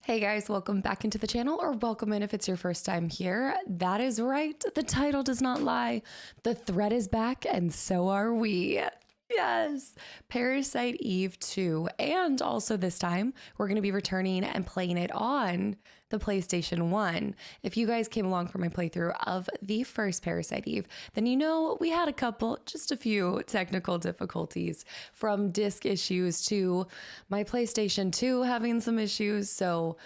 Hey guys, welcome back into the channel, or welcome in if it's your first time here. That is right, the title does not lie. The threat is back and so are we. Yes, Parasite Eve 2. And also this time, we're going to be returning and playing it on the PlayStation 1. If you guys came along for my playthrough of the first Parasite Eve, then you know we had just a few technical difficulties, from disc issues to my PlayStation 2 having some issues. So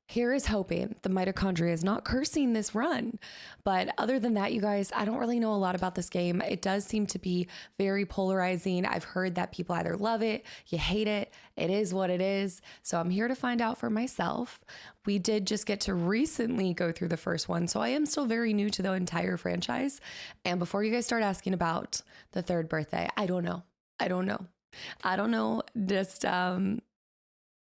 here is hoping the mitochondria is not cursing this run. But other than that, you guys, I don't really know a lot about this game. It does seem to be very polarizing. I've heard that people either love it, you hate it. It is what it is. So I'm here to find out for myself. We did just get to recently go through the first one, so I am still very new to the entire franchise. And before you guys start asking about the third birthday, I don't know. Just,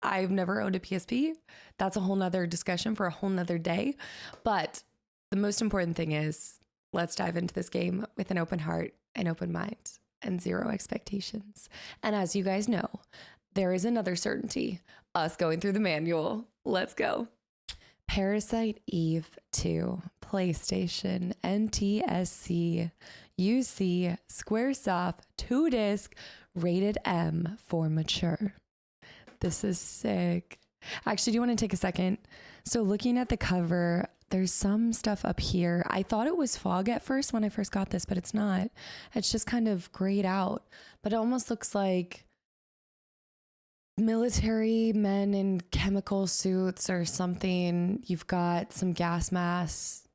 I've never owned a PSP. That's a whole nother discussion for a whole nother day. But the most important thing is, let's dive into this game with an open heart, an open mind, and zero expectations. And as you guys know, there is another certainty, us going through the manual. Let's go. Parasite Eve 2, PlayStation, NTSC, UC, Squaresoft, 2-disc, rated M for mature. This is sick. Actually, do you want to take a second? So looking at the cover, there's some stuff up here. I thought it was fog at first when I first got this, but it's not. It's just kind of grayed out, but it almost looks like military men in chemical suits or something. You've got some gas masks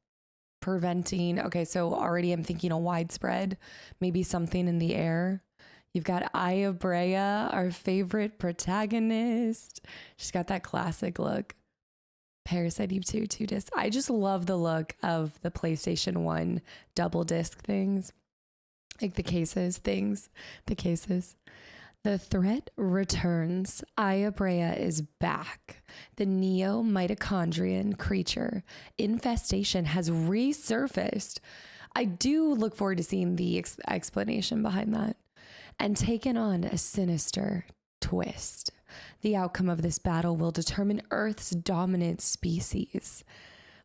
preventing. Okay, so already I'm thinking a widespread, maybe something in the air. You've got Brea, our favorite protagonist. She's got that classic look. Parasite Eve 2, 2-disc. I just love the look of the PlayStation 1 double disc things. Like the cases. The threat returns. Brea is back. The Neo-Mitochondrial Creature infestation has resurfaced. I do look forward to seeing the explanation behind that. And taken on a sinister twist. The outcome of this battle will determine Earth's dominant species.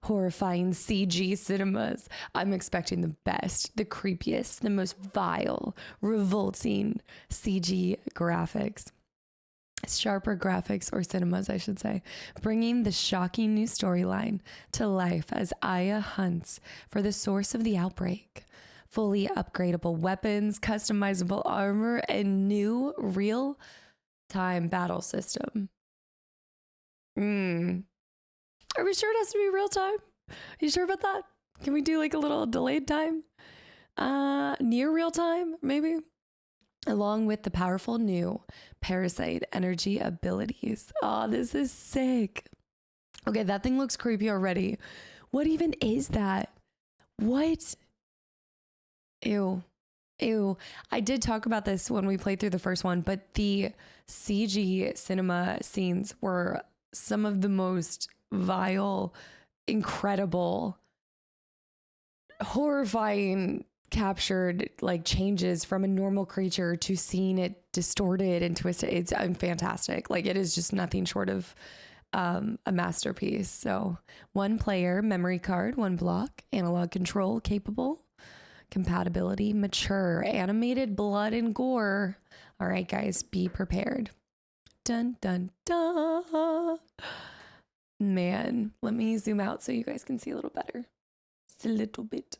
Horrifying CG cinemas. I'm expecting the best, the creepiest, the most vile, revolting CG graphics. Sharper graphics, or cinemas, I should say, bringing the shocking new storyline to life as Aya hunts for the source of the outbreak. Fully upgradable weapons, customizable armor, and new real-time battle system. Are we sure it has to be real-time? Are you sure about that? Can we do like a little delayed time? Near real-time, maybe? Along with the powerful new Parasite energy abilities. Oh, this is sick. Okay, that thing looks creepy already. What even is that? What? Ew. I did talk about this when we played through the first one, but the CG cinema scenes were some of the most vile, incredible, horrifying captured like changes from a normal creature to seeing it distorted and twisted. It's fantastic. Like, it is just nothing short of a masterpiece. So 1 player, memory card, 1 block, analog control capable. Compatibility, mature, animated blood and gore. All right, guys, be prepared. Dun, dun, dun. Man, let me zoom out so you guys can see a little better. Just a little bit.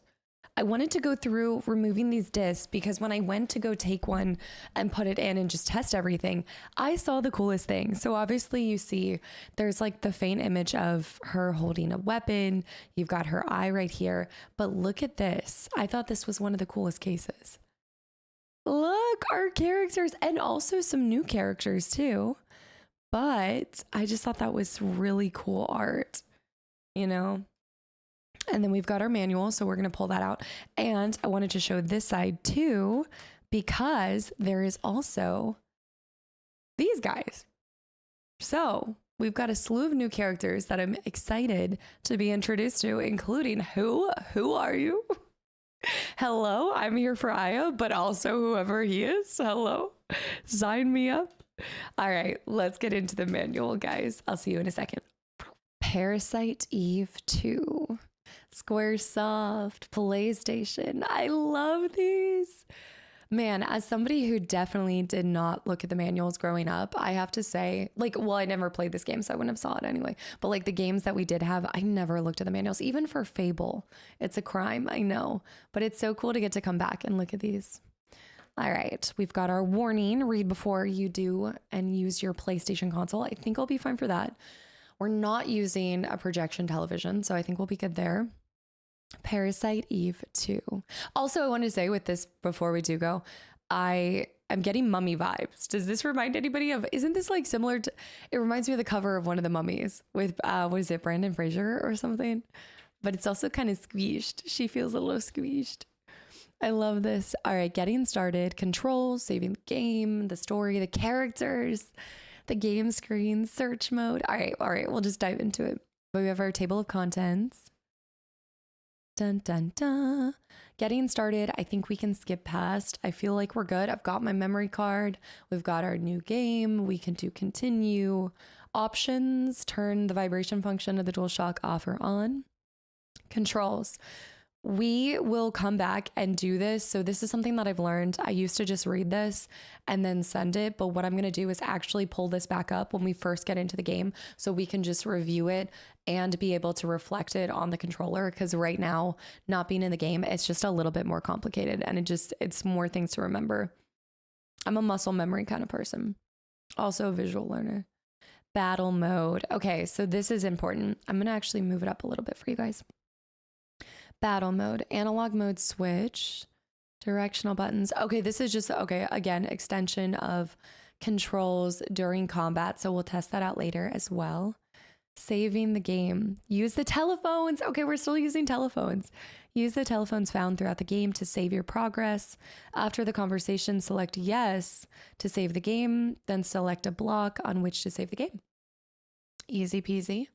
I wanted to go through removing these discs because when I went to go take one and put it in and just test everything, I saw the coolest thing. So obviously you see there's like the faint image of her holding a weapon. You've got her eye right here, but look at this. I thought this was one of the coolest cases. Look, our characters, and also some new characters too. But I just thought that was really cool art, you know? And then we've got our manual, so we're going to pull that out. And I wanted to show this side too, because there is also these guys. So we've got a slew of new characters that I'm excited to be introduced to, including who are you? Hello, I'm here for Aya, but also whoever he is. Hello, sign me up. All right, let's get into the manual, guys. I'll see you in a second. Parasite Eve 2, Squaresoft, PlayStation. I love these. Man, as somebody who definitely did not look at the manuals growing up, I have to say, like, well, I never played this game, so I wouldn't have saw it anyway. But like the games that we did have, I never looked at the manuals, even for Fable. It's a crime, I know, but it's so cool to get to come back and look at these. All right, we've got our warning, read before you do and use your PlayStation console. I think I'll be fine for that. We're not using a projection television, so I think we'll be good there. Parasite Eve 2. Also, I wanted to say with this before we do go, I am getting mummy vibes. Does this remind anybody of, isn't this like similar to, it reminds me of the cover of one of the mummies with, what is it, Brandon Fraser or something? But it's also kind of squeezed. She feels a little squeezed. I love this. All right, getting started. Controls, saving the game, the story, the characters, the game screen, search mode. All right, we'll just dive into it. But we have our table of contents. Dun, dun, dun. Getting started, I think we can skip past. I feel like we're good. I've got my memory card. We've got our new game. We can do continue. Options, turn the vibration function of the DualShock off or on. Controls. We will come back and do this. So this is something that I've learned. I used to just read this and then send it. But what I'm going to do is actually pull this back up when we first get into the game so we can just review it and be able to reflect it on the controller. Because right now, not being in the game, it's just a little bit more complicated and it's more things to remember. I'm a muscle memory kind of person. Also a visual learner. Battle mode. Okay, so this is important. I'm going to actually move it up a little bit for you guys. Battle mode, analog mode switch, directional buttons. Okay, this is just, okay, again, extension of controls during combat. So we'll test that out later as well. Saving the game. Use the telephones. Okay, we're still using telephones. Use the telephones found throughout the game to save your progress. After the conversation, select yes to save the game, then select a block on which to save the game. Easy peasy.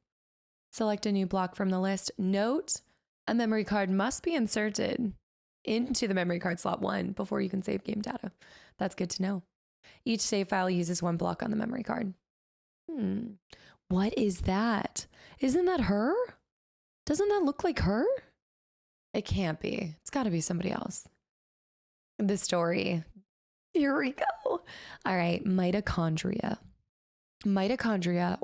Select a new block from the list. Note, a memory card must be inserted into the memory card slot 1 before you can save game data. That's good to know. Each save file uses 1 block on the memory card. What is that? Isn't that her? Doesn't that look like her? It can't be. It's got to be somebody else. The story. Here we go. All right, mitochondria. Mitochondria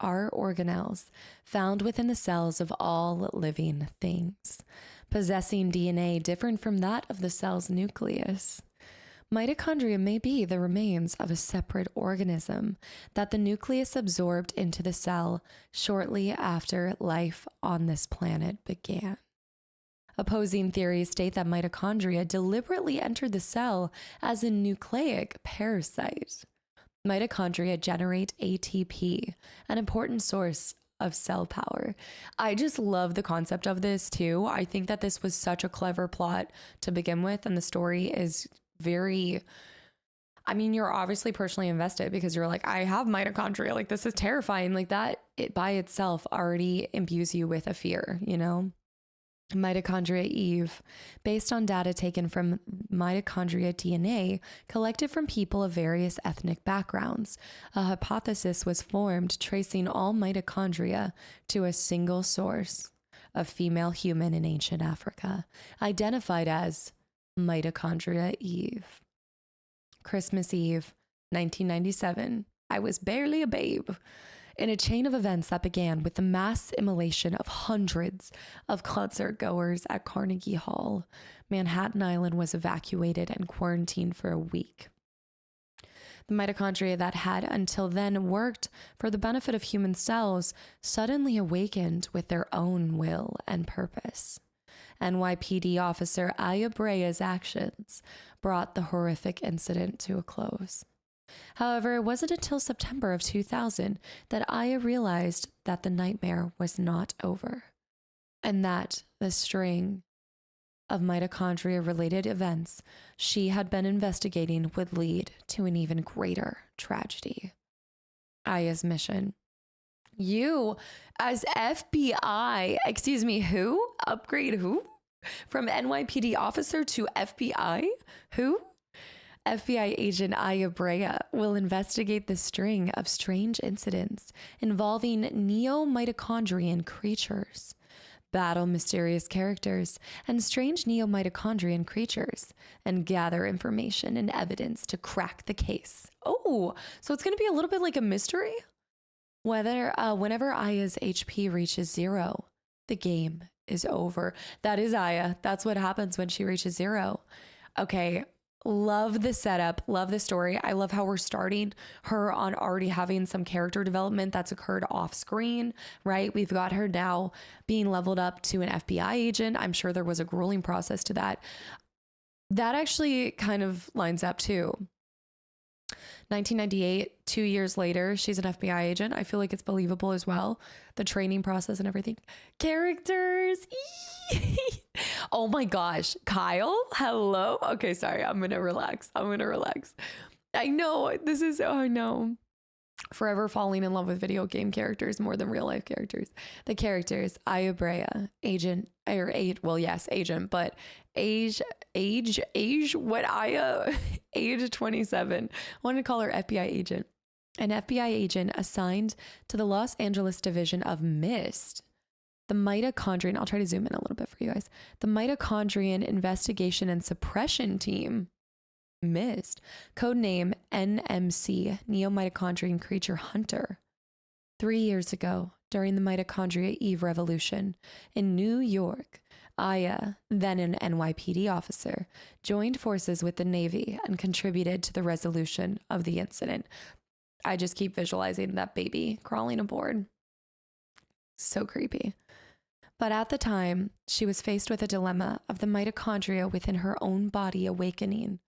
are organelles found within the cells of all living things, possessing DNA different from that of the cell's nucleus. Mitochondria may be the remains of a separate organism that the nucleus absorbed into the cell shortly after life on this planet began. Opposing theories state that mitochondria deliberately entered the cell as a nucleic parasite. Mitochondria generate ATP, an important source of cell power. I just love the concept of this too. I think that this was such a clever plot to begin with, and the story is very, I mean, you're obviously personally invested because you're like, I have mitochondria, like this is terrifying. Like that, it by itself already imbues you with a fear, you know? Mitochondria Eve, based on data taken from mitochondria DNA collected from people of various ethnic backgrounds. A hypothesis was formed tracing all mitochondria to a single source, a female human in ancient Africa, identified as Mitochondria Eve. Christmas Eve, 1997. I was barely a babe. In a chain of events that began with the mass immolation of hundreds of concert goers at Carnegie Hall, Manhattan Island was evacuated and quarantined for a week. The mitochondria that had until then worked for the benefit of human cells suddenly awakened with their own will and purpose. NYPD officer Aya Brea's actions brought the horrific incident to a close. However, it wasn't until September of 2000 that Aya realized that the nightmare was not over, and that the string of mitochondria-related events she had been investigating would lead to an even greater tragedy. Aya's mission. You, as FBI, excuse me, who? Upgrade who? From NYPD officer to FBI? Who? FBI agent Aya Brea will investigate the string of strange incidents involving Neo-Mitochondrian creatures, battle mysterious characters and strange Neo-Mitochondrian creatures, and gather information and evidence to crack the case. Oh, so it's going to be a little bit like a mystery? Whenever Aya's HP reaches 0, the game is over. That is Aya. That's what happens when she reaches 0. Okay. Love the setup. Love the story. I love how we're starting her on already having some character development that's occurred off screen, right? We've got her now being leveled up to an FBI agent. I'm sure there was a grueling process to that. That actually kind of lines up too. 1998, 2 years later, she's an FBI agent. I feel like it's believable as well. The training process and everything. Characters. Oh my gosh. Kyle, hello. Okay, sorry. I'm going to relax. I know this is, oh no. Forever falling in love with video game characters more than real life characters. The characters, Aya Brea, agent, well, yes, agent, but age, what Aya, age 27. I wanted to call her FBI agent. An FBI agent assigned to the Los Angeles division of MIST, the mitochondrian, I'll try to zoom in a little bit for you guys, the mitochondrian investigation and suppression team. MIST, codename NMC, Neo-Mitochondrial Creature Hunter. 3 years ago, during the Mitochondria Eve Revolution in New York, Aya, then an NYPD officer, joined forces with the Navy and contributed to the resolution of the incident. I just keep visualizing that baby crawling aboard. So creepy. But at the time, she was faced with a dilemma of the mitochondria within her own body awakening.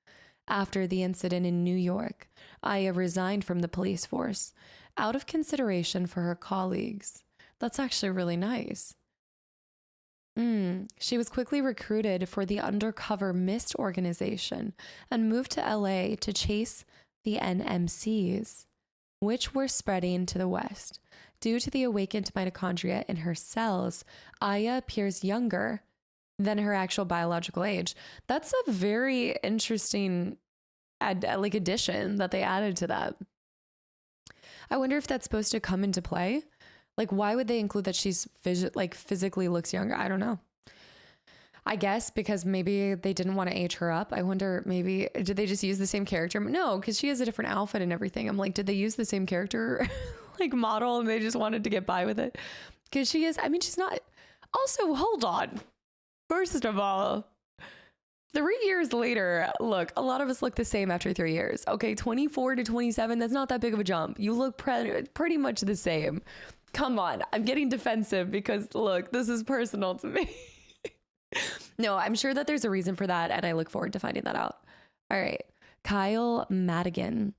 After the incident in New York, Aya resigned from the police force out of consideration for her colleagues. That's actually really nice. She was quickly recruited for the undercover MIST organization and moved to LA to chase the NMCs, which were spreading to the west. Due to the awakened mitochondria in her cells, Aya appears younger than her actual biological age. That's a very interesting addition that they added to that. I wonder if that's supposed to come into play. Like, why would they include that she's physically looks younger? I don't know. I guess because maybe they didn't want to age her up. I wonder, maybe, did they just use the same character? No, because she has a different outfit and everything. I'm like, did they use the same character model and they just wanted to get by with it? Because she is, she's not. Also, hold on. First of all, 3 years later, look, a lot of us look the same after 3 years. Okay, 24 to 27, that's not that big of a jump. You look pretty much the same. Come on, I'm getting defensive because, look, this is personal to me. No, I'm sure that there's a reason for that, and I look forward to finding that out. All right, Kyle Madigan,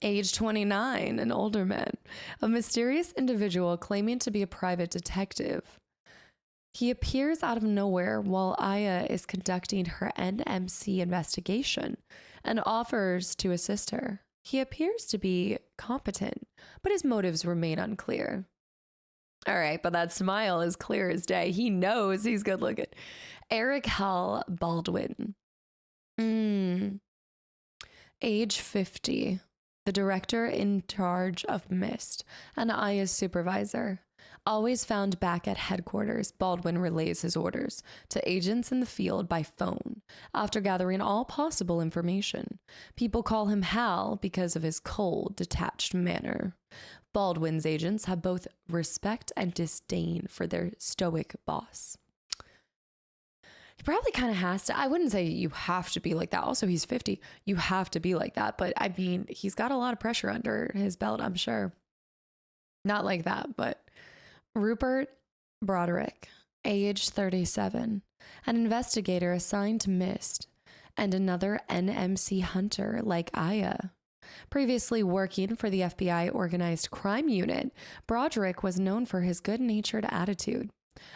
age 29, an older man, a mysterious individual claiming to be a private detective. He appears out of nowhere while Aya is conducting her NMC investigation and offers to assist her. He appears to be competent, but his motives remain unclear. All right, but that smile is clear as day. He knows he's good looking. Eric Hal Baldwin. Age 50. The director in charge of MIST and Aya's supervisor. Always found back at headquarters, Baldwin relays his orders to agents in the field by phone after gathering all possible information. People call him Hal because of his cold, detached manner. Baldwin's agents have both respect and disdain for their stoic boss. He probably kind of has to. I wouldn't say you have to be like that. Also, he's 50. You have to be like that. But he's got a lot of pressure under his belt, I'm sure. Not like that, but Rupert Broderick, age 37, an investigator assigned to MIST, and another NMC hunter like Aya. Previously working for the FBI Organized Crime Unit, Broderick was known for his good-natured attitude.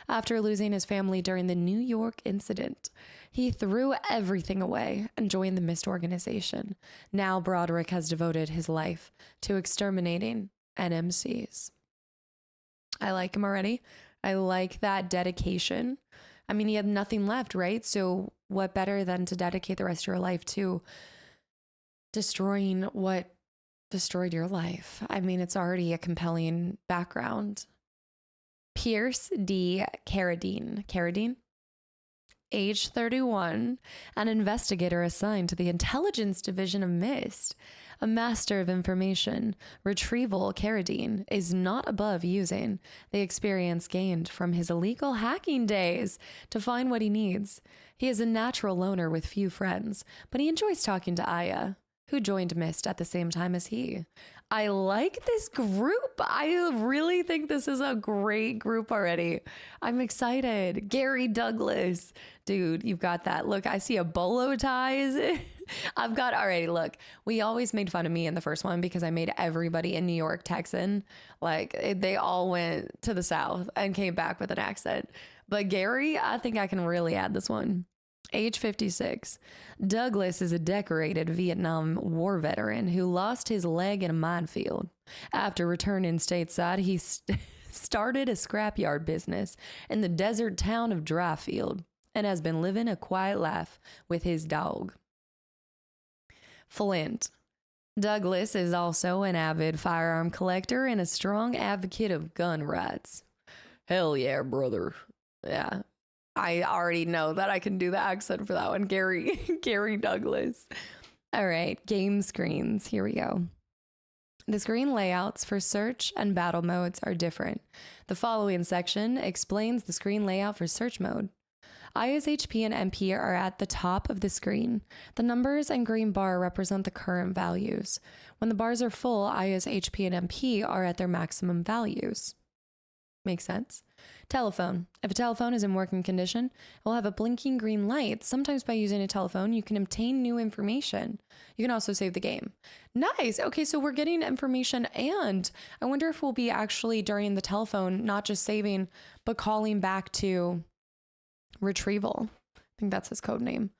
After losing his family during the New York incident, he threw everything away and joined the MIST organization. Now Broderick has devoted his life to exterminating NMCs. I like him already. I like that dedication. He had nothing left, right? So what better than to dedicate the rest of your life to destroying what destroyed your life. I mean, it's already a compelling background. Pierce D. Carradine, age 31, an investigator assigned to the Intelligence Division of MIST, a master of information retrieval. Carradine is not above using the experience gained from his illegal hacking days to find what he needs. He is a natural loner with few friends, but he enjoys talking to Aya, who joined MIST at the same time as he. I like this group. I really think this is a great group already. I'm excited. Gary Douglas. Dude, you've got that. Look, I see a bolo ties. Alrighty, look, we always made fun of me in the first one because I made everybody in New York Texan. Like, they all went to the South and came back with an accent. But Gary, I think I can really add this one. Age 56. Douglas is a decorated Vietnam War veteran who lost his leg in a minefield. After returning stateside, he started a scrapyard business in the desert town of Dryfield and has been living a quiet life with his dog. Flint. Douglas is also an avid firearm collector and a strong advocate of gun rights. Hell yeah, brother. Yeah. I already know that I can do the accent for that one. Gary Douglas. All right, game screens. Here we go. The screen layouts for search and battle modes are different. The following section explains the screen layout for search mode. Aya's HP and MP are at the top of the screen. The numbers and green bar represent the current values. When the bars are full, Aya's HP and MP are at their maximum values. Makes sense. Telephone. If a telephone is in working condition, it will have a blinking green light. Sometimes by using a telephone, you can obtain new information. You can also save the game. Nice. Okay, so we're getting information, and I wonder if we'll be actually during the telephone, not just saving, but calling back to retrieval. I think that's his code name.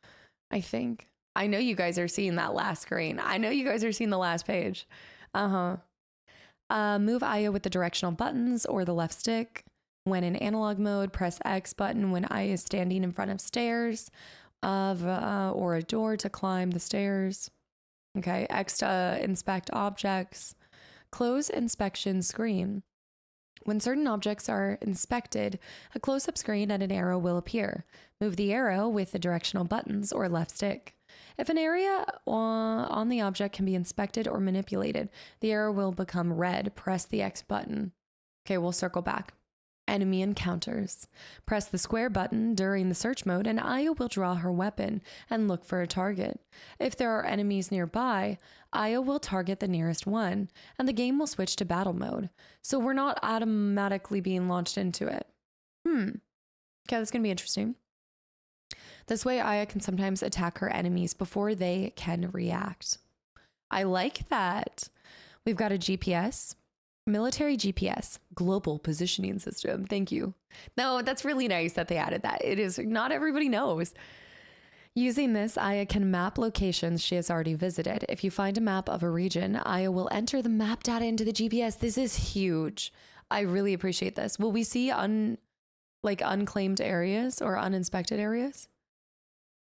I think. I know you guys are seeing that last screen. I know you guys are seeing the last page. Move Aya with the directional buttons or the left stick. When in analog mode, press X button when Aya is standing in front of stairs or a door to climb the stairs. Okay, X to inspect objects. Close inspection screen. When certain objects are inspected, a close-up screen and an arrow will appear. Move the arrow with the directional buttons or left stick. If an area on the object can be inspected or manipulated, the arrow will become red. Press the X button. Okay, we'll circle back. Enemy encounters. Press the square button during the search mode and Aya will draw her weapon and look for a target. If there are enemies nearby, Aya will target the nearest one and the game will switch to battle mode. So we're not automatically being launched into it. Okay, that's going to be interesting. This way Aya can sometimes attack her enemies before they can react. I like that. We've got a GPS. Military GPS, global positioning system. Thank you. No, that's really nice that they added that. It is, not everybody knows. Using this, Aya can map locations she has already visited. If you find a map of a region, Aya will enter the map data into the GPS. This is huge. I really appreciate this. Will we see unclaimed areas or uninspected areas?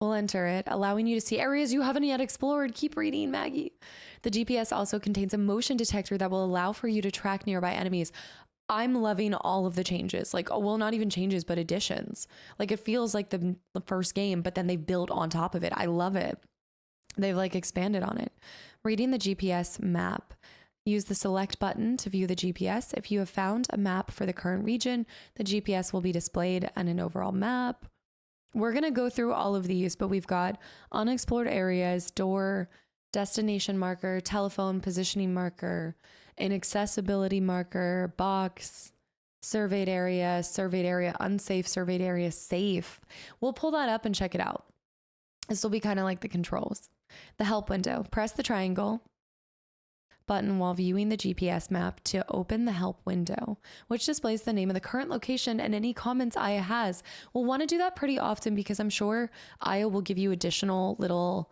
We'll enter it, allowing you to see areas you haven't yet explored. Keep reading, Maggie. The GPS also contains a motion detector that will allow for you to track nearby enemies. I'm loving all of the changes. Not even changes, but additions. It feels like the first game, but then they built on top of it. I love it. They've expanded on it. Reading the GPS map. Use the select button to view the GPS. If you have found a map for the current region, the GPS will be displayed and an overall map. We're going to go through all of these, but we've got unexplored areas, door, destination marker, telephone positioning marker, inaccessibility marker, box, surveyed area, unsafe, surveyed area, safe. We'll pull that up and check it out. This will be kind of like the controls. The help window. Press the triangle button while viewing the GPS map to open the help window, which displays the name of the current location and any comments Aya has. We'll want to do that pretty often because I'm sure Aya will give you additional little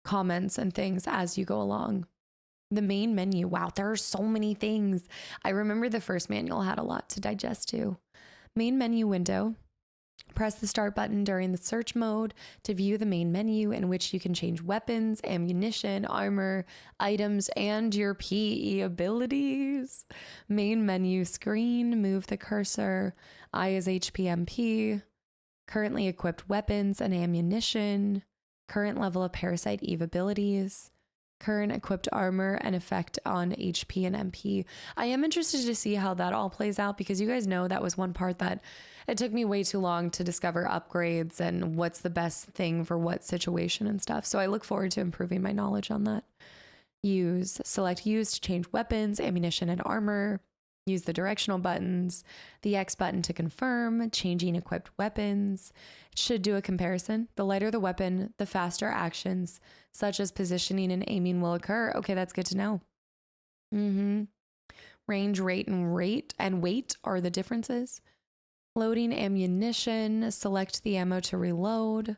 comments and things as you go along. The main menu. Wow, there are so many things. I remember the first manual had a lot to digest too. Main menu window. Press the start button during the search mode to view the main menu in which you can change weapons, ammunition, armor, items, and your PE abilities. Main menu screen, move the cursor. I is HPMP. Currently equipped weapons and ammunition. Current level of Parasite Eve abilities. Current equipped armor and effect on HP and MP. I am interested to see how that all plays out because you guys know that was one part that it took me way too long to discover upgrades and what's the best thing for what situation and stuff. So I look forward to improving my knowledge on that. Use, select use to change weapons, ammunition, and armor. Use the directional buttons, the X button to confirm, changing equipped weapons. It should do a comparison. The lighter the weapon, the faster actions, such as positioning and aiming, will occur. Okay, that's good to know. Range, rate, and weight are the differences. Loading ammunition, select the ammo to reload.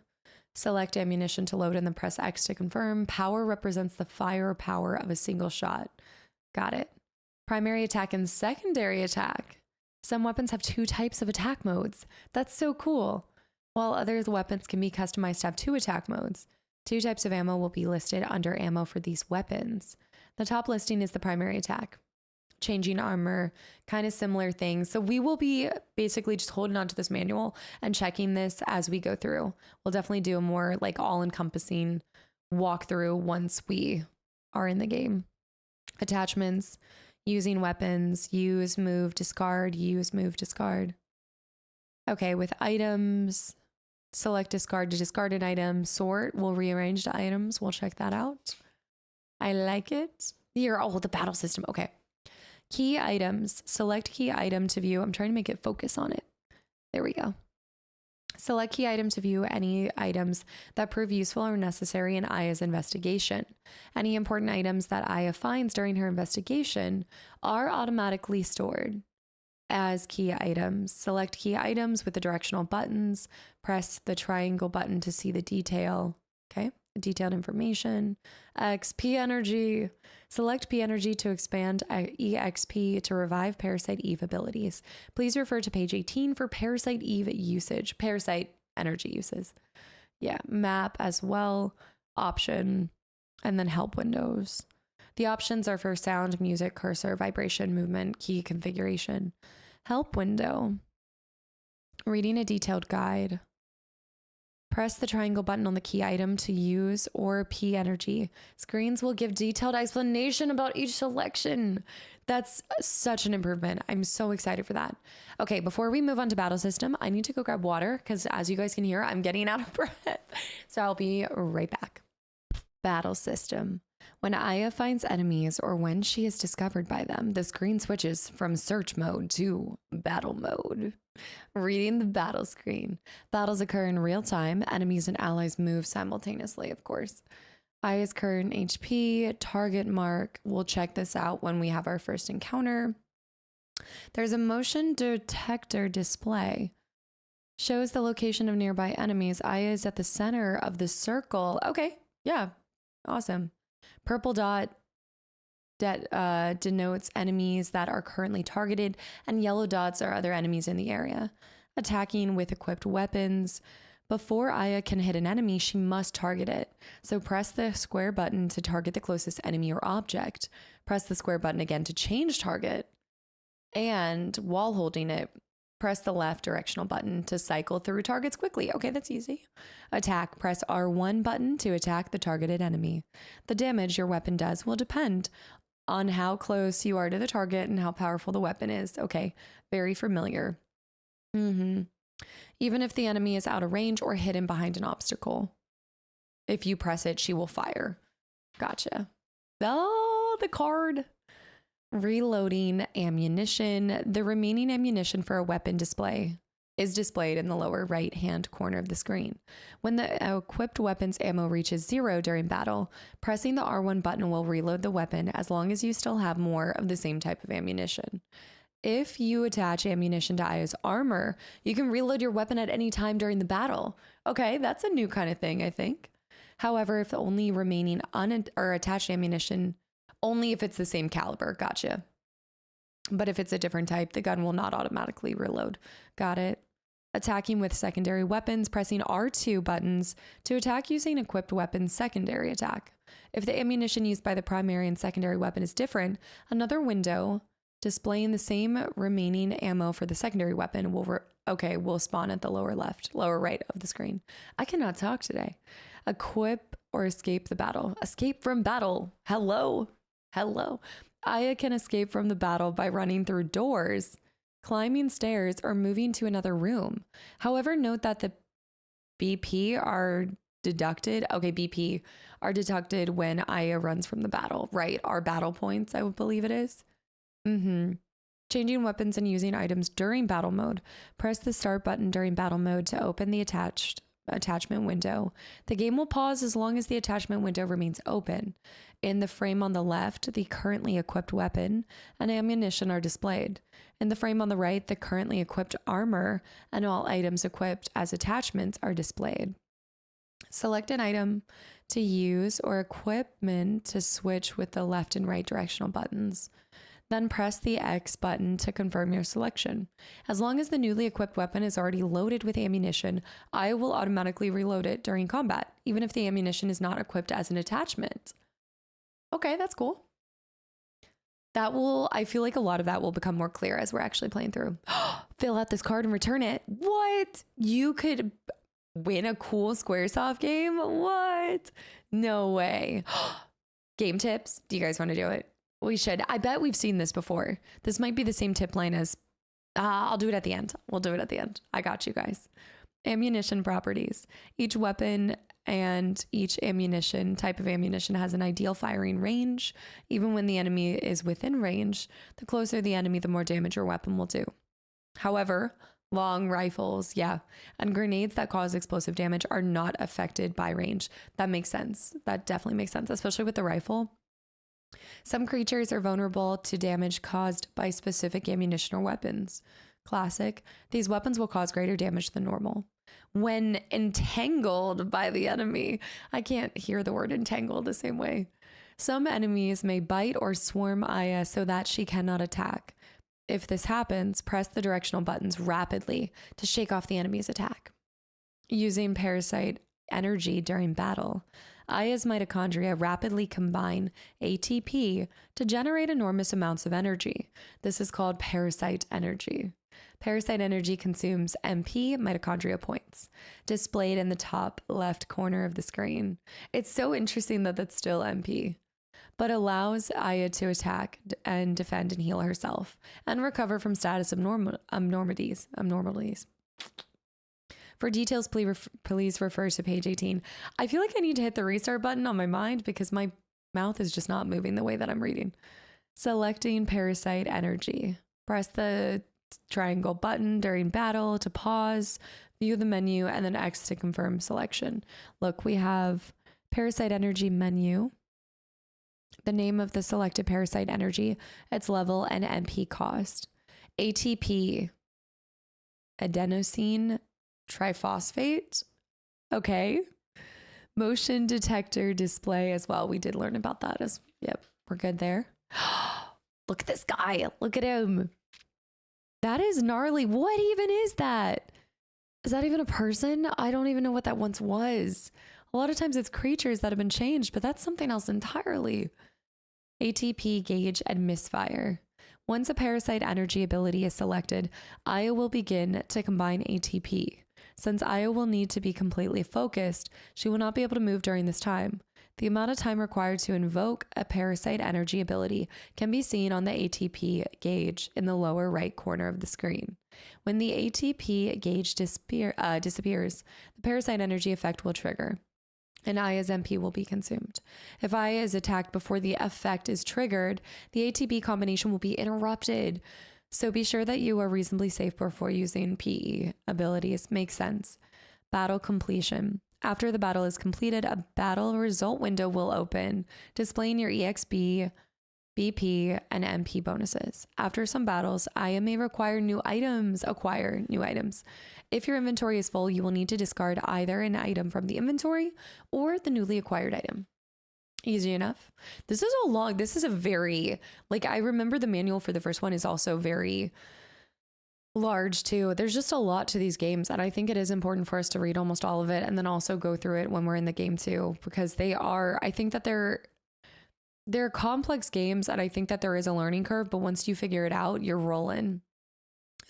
Select ammunition to load and then press X to confirm. Power represents the firepower of a single shot. Got it. Primary attack and secondary attack. Some weapons have 2 types of attack modes. That's so cool. While other weapons can be customized to have 2 attack modes. 2 types of ammo will be listed under ammo for these weapons. The top listing is the primary attack. Changing armor, kind of similar things. So we will be basically just holding on to this manual and checking this as we go through. We'll definitely do a more like all-encompassing walkthrough once we are in the game. Attachments. Using weapons, use, move, discard, use, move, discard. Okay, with items, select discard to discard an item. Sort will rearrange the items. We'll check that out. I like it. Here, oh, the battle system. Okay. Key items, select key item to view. I'm trying to make it focus on it. There we go. Select key item to view any items that prove useful or necessary in Aya's investigation. Any important items that Aya finds during her investigation are automatically stored as key items. Select key items with the directional buttons. Press the triangle button to see the detail. Okay, detailed information. XP energy. Select P energy to expand EXP to revive Parasite Eve abilities. Please refer to page 18 for Parasite Eve usage. Parasite energy uses. Yeah, map as well. Option. And then help windows. The options are for sound, music, cursor, vibration, movement, key configuration. Help window. Reading a detailed guide. Press the triangle button on the key item to use or P energy. Screens will give detailed explanation about each selection. That's such an improvement. I'm so excited for that. Okay, before we move on to battle system, I need to go grab water because as you guys can hear, I'm getting out of breath. So I'll be right back. Battle system. When Aya finds enemies or when she is discovered by them, the screen switches from search mode to battle mode. Reading the battle screen. Battles occur in real time. Enemies and allies move simultaneously, of course. Aya's current HP, target mark. We'll check this out when we have our first encounter. There's a motion detector display. Shows the location of nearby enemies. Aya is at the center of the circle. Okay, yeah, awesome. Purple dot denotes enemies that are currently targeted, and yellow dots are other enemies in the area. Attacking with equipped weapons. Before Aya can hit an enemy, she must target it. So press the square button to target the closest enemy or object. Press the square button again to change target. And while holding it, press the left directional button to cycle through targets quickly. Okay, that's easy. Attack. Press R1 button to attack the targeted enemy. The damage your weapon does will depend on how close you are to the target and how powerful the weapon is. Okay, very familiar. Even if the enemy is out of range or hidden behind an obstacle. If you press it, she will fire. Gotcha. Oh, the card. Reloading ammunition. The remaining ammunition for a weapon display is displayed in the lower right-hand corner of the screen. When the equipped weapon's ammo reaches 0 during battle, pressing the R1 button will reload the weapon as long as you still have more of the same type of ammunition. If you attach ammunition to Aya's armor, you can reload your weapon at any time during the battle. Okay, that's a new kind of thing, I think. However, if the only remaining attached ammunition, only if it's the same caliber, gotcha. But if it's a different type, the gun will not automatically reload. Got it. Attacking with secondary weapons, pressing R2 buttons to attack using equipped weapon's secondary attack. If the ammunition used by the primary and secondary weapon is different, another window displaying the same remaining ammo for the secondary weapon will spawn at the lower right of the screen. I cannot talk today. Equip or escape the battle. Escape from battle. Hello. Aya can escape from the battle by running through doors, climbing stairs, or moving to another room. However, note that the BP are deducted. Okay, BP are deducted when Aya runs from the battle, right? Our battle points, I would believe it is. Changing weapons and using items during battle mode. Press the start button during battle mode to open the attachment window. The game will pause as long as the attachment window remains open. In the frame on the left, the currently equipped weapon and ammunition are displayed. In the frame on the right, the currently equipped armor and all items equipped as attachments are displayed. Select an item to use or equipment to switch with the left and right directional buttons. Then press the X button to confirm your selection. As long as the newly equipped weapon is already loaded with ammunition, I will automatically reload it during combat, even if the ammunition is not equipped as an attachment. Okay, that's cool. I feel like a lot of that will become more clear as we're actually playing through. Fill out this card and return it. What? You could win a cool Squaresoft game? What? No way. Game tips. Do you guys want to do it? We should. I bet we've seen this before. This might be the same tip line as, I'll do it at the end. We'll do it at the end. I got you guys. Ammunition properties. Each weapon and each type of ammunition has an ideal firing range. Even when the enemy is within range, the closer the enemy, the more damage your weapon will do. However, long rifles, and grenades that cause explosive damage are not affected by range. That makes sense. That definitely makes sense, especially with the rifle. Some creatures are vulnerable to damage caused by specific ammunition or weapons. Classic. These weapons will cause greater damage than normal. When entangled by the enemy, I can't hear the word entangled the same way. Some enemies may bite or swarm Aya so that she cannot attack. If this happens, press the directional buttons rapidly to shake off the enemy's attack. Using parasite energy during battle. Aya's mitochondria rapidly combine ATP to generate enormous amounts of energy. This is called parasite energy. Parasite energy consumes MP, mitochondria points, displayed in the top left corner of the screen. It's so interesting that that's still MP, but allows Aya to attack and defend and heal herself and recover from status abnormalities. For details, please refer to page 18. I feel like I need to hit the restart button on my mind because my mouth is just not moving the way that I'm reading. Selecting parasite energy. Press the triangle button during battle to pause, view the menu, and then X to confirm selection. Look, we have parasite energy menu, the name of the selected parasite energy, its level, and MP cost. ATP, adenosine triphosphate. Okay. Motion detector display as well. We did learn about that we're good there. Look at this guy. Look at him. That is gnarly. What even is that? Is that even a person? I don't even know what that once was. A lot of times it's creatures that have been changed, but that's something else entirely. ATP gauge and misfire. Once a parasite energy ability is selected, Aya will begin to combine ATP. Since Aya will need to be completely focused, she will not be able to move during this time. The amount of time required to invoke a parasite energy ability can be seen on the ATP gauge in the lower right corner of the screen. When the ATP gauge disappears, the parasite energy effect will trigger, and Aya's MP will be consumed. If Aya is attacked before the effect is triggered, the ATP combination will be interrupted. So be sure that you are reasonably safe before using PE abilities. Makes sense. Battle completion. After the battle is completed, a battle result window will open, displaying your EXP, BP, and MP bonuses. After some battles, Aya may acquire new items. If your inventory is full, you will need to discard either an item from the inventory or the newly acquired item. Easy enough. This is a very, I remember the manual for the first one is also very large too. There's just a lot to these games, and I think it is important for us to read almost all of it and then also go through it when we're in the game too, because I think that they're complex games, and I think that there is a learning curve, but once you figure it out, you're rolling.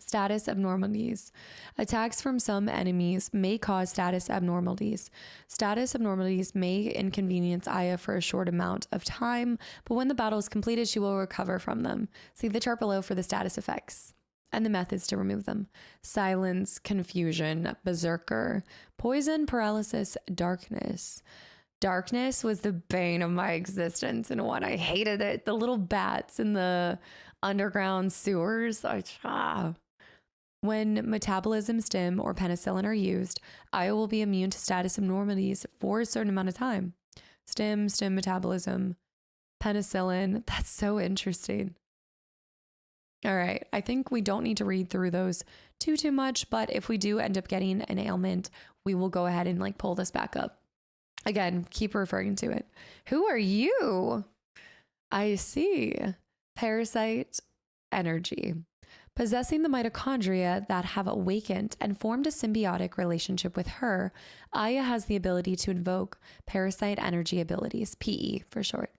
Status abnormalities. Attacks from some enemies may cause status abnormalities. Status abnormalities may inconvenience Aya for a short amount of time, but when the battle is completed, she will recover from them. See the chart below for the status effects and the methods to remove them. Silence, confusion, berserker, poison, paralysis, darkness. Darkness was the bane of my existence in one. I hated it. The little bats in the underground sewers. When metabolism, stim, or penicillin are used, Aya will be immune to status abnormalities for a certain amount of time. Stim, metabolism, penicillin. That's so interesting. All right. I think we don't need to read through those too much, but if we do end up getting an ailment, we will go ahead and like pull this back up. Again, keep referring to it. Who are you? I see. Parasite energy. Possessing the mitochondria that have awakened and formed a symbiotic relationship with her, Aya has the ability to invoke parasite energy abilities, PE for short,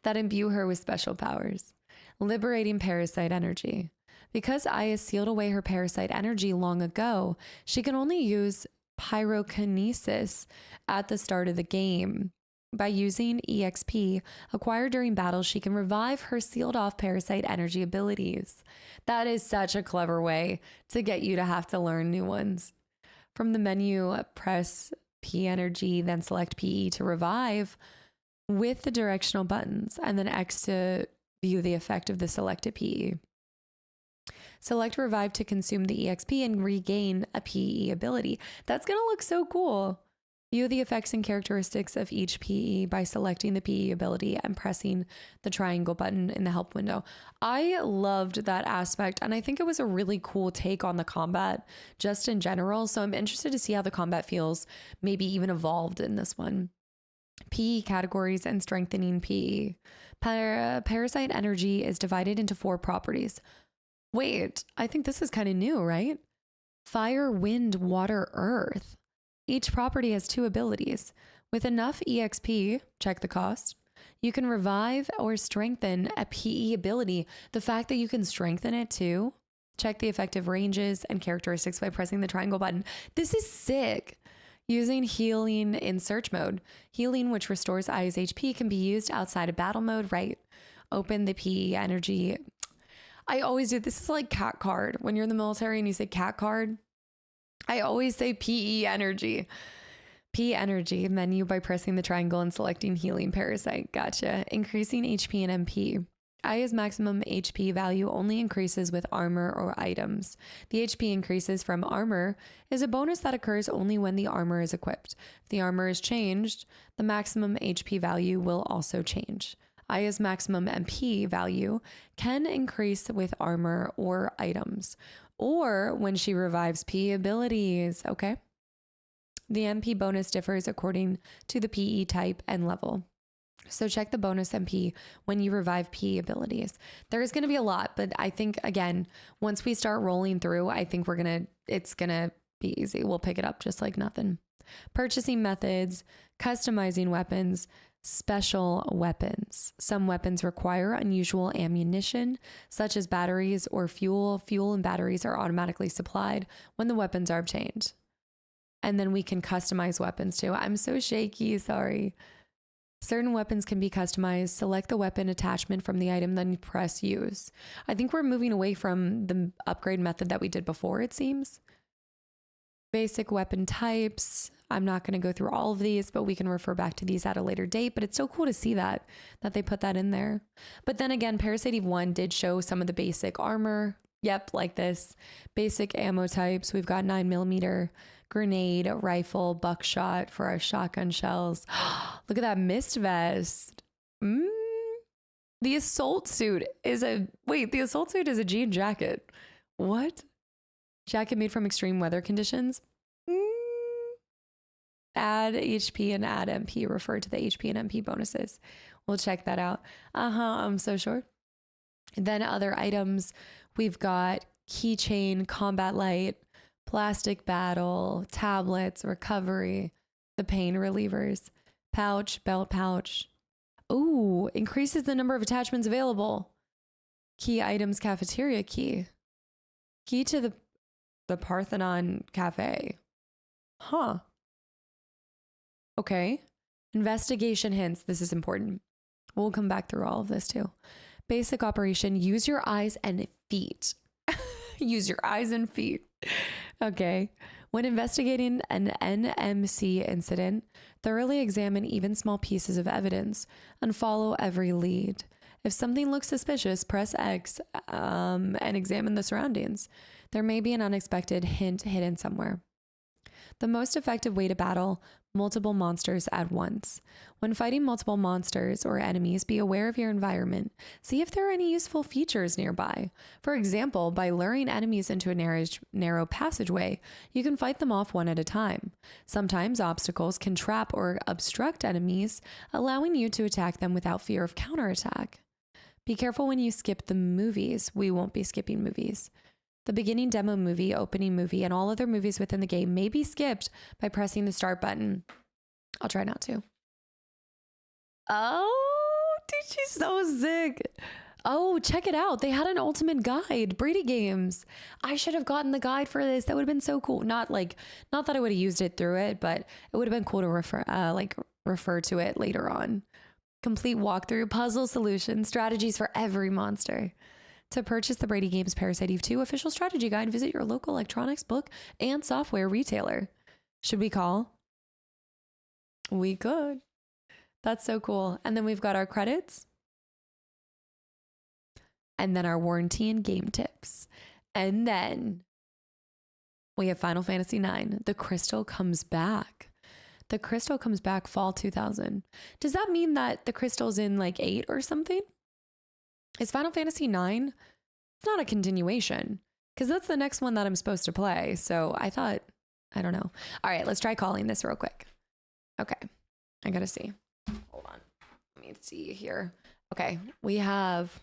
that imbue her with special powers. Liberating parasite energy. Because Aya sealed away her parasite energy long ago, she can only use pyrokinesis at the start of the game. By using EXP acquired during battle, she can revive her sealed off parasite energy abilities. That is such a clever way to get you to have to learn new ones. From the menu, press P energy, then select PE to revive with the directional buttons, and then X to view the effect of the selected PE. Select revive to consume the EXP and regain a PE ability. That's going to look so cool. View the effects and characteristics of each PE by selecting the PE ability and pressing the triangle button in the help window. I loved that aspect, and I think it was a really cool take on the combat just in general. So I'm interested to see how the combat feels, maybe even evolved in this one. PE categories and strengthening PE. Parasite energy is divided into 4 properties. Wait, I think this is kind of new, right? Fire, wind, water, earth. Each property has 2 abilities. With enough EXP, check the cost, you can revive or strengthen a PE ability. The fact that you can strengthen it too, check the effective ranges and characteristics by pressing the triangle button. This is sick. Using healing in search mode. Healing, which restores Aya's HP, can be used outside of battle mode, right? Open the PE energy. I always do. This is like cat card. When you're in the military and you say cat card, I always say PE energy. P energy menu by pressing the triangle and selecting healing parasite. Gotcha. Increasing HP and MP. Aya's maximum HP value only increases with armor or items. The HP increases from armor is a bonus that occurs only when the armor is equipped. If the armor is changed, the maximum HP value will also change. Aya's maximum MP value can increase with armor or items, or when she revives P abilities. Okay. The MP bonus differs according to the PE type and level. So check the bonus MP when you revive P abilities. There is going to be a lot, but I think, again, once we start rolling through, I think it's going to be easy. We'll pick it up just like nothing. Purchasing methods, customizing weapons, special weapons. Some weapons require unusual ammunition, such as batteries or fuel. Fuel and batteries are automatically supplied when the weapons are obtained. And then we can customize weapons too. I'm so shaky, sorry. Certain weapons can be customized. Select the weapon attachment from the item, then press use. I think we're moving away from the upgrade method that we did before, it seems. Basic weapon types. I'm not going to go through all of these, but we can refer back to these at a later date. But it's still cool to see that they put that in there. But then again, Parasite 1 did show some of the basic armor. Yep, like this. Basic ammo types. We've got 9mm, grenade, rifle, buckshot for our shotgun shells. Look at that mist vest. The assault suit is a jean jacket. What? Jacket made from extreme weather conditions. Add HP and add MP refer to the HP and MP bonuses. We'll check that out. I'm so sure. And then other items, we've got keychain, combat light, plastic battle, tablets, recovery, the pain relievers, pouch, belt pouch. Ooh, increases the number of attachments available. Key items, cafeteria key. Key to the Parthenon Cafe. Huh. Okay. Investigation hints. This is important. We'll come back through all of this too. Basic operation. Use your eyes and feet. Use your eyes and feet. Okay. When investigating an NMC incident, thoroughly examine even small pieces of evidence and follow every lead. If something looks suspicious, press X and examine the surroundings. There may be an unexpected hint hidden somewhere. The most effective way to battle multiple monsters at once. When fighting multiple monsters or enemies, be aware of your environment. See if there are any useful features nearby. For example, by luring enemies into a narrow passageway, you can fight them off one at a time. Sometimes obstacles can trap or obstruct enemies, allowing you to attack them without fear of counterattack. Be careful when you skip the movies. We won't be skipping movies. The beginning demo movie, opening movie, and all other movies within the game may be skipped by pressing the start button. I'll try not to. Oh, dude, she's so sick. Oh, check it out. They had an ultimate guide, Brady Games. I should have gotten the guide for this. That would have been so cool. Not that I would have used it through it, but it would have been cool to refer to it later on. Complete walkthrough, puzzle solutions, strategies for every monster. To purchase the Brady Games Parasite Eve 2 official strategy guide, visit your local electronics, book, and software retailer. Should we call? We could. That's so cool. And then we've got our credits. And then our warranty and game tips. And then we have Final Fantasy IX. The crystal comes back. The crystal comes back fall 2000. Does that mean that the crystal's in like 8 or something? Is Final Fantasy IX? It's not a continuation because that's the next one that I'm supposed to play. So I thought, I don't know. All right, let's try calling this real quick. Okay, I gotta see. Hold on. Let me see here. Okay, we have,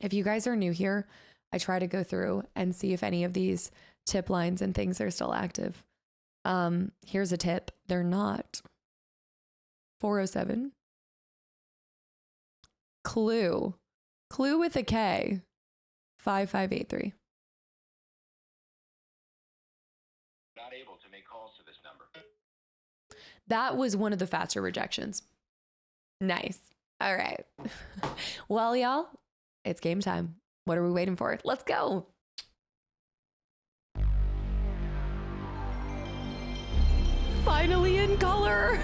if you guys are new here, I try to go through and see if any of these tip lines and things are still active. Here's a tip. They're not. 407. Clue with a K. 5583. Not able to make calls to this number. That was one of the faster rejections. Nice. All right. Well, y'all, it's game time. What are we waiting for? Let's go. Finally in color.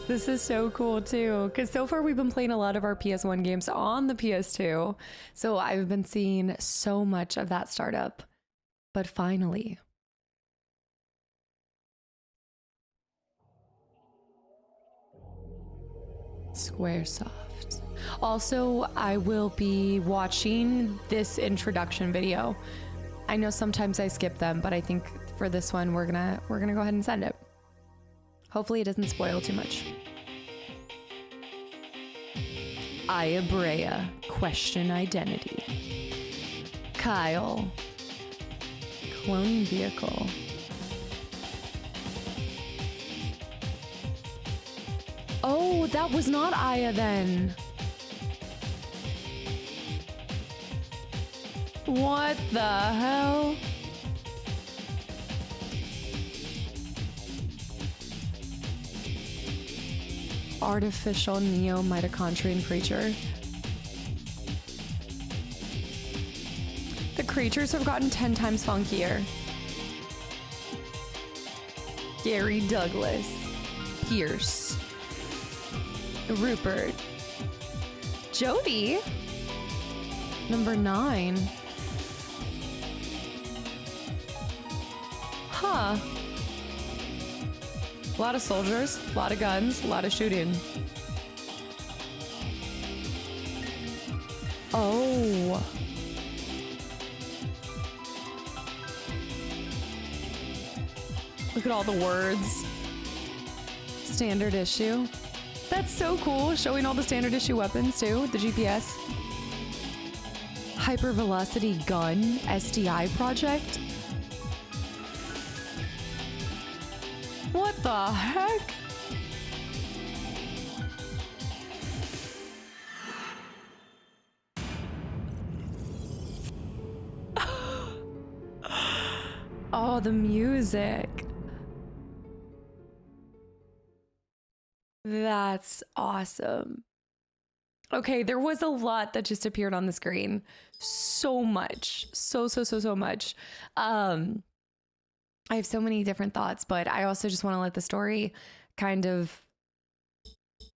This is so cool too, because so far we've been playing a lot of our PS1 games on the PS2. So I've been seeing so much of that startup. But finally. Squaresoft. Also, I will be watching this introduction video. I know sometimes I skip them, but I think for this one we're gonna go ahead and send it. Hopefully it doesn't spoil too much. Aya Brea, question identity. Kyle, cloning vehicle. Oh, that was not Aya then. What the hell? Artificial Neo-Mitochondrial Creature. The creatures have gotten 10 times funkier. Gary Douglas. Pierce. Rupert. Jody. Number 9. Huh. A lot of soldiers, a lot of guns, a lot of shooting. Oh. Look at all the words. Standard issue. That's so cool. Showing all the standard issue weapons too, the GPS. Hypervelocity gun SDI project. What the heck? Oh, the music. That's awesome. Okay, there was a lot that just appeared on the screen. So much. So much. I have so many different thoughts, but I also just want to let the story kind of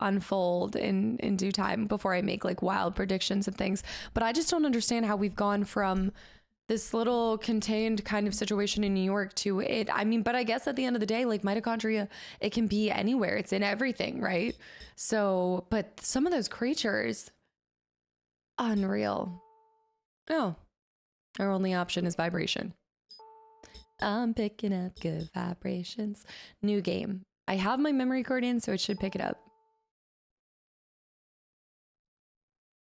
unfold in due time before I make like wild predictions and things. But I just don't understand how we've gone from this little contained kind of situation in New York to it. I mean, but I guess at the end of the day, like mitochondria, it can be anywhere. It's in everything, right? So, but some of those creatures, unreal. Oh, our only option is vibration. I'm picking up good vibrations. New game. I have my memory card in, so it should pick it up.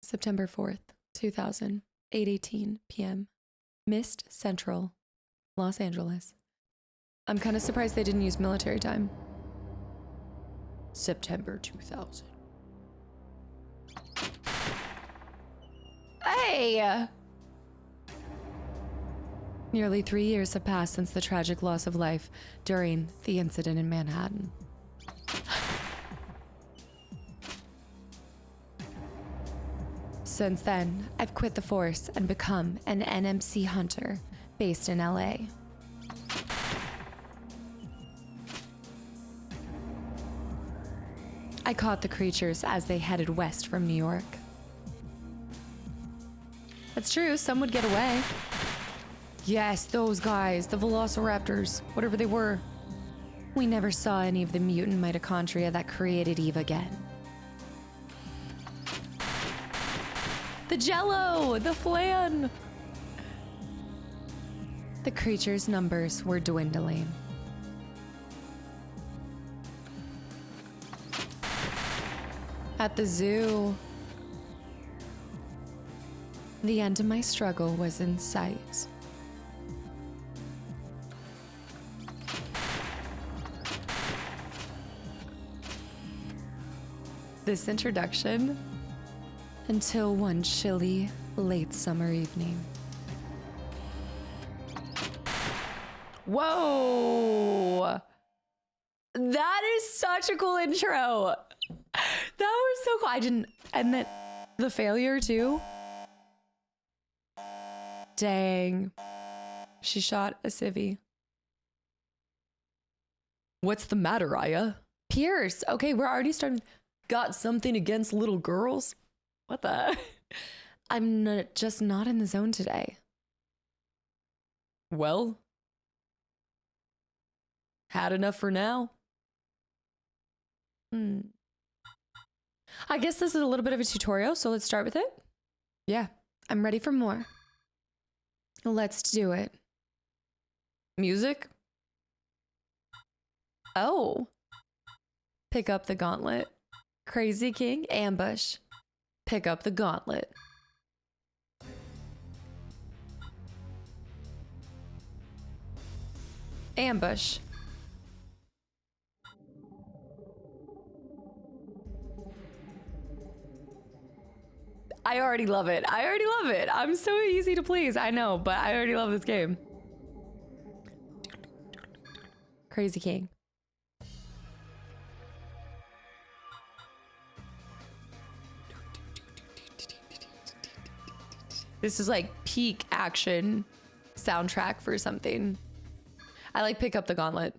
September 4th, 2000, 8:18 p.m. Mist Central, Los Angeles. I'm kind of surprised they didn't use military time. September 2000. Hey! Nearly 3 years have passed since the tragic loss of life during the incident in Manhattan. Since then, I've quit the force and become an NMC hunter based in LA. I caught the creatures as they headed west from New York. That's true, some would get away. Yes, those guys, the velociraptors, whatever they were. We never saw any of the mutant mitochondria that created Eve again. The jello, the flan. The creatures' numbers were dwindling. At the zoo, the end of my struggle was in sight. This introduction until one chilly, late summer evening. Whoa! That is such a cool intro. That was so cool. I didn't, and then the failure too. Dang. She shot a civvy. What's the matter, Aya? Pierce. Okay, we're already starting. Got something against little girls? What the? I'm just not in the zone today. Well, had enough for now. I guess this is a little bit of a tutorial, so let's start with it. Yeah, I'm ready for more. Let's do it. Music? Oh. Pick up the gauntlet. Crazy King, ambush. Pick up the gauntlet. Ambush. I already love it. I already love it. I'm so easy to please. I know, but I already love this game. Crazy King. This is like peak action soundtrack for something. I like Pick Up the Gauntlet.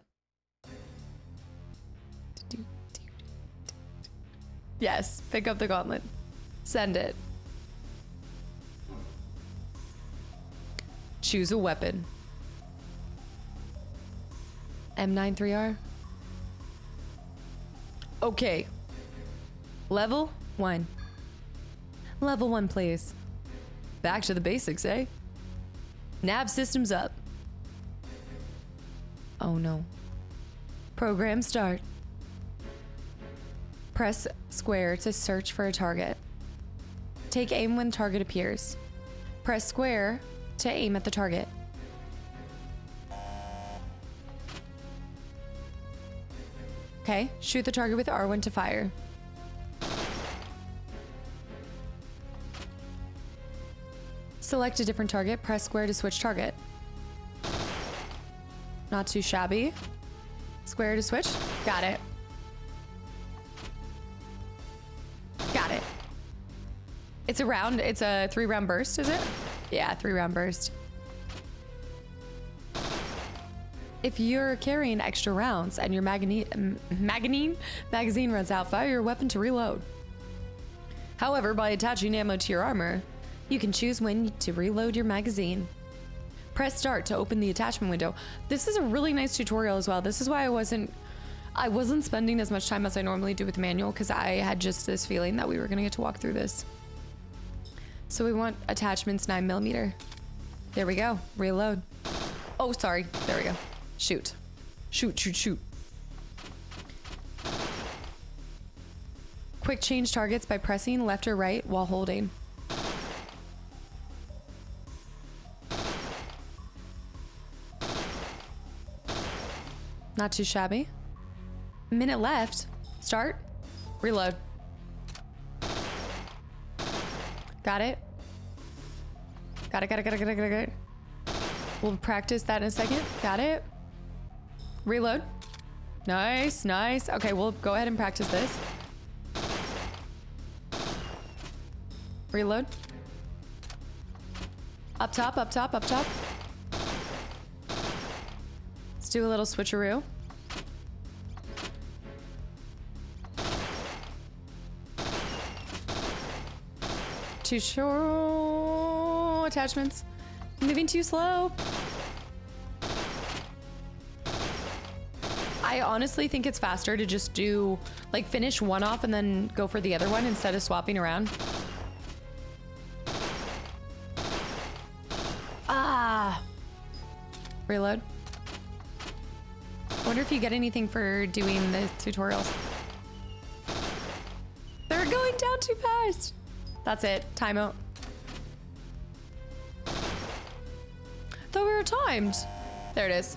Yes, pick up the gauntlet. Send it. Choose a weapon. M93R. Okay. Level 1. Level 1, please. Back to the basics, eh? Nav systems up. Oh no. Program start. Press square to search for a target. Take aim when target appears. Press square to aim at the target. Okay, shoot the target with R1 to fire. Select a different target, press square to switch target. Not too shabby. Square to switch. Got it. Got it. It's a 3-round burst, is it? Yeah, 3-round burst. If you're carrying extra rounds and your magazine runs out, fire your weapon to reload. However, by attaching ammo to your armor, you can choose when to reload your magazine. Press start to open the attachment window. This is a really nice tutorial as well. This is why I wasn't spending as much time as I normally do with the manual, because I had just this feeling that we were gonna get to walk through this. So we want attachments 9mm. There we go. Reload. Oh, sorry. There we go. Shoot. Shoot, shoot, shoot. Quick change targets by pressing left or right while holding. Not too shabby. Minute left. Start. Reload. Got it. Got it. We'll practice that in a second. Got it. Reload. Nice, nice. Okay, we'll go ahead and practice this. Reload. Up top, up top, up top. Let's do a little switcheroo. Too short attachments. Moving too slow. I honestly think it's faster to just do, like, finish one off and then go for the other one instead of swapping around. Ah. Reload. Wonder if you get anything for doing the tutorials. They're going down too fast. That's it. Timeout. Thought we were timed. There it is.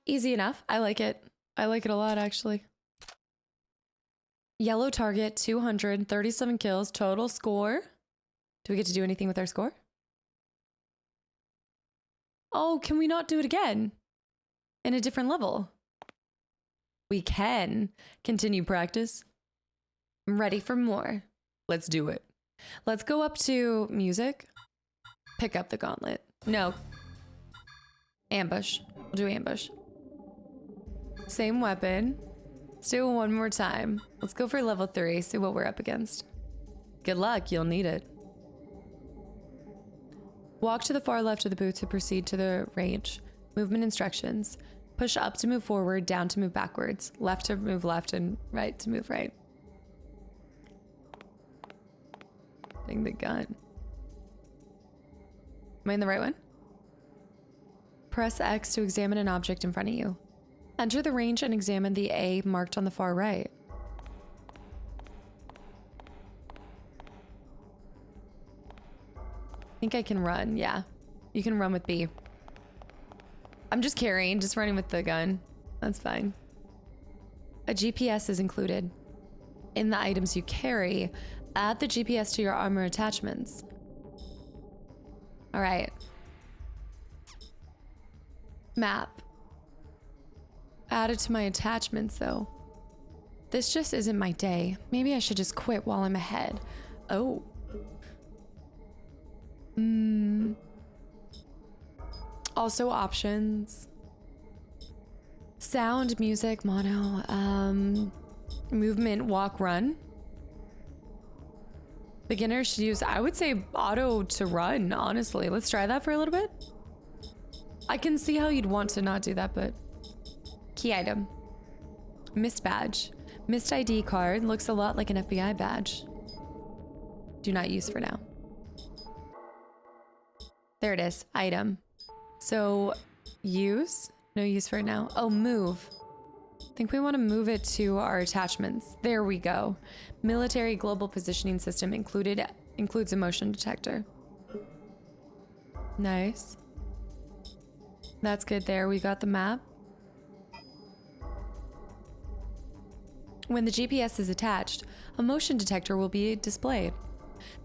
Easy enough. I like it. I like it a lot, actually. Yellow target, 237 kills. Total score. Do we get to do anything with our score? Oh, can we not do it again? In a different level? We can. Continue practice. I'm ready for more. Let's do it. Let's go up to music. Pick up the gauntlet. No. Ambush. We'll do ambush. Same weapon. Let's do it one more time. Let's go for level 3. See what we're up against. Good luck. You'll need it. Walk to the far left of the booth to proceed to the range. Movement instructions. Push up to move forward, down to move backwards, left to move left, and right to move right. Getting the gun. Am I in the right one? Press X to examine an object in front of you. Enter the range and examine the A marked on the far right. I think I can run, yeah. You can run with B. I'm just carrying, just running with the gun. That's fine. A GPS is included. In the items you carry, add the GPS to your armor attachments. All right. Map. Add it to my attachments, though. This just isn't my day. Maybe I should just quit while I'm ahead. Oh. Also options. Sound, music, mono, movement, walk, run. Beginners should use, I would say, auto to run, honestly. Let's try that for a little bit. I can see how you'd want to not do that, but... Key item. Missed badge. Missed ID card. Looks a lot like an FBI badge. Do not use for now. There it is. Item. So, use. No use for now. Oh, move. think we want to move it to our attachments. There we go. Military global positioning system includes a motion detector. Nice. That's good there. We got the map. When the GPS is attached, a motion detector will be displayed.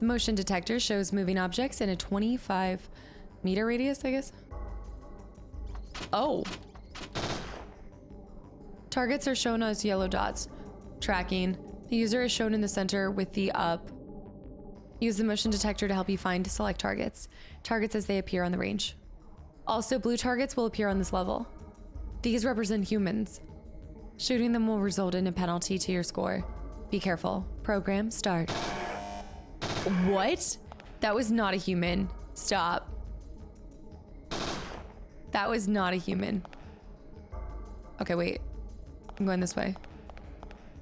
The motion detector shows moving objects in a 25-meter radius, I guess. Oh. Targets are shown as yellow dots. Tracking. The user is shown in the center with the up. Use the motion detector to help you find select targets. Targets as they appear on the range. Also, blue targets will appear on this level. These represent humans. Shooting them will result in a penalty to your score. Be careful. Program start. What? That was not a human. Stop. That was not a human. Okay, wait. I'm going this way.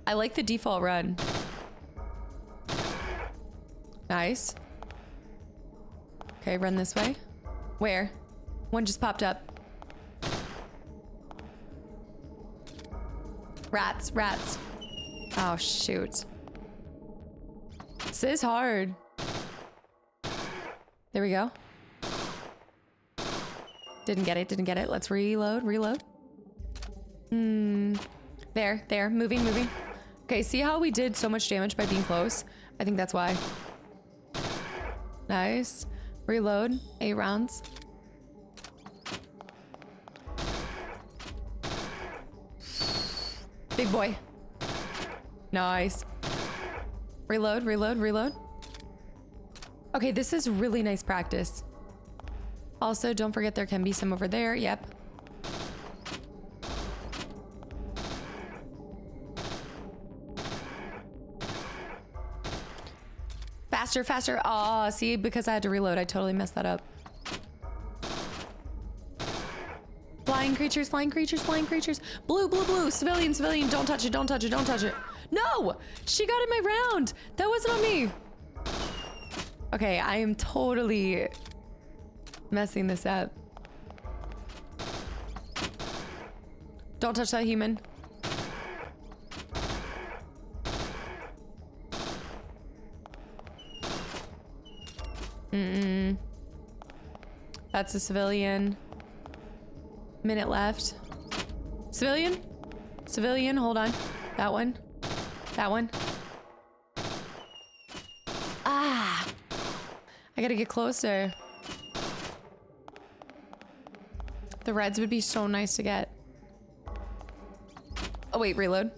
I like the default run. Nice. Okay, run this way. Where? One just popped up. Rats, rats. Oh, shoot. This is hard. There we go. Didn't get it, didn't get it. Let's reload, reload. There, moving, moving. Okay, see how we did so much damage by being close? I think that's why. Nice. Reload, 8 rounds. Big boy. Nice. Reload, reload, reload. Okay, this is really nice practice. Also, don't forget there can be some over there. Yep. Faster, faster. Aw, see, because I had to reload, I totally messed that up. Flying creatures, flying creatures, flying creatures. Blue, blue, blue. Civilian, civilian. Don't touch it, don't touch it, don't touch it. No! She got in my round. That wasn't on me. Okay, I am totally messing this up. Don't touch that human. That's a civilian. Minute left. Civilian? Civilian, hold on. That one. That one. Ah! I gotta get closer. The reds would be so nice to get. Oh wait, reload.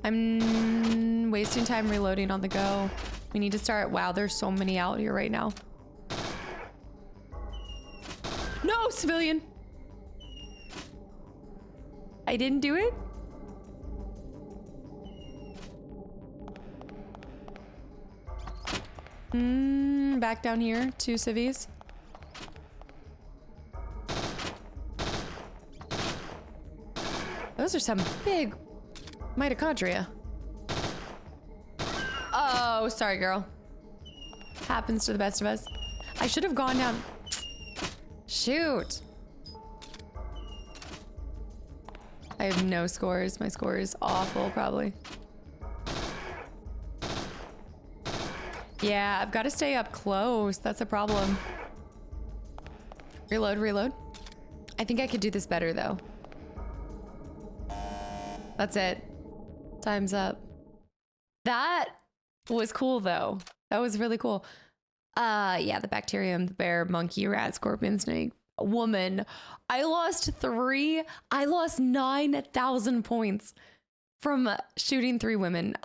I'm wasting time reloading on the go. We need to start. Wow, there's so many out here right now. No, civilian. I didn't do it. Back down here, 2 civvies. Those are some big mitochondria. Oh, sorry, girl. Happens to the best of us. I should have gone down. Shoot. I have no scores. My score is awful, probably. Yeah, I've got to stay up close. That's a problem. Reload, reload. I think I could do this better, though. That's it. Time's up. That was cool, though. That was really cool. Yeah, the bacterium, the bear, monkey, rat, scorpion, snake, woman. I lost 9,000 points from shooting 3 women.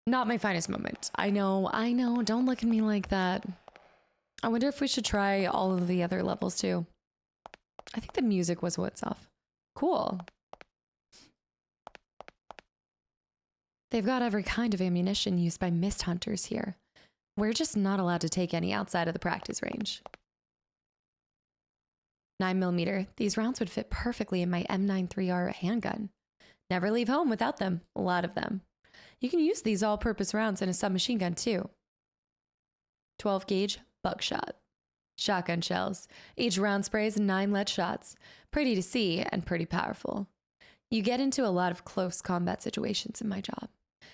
Not my finest moment. I know. Don't look at me like that. I wonder if we should try all of the other levels too. I think the music was what's off. Cool. They've got every kind of ammunition used by mist hunters here. We're just not allowed to take any outside of the practice range. 9mm. These rounds would fit perfectly in my M93R handgun. Never leave home without them. A lot of them. You can use these all-purpose rounds in a submachine gun too. 12 gauge buckshot. Shotgun shells. Each round sprays 9 lead shots. Pretty to see and pretty powerful. You get into a lot of close combat situations in my job.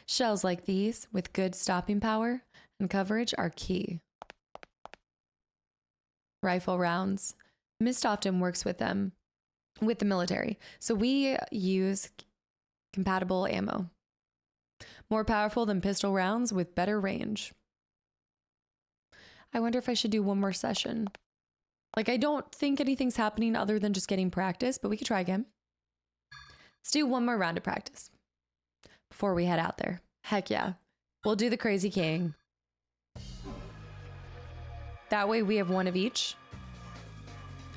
Shells like these, with good stopping power and coverage, are key. Rifle rounds. Mist often works with them, with the military, so we use compatible ammo. More powerful than pistol rounds with better range. I wonder if I should do one more session. Like, I don't think anything's happening other than just getting practice, but we could try again. Let's do one more round of practice before we head out there. Heck yeah. We'll do the Crazy King. That way we have one of each.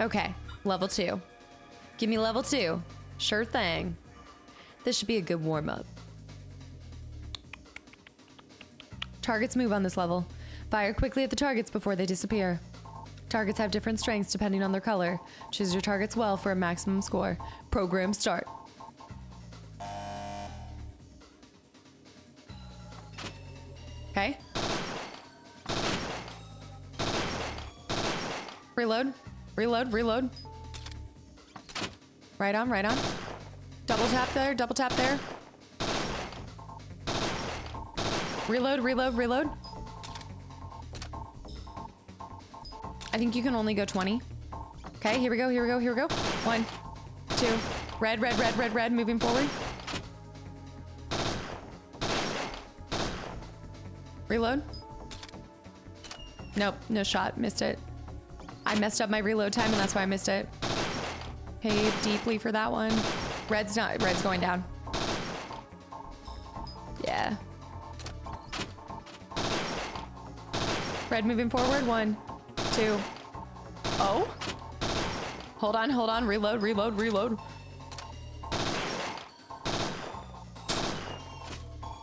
Okay, level 2. Give me level 2. Sure thing. This should be a good warm-up. Targets move on this level. Fire quickly at the targets before they disappear. Targets have different strengths depending on their color. Choose your targets well for a maximum score. Program start. Okay. Reload. Reload, reload. Right on, right on. Double tap there, double tap there. Reload, reload, reload. I think you can only go 20. Okay, here we go, here we go, here we go. 1, 2. Red, red, red, red, red, moving forward. Reload. Nope, no shot, missed it. I messed up my reload time and that's why I missed it. Paid deeply for that one. Red's going down. Yeah. Red moving forward. 1, 2. Oh. Hold on, hold on. Reload, reload, reload.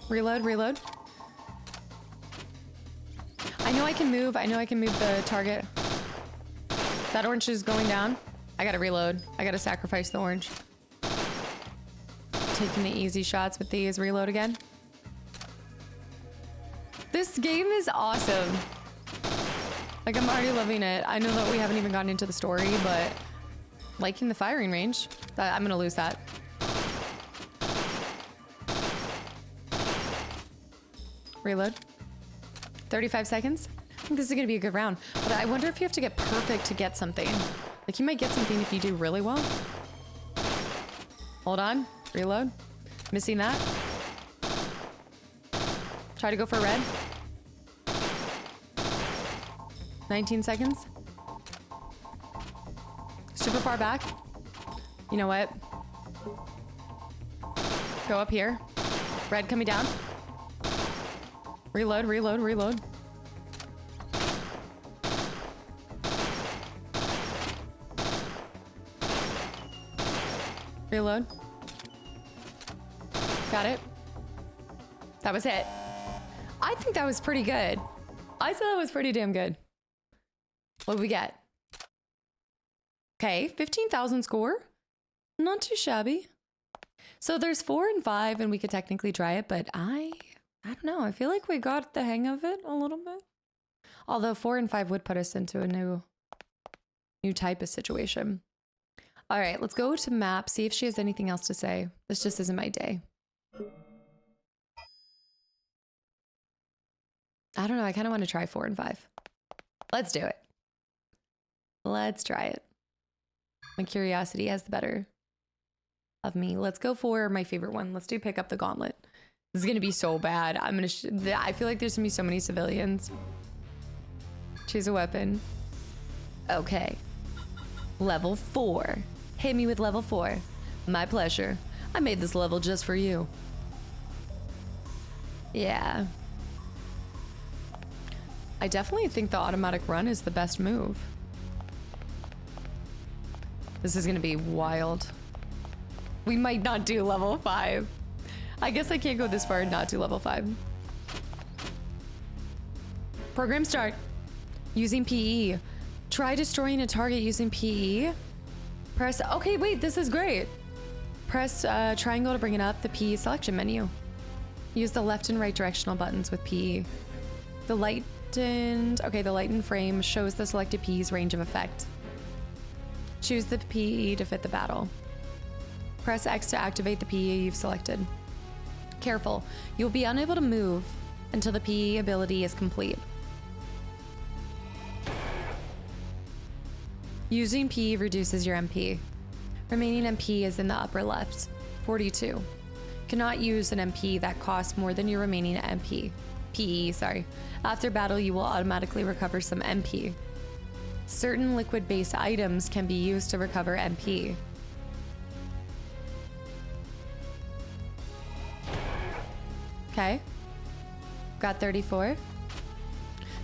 Reload, reload. I know I can move. I know I can move the target. That orange is going down. I gotta reload. I gotta sacrifice the orange. Taking the easy shots with these. Reload again. This game is awesome. Like, I'm already loving it. I know that we haven't even gotten into the story, but liking the firing range. I'm gonna lose that. Reload. 35 seconds. I think this is gonna be a good round, but I wonder if you have to get perfect to get something. Like, you might get something if you do really well. Hold on. Reload. Missing that. Try to go for red. 19 seconds. Super far back. You know what? Go up here. Red coming down. Reload, reload, reload. Reload. Got it. That was it. I think that was pretty good. I thought that was pretty damn good. What did we get? Okay, 15,000 score. Not too shabby. So there's 4 and 5 and we could technically try it, but I don't know. I feel like we got the hang of it a little bit. Although 4 and 5 would put us into a new type of situation. All right, let's go to map, see if she has anything else to say. This just isn't my day. I don't know. I kind of want to try 4 and 5. Let's do it. Let's try it. My curiosity has the better of me. Let's go for my favorite one. Let's do pick up the gauntlet. This is going to be so bad. I feel like there's going to be so many civilians. Choose a weapon. Okay. Level 4. Hit me with level 4. My pleasure. I made this level just for you. Yeah. I definitely think the automatic run is the best move. This is gonna be wild. We might not do level 5. I guess I can't go this far and not do level 5. Program start. Using PE. Try destroying a target using PE. Press. Okay, wait, this is great. Press triangle to bring it up, the P selection menu. Use the left and right directional buttons with P. The lightened frame shows the selected P's range of effect. Choose the PE to fit the battle. Press X to activate the PE you've selected. Careful, you'll be unable to move until the PE ability is complete. Using PE reduces your MP. Remaining MP is in the upper left, 42. Cannot use an MP that costs more than your remaining MP. PE, sorry. After battle, you will automatically recover some MP. Certain liquid-based items can be used to recover MP. Okay. Got 34.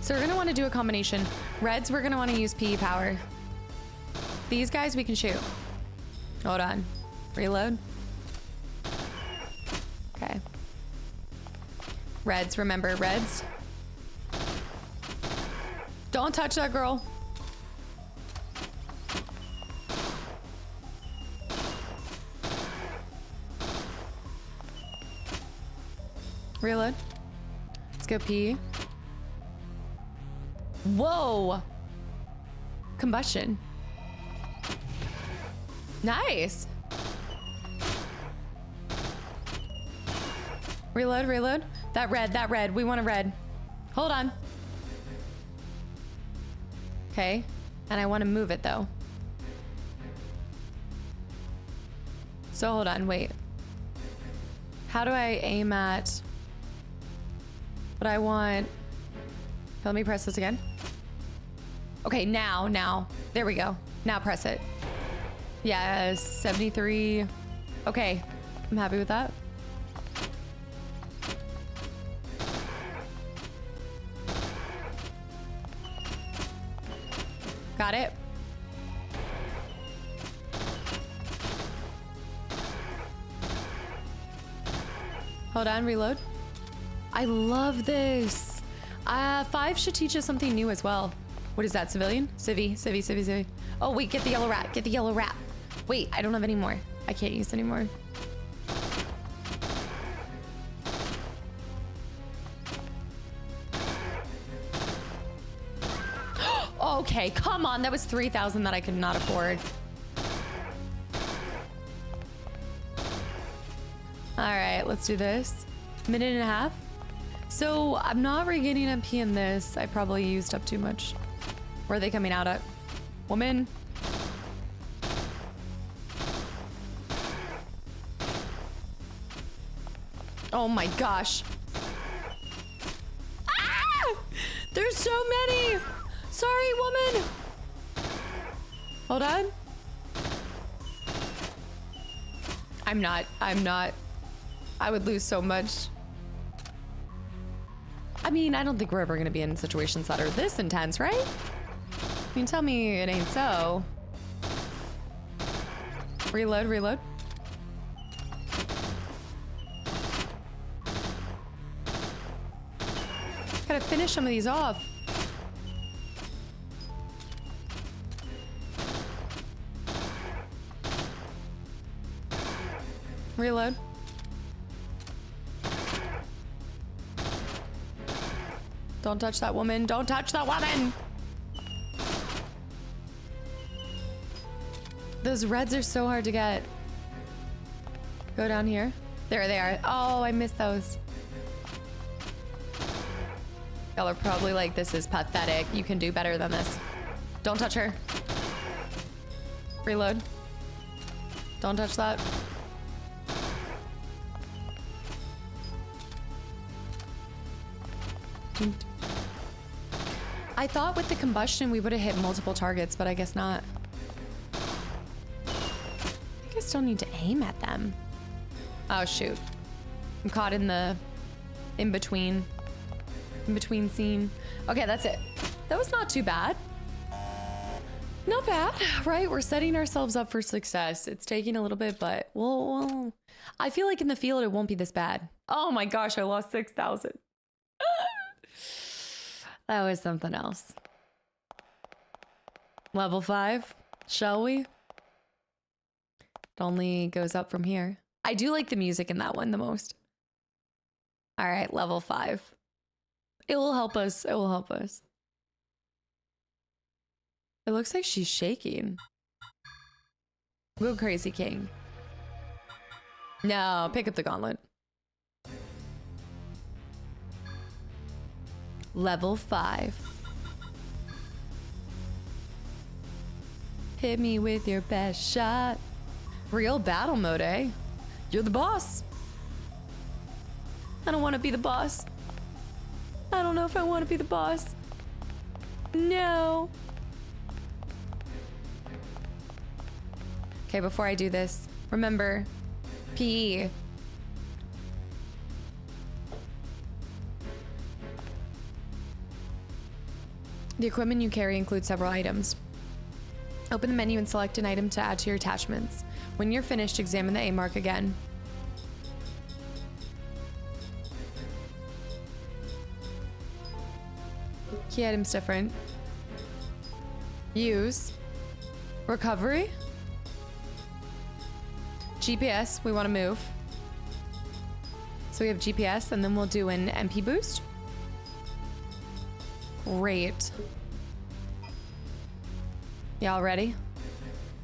So we're gonna want to do a combination. Reds, we're gonna want to use PE power. These guys we can shoot. Hold on. Reload. Okay. Reds, remember, reds. Don't touch that girl. Reload. Let's go P. Whoa. Combustion. Nice. Reload, reload. That red. We want a red. Hold on. Okay. And I want to move it though. So hold on, wait. How do I aim at what I want? Let me press this again. Okay, now. There we go. Now press it. Yeah, 73. Okay, I'm happy with that. Got it. Hold on, reload. I love this. 5 should teach us something new as well. What is that, civilian? Civvy. Oh, wait, get the yellow rat. Wait, I don't have any more. I can't use anymore. Okay, come on. That was 3,000 that I could not afford. All right, let's do this. Minute and a half. So I'm not regaining MP in this. I probably used up too much. Where are they coming out at? Woman. Oh my gosh. Ah! There's so many. Sorry, woman. Hold on. I'm not. I would lose so much. I mean, I don't think we're ever going to be in situations that are this intense, right? I mean, tell me it ain't so. Reload. Gotta finish some of these off. Reload. Don't touch that woman. Don't touch that woman. Those reds are so hard to get. Go down here. There they are. Oh, I missed those. Y'all are probably like, this is pathetic. You can do better than this. Don't touch her. Reload. Don't touch that. I thought with the combustion we would have hit multiple targets, but I guess not. I think I still need to aim at them. Oh shoot. I'm caught in the in-between scene. Okay, that's it. That was not too bad. Not bad, right? We're setting ourselves up for success. It's taking a little bit, but well, I feel like in the field it won't be this bad. Oh my gosh, I lost 6,000. That was something else. Level 5, shall we? It only goes up from here. I do like the music in that one the most. All right, level 5. It will help us. It will help us. It looks like she's shaking. Go crazy, King. No, pick up the gauntlet. Level 5. Hit me with your best shot. Real battle mode, eh? You're the boss. I don't want to be the boss. I don't know if I want to be the boss. No. Okay, before I do this, remember, PE. The equipment you carry includes several items. Open the menu and select an item to add to your attachments. When you're finished, examine the A mark again. Key item's different. Use. Recovery. GPS, we want to move. So we have GPS, and then we'll do an MP boost. Great. Y'all ready?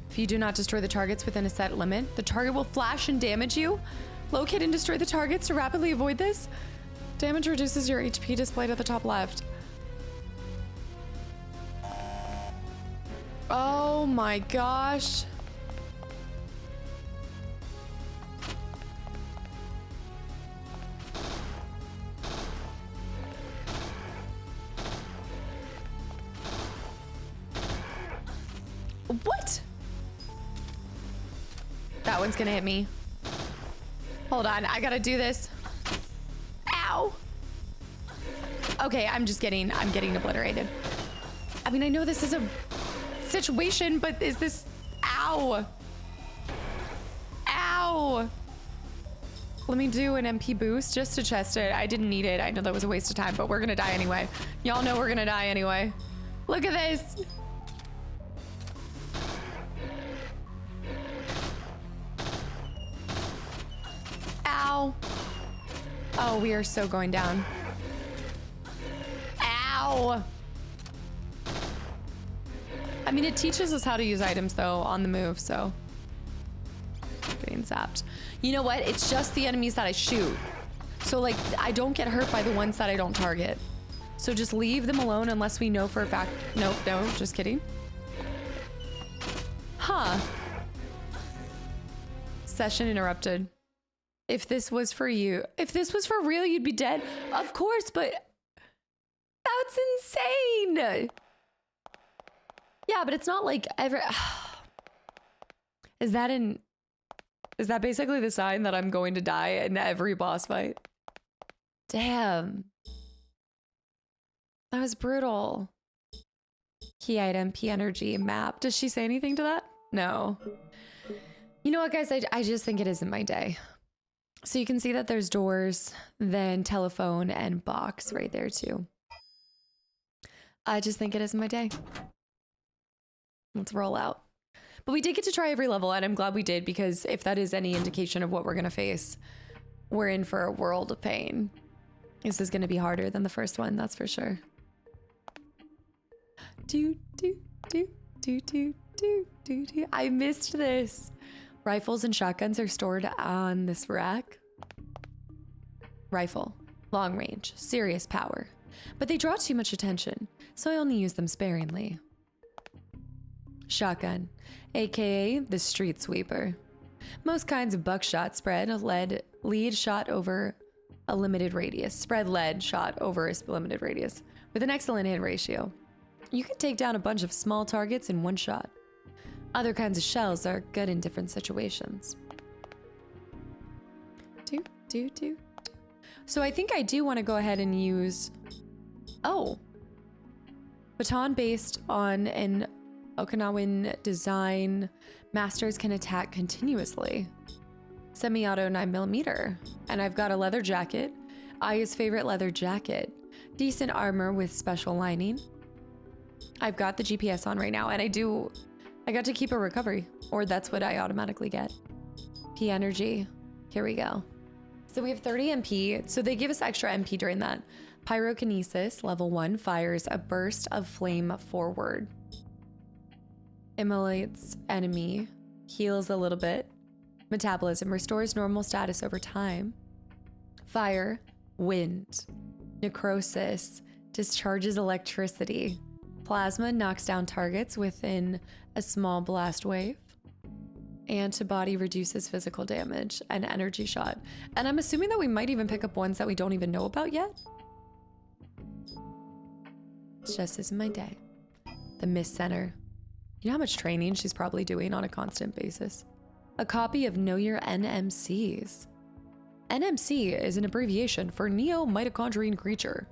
If you do not destroy the targets within a set limit, the target will flash and damage you. Locate and destroy the targets to rapidly avoid this. Damage reduces your HP displayed at the top left. Oh my gosh. What? That one's gonna hit me. Hold on, I gotta do this. Ow. Okay, I'm getting obliterated. I mean, I know this is a situation, but is this... Ow. Ow. Let me do an MP boost just to test it. I didn't need it. I know that was a waste of time, but we're gonna die anyway. Y'all know we're gonna die anyway. Look at this. Ow. Oh, we are so going down. Ow. I mean, it teaches us how to use items, though, on the move, so... Getting zapped. You know what? It's just the enemies that I shoot. So, like, I don't get hurt by the ones that I don't target. So just leave them alone unless we know for a fact... Nope, no, just kidding. Huh. Session interrupted. If this was for you... If this was for real, you'd be dead. Of course, but... That's insane! Yeah, but it's not like ever... Is that basically the sign that I'm going to die in every boss fight? Damn. That was brutal. Key item, P energy, map. Does she say anything to that? No. You know what, guys? I just think it isn't my day. So you can see that there's doors, then telephone and box right there too. I just think it isn't my day. Let's roll out. But we did get to try every level, and I'm glad we did, because if that is any indication of what we're going to face, we're in for a world of pain. This is going to be harder than the first one, that's for sure. I missed this. Rifles and shotguns are stored on this rack. Rifle, long range, serious power. But they draw too much attention, so I only use them sparingly. Shotgun, aka the street sweeper. Most kinds of buckshot spread lead shot over a limited radius. Spread lead shot over a limited radius with an excellent hit ratio. You can take down a bunch of small targets in one shot. Other kinds of shells are good in different situations. So I think I do want to go ahead and use... Oh. Baton based on an Okinawan design. Masters can attack continuously. Semi-auto 9mm. And I've got a leather jacket. Aya's favorite leather jacket. Decent armor with special lining. I've got the GPS on right now, and I do I got to keep a recovery, or that's what I automatically get. P energy. Here we go. So we have 30 MP. So they give us extra MP during that. Pyrokinesis, level 1, fires a burst of flame forward. Immolates enemy. Heals a little bit. Metabolism, restores normal status over time. Fire, wind. Necrosis, discharges electricity. Plasma, knocks down targets within a small blast wave. Antibody, reduces physical damage. And energy shot. And I'm assuming that we might even pick up ones that we don't even know about yet. It just isn't my day. The Mist Center. You know how much training she's probably doing on a constant basis? A copy of Know Your NMCs. NMC is an abbreviation for Neo-Mitochondrial Creature.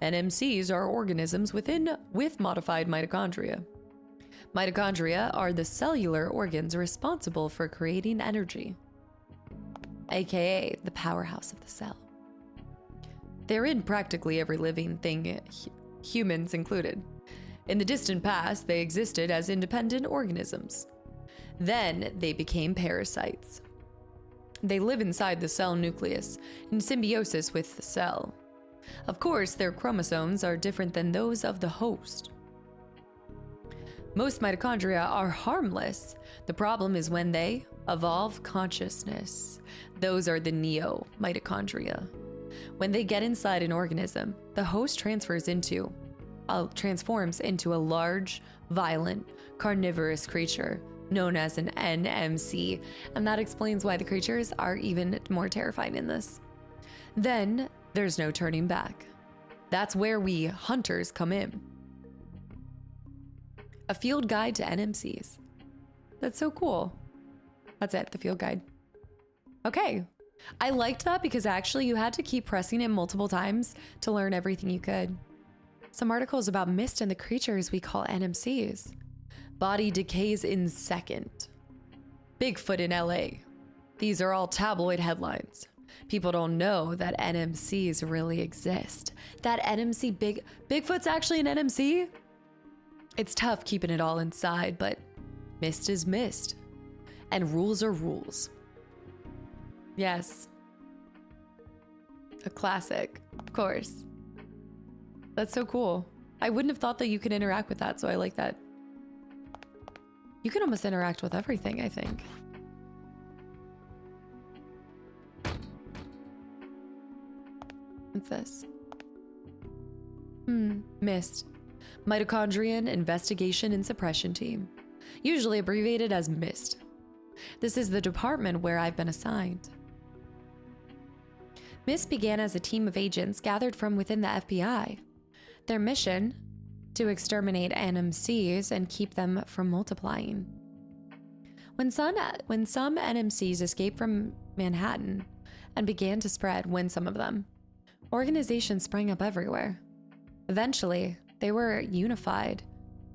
NMCs are organisms with modified mitochondria. Mitochondria are the cellular organs responsible for creating energy, aka the powerhouse of the cell. They're in practically every living thing, humans included. In the distant past, they existed as independent organisms. Then they became parasites. They live inside the cell nucleus, in symbiosis with the cell. Of course, their chromosomes are different than those of the host. Most mitochondria are harmless. The problem is when they evolve consciousness. Those are the neo-mitochondria. When they get inside an organism, the host transforms into a large, violent, carnivorous creature known as an NMC, and that explains why the creatures are even more terrifying in this. Then there's no turning back. That's where we hunters come in. A field guide to NMCs. That's so cool. That's it, the field guide. Okay. I liked that because actually you had to keep pressing it multiple times to learn everything you could. Some articles about mist and the creatures we call NMCs. Body decays in second. Bigfoot in LA. These are all tabloid headlines. People don't know that NMCs really exist. That NMC Bigfoot's actually an NMC? It's tough keeping it all inside, but mist is mist. And rules are rules. Yes. A classic, of course. That's so cool. I wouldn't have thought that you could interact with that, so I like that. You can almost interact with everything, I think. What's this? MIST. Mitochondrian Investigation and Suppression Team. Usually abbreviated as MIST. This is the department where I've been assigned. MIST began as a team of agents gathered from within the FBI. Their mission? To exterminate NMCs and keep them from multiplying. When some NMCs escaped from Manhattan and began to spread, some of them, organizations sprang up everywhere. Eventually, they were unified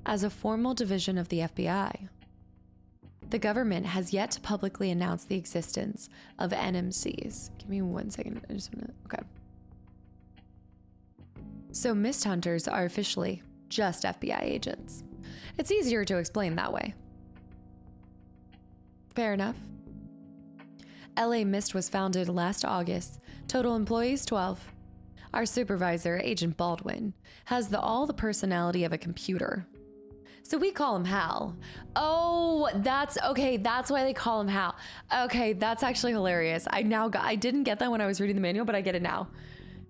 as a formal division of the FBI. The government has yet to publicly announce the existence of NMCs. Give me 1 second. I just want to. Okay. So mist hunters are officially just FBI agents. It's easier to explain that way. Fair enough. LA Mist was founded last August. Total employees 12. Our supervisor, Agent Baldwin, has all the personality of a computer. So we call him Hal. Oh, that's okay. That's why they call him Hal. Okay, that's actually hilarious. I didn't get that when I was reading the manual, but I get it now.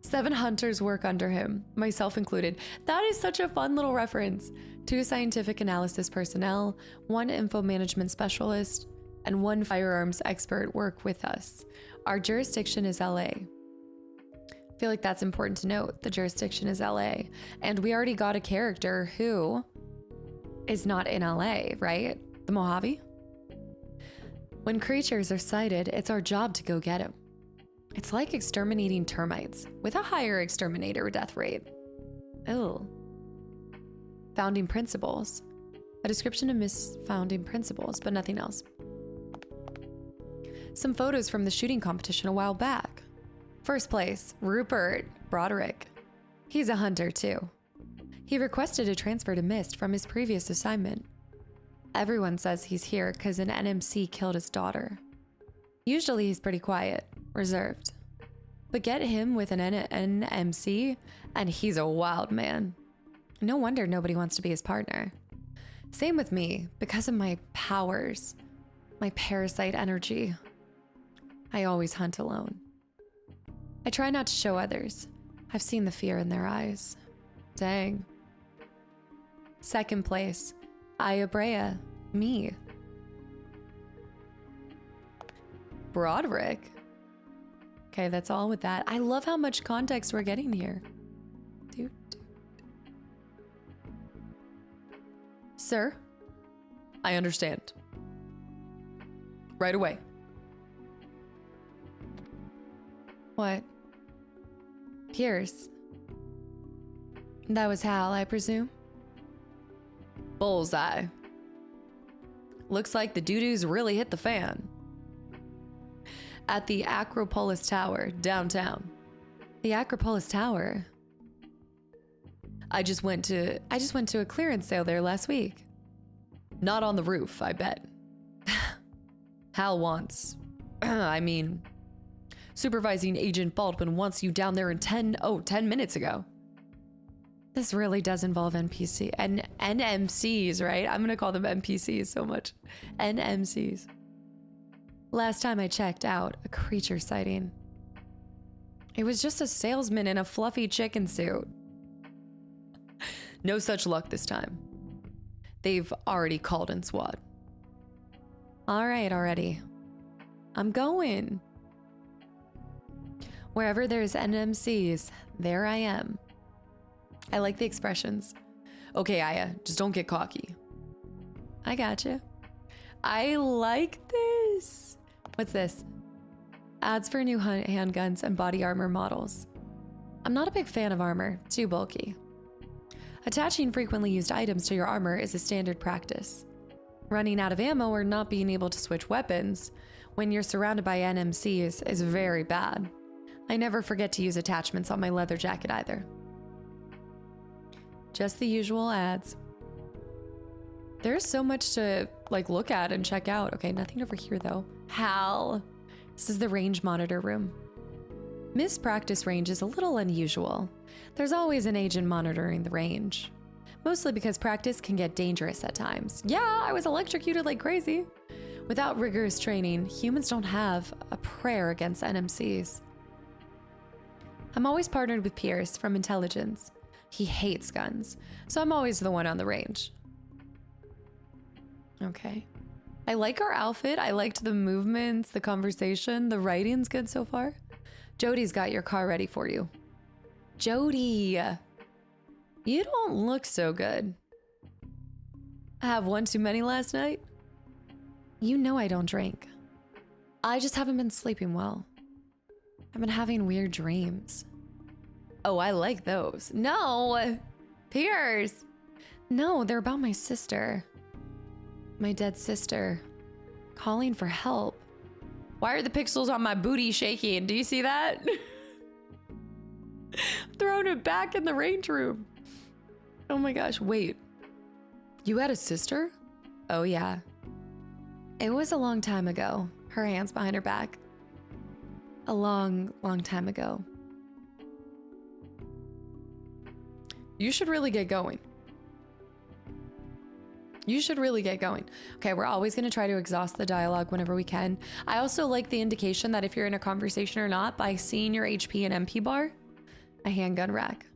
7 hunters work under him, myself included. That is such a fun little reference. 2 scientific analysis personnel, 1 info management specialist, and 1 firearms expert work with us. Our jurisdiction is LA. I feel like that's important to note. The jurisdiction is LA. And we already got a character who is not in LA, right? The Mojave? When creatures are sighted, it's our job to go get them. It's like exterminating termites with a higher exterminator death rate. Ew. Founding principles. A description of misfounding principles, but nothing else. Some photos from the shooting competition a while back. First place, Rupert Broderick. He's a hunter too. He requested a transfer to Mist from his previous assignment. Everyone says he's here because an NMC killed his daughter. Usually he's pretty quiet, reserved. But get him with an NMC and he's a wild man. No wonder nobody wants to be his partner. Same with me, because of my powers, my parasite energy. I always hunt alone. I try not to show others. I've seen the fear in their eyes. Dang. Second place, Brea, me. Broderick. Okay, that's all with that. I love how much context we're getting here. Dude. Sir, I understand. Right away. What? Pierce. That was Hal, I presume? Bullseye. Looks like the doo-doos really hit the fan. At the Acropolis Tower, downtown. The Acropolis Tower? I just went to a clearance sale there last week. Not on the roof, I bet. Hal wants... Supervising Agent Baldwin wants you down there in 10 minutes ago. This really does involve NPC and NMCs, right? I'm gonna call them NPCs so much. NMCs. Last time I checked out, a creature sighting. It was just a salesman in a fluffy chicken suit. No such luck this time. They've already called in SWAT. All right, already. I'm going. Wherever there's NMCs, there I am. I like the expressions. Okay, Aya, just don't get cocky. I gotcha. I like this. What's this? Ads for new handguns and body armor models. I'm not a big fan of armor, too bulky. Attaching frequently used items to your armor is a standard practice. Running out of ammo or not being able to switch weapons when you're surrounded by NMCs is very bad. I never forget to use attachments on my leather jacket either. Just the usual ads. There's so much to look at and check out. Okay, nothing over here though. Hal. This is the range monitor room. Missed practice range is a little unusual. There's always an agent monitoring the range. Mostly because practice can get dangerous at times. Yeah, I was electrocuted like crazy. Without rigorous training, humans don't have a prayer against NMCs. I'm always partnered with Pierce from intelligence. He hates guns, so I'm always the one on the range. Okay. I like our outfit. I liked the movements, the conversation. The writing's good so far. Jody's got your car ready for you. Jody, you don't look so good. I have one too many last night. You know I don't drink. I just haven't been sleeping well. I've been having weird dreams. Oh, I like those. No, Pierce. No, they're about my sister. My dead sister. Calling for help. Why are the pixels on my booty shaking? Do you see that? Throwing it back in the range room. Oh my gosh, wait. You had a sister? Oh yeah. It was a long time ago. Her hands behind her back. A long, long time ago. You should really get going. You should really get going. Okay, we're always going to try to exhaust the dialogue whenever we can. I also like the indication that if you're in a conversation or not by seeing your HP and MP bar. A handgun rack.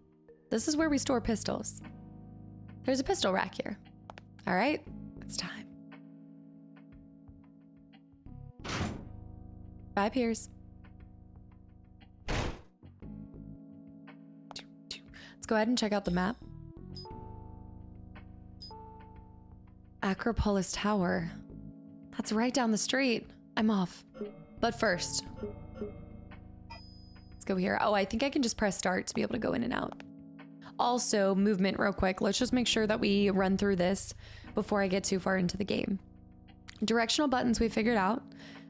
This is where we store pistols. There's a pistol rack here. All right, it's time. Bye, Piers. Let's go ahead and check out the map. Acropolis Tower. That's right down the street. I'm off. But first, let's go here. Oh, I think I can just press start to be able to go in and out. Also, movement real quick. Let's just make sure that we run through this before I get too far into the game. Directional buttons we figured out.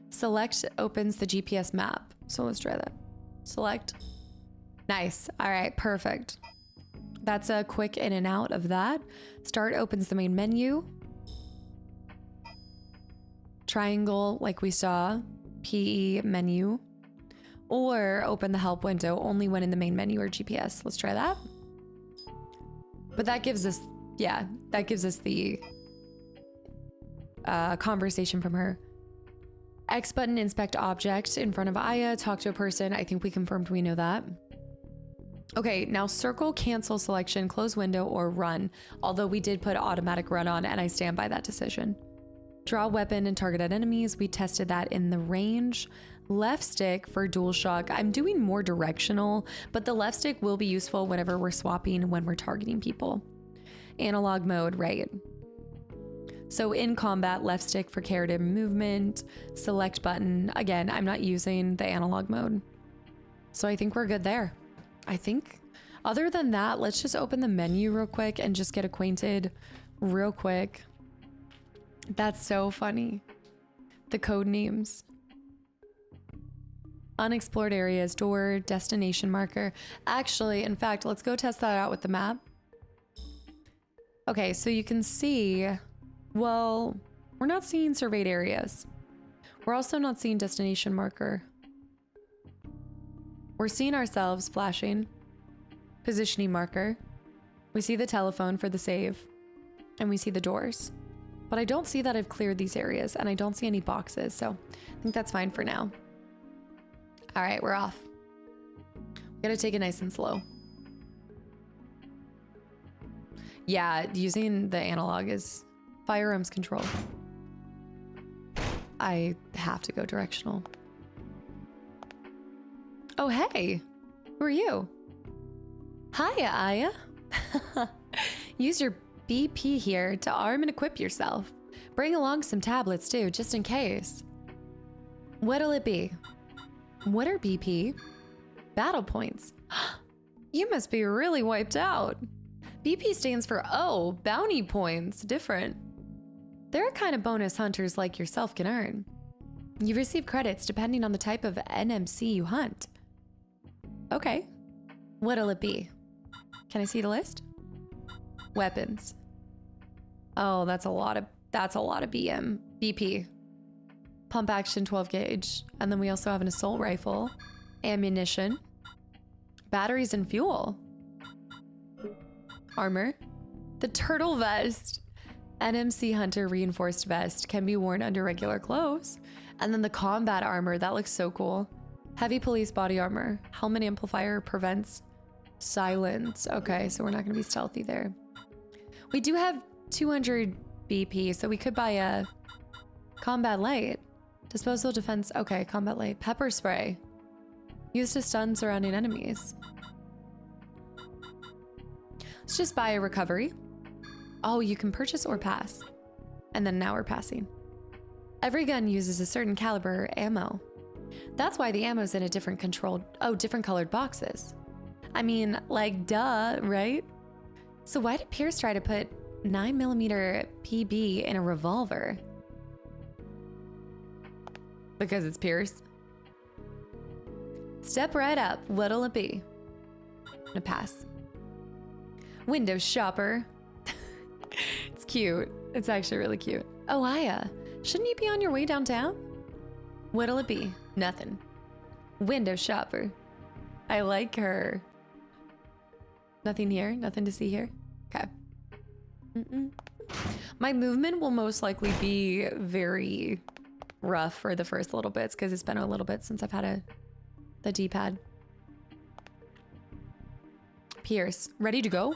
Select opens the GPS map. So let's try that. Select. Nice. All right, perfect. That's a quick in and out of that. Start opens the main menu. triangle like we saw, PE menu, or open the help window only when in the main menu or GPS. Let's try that. But that gives us, yeah, that gives us the conversation from her. X button, inspect object in front of Aya, talk to a person. I think we confirmed we know that. Okay, now circle, cancel selection, close window, or run. Although we did put automatic run on, and I stand by that decision. Draw weapon and target at enemies. We tested that in the range. Left stick for dual shock. I'm doing more directional, but the left stick will be useful whenever we're swapping when we're targeting people. Analog mode, right. So in combat, left stick for carried movement, select button. Again, I'm not using the analog mode. So I think we're good there. I think other than that, let's just open the menu real quick and just get acquainted real quick. That's so funny. The code names. Unexplored areas, door, destination marker. Actually, in fact, let's go test that out with the map. Okay, so you can see, well, we're not seeing surveyed areas. We're also not seeing destination marker. We're seeing ourselves flashing. Positioning marker. We see the telephone for the save. And we see the doors. But I don't see that I've cleared these areas, and I don't see any boxes, so I think that's fine for now. All right, we're off. We gotta take it nice and slow. Yeah, using the analog is firearms control. I have to go directional. Oh, hey, who are you? Hiya, Aya. Use your BP here to arm and equip yourself. Bring along some tablets too, just in case. What'll it be? What are BP? Battle points. You must be really wiped out. BP stands for, oh, bounty points. Different. They're a kind of bonus hunters like yourself can earn. You receive credits depending on the type of NMC you hunt. Okay. What'll it be? Can I see the list? Weapons. Oh, that's a lot of BP. Pump action 12 gauge. And then we also have an assault rifle, ammunition, batteries and fuel, armor, the turtle vest, NMC Hunter reinforced vest can be worn under regular clothes. And then the combat armor, that looks so cool. Heavy police body armor, helmet amplifier prevents silence. Okay, so we're not gonna be stealthy there. We do have 200 BP, so we could buy a combat light. Disposal defense, okay, combat light. Pepper spray. Used to stun surrounding enemies. Let's just buy a recovery. Oh, you can purchase or pass. And then now we're passing. Every gun uses a certain caliber ammo. That's why the ammo's in a different different colored boxes. I mean, like, duh, right? So why did Pierce try to put 9mm PB in a revolver? Because it's Pierce. Step right up. What'll it be? I'm gonna pass. Window shopper. It's cute. It's actually really cute. Oh, Aya, shouldn't you be on your way downtown? What'll it be? Nothing. Window shopper. I like her. Nothing here? Nothing to see here? Okay. My movement will most likely be very rough for the first little bits because it's been a little bit since I've had the D-pad. Pierce, ready to go?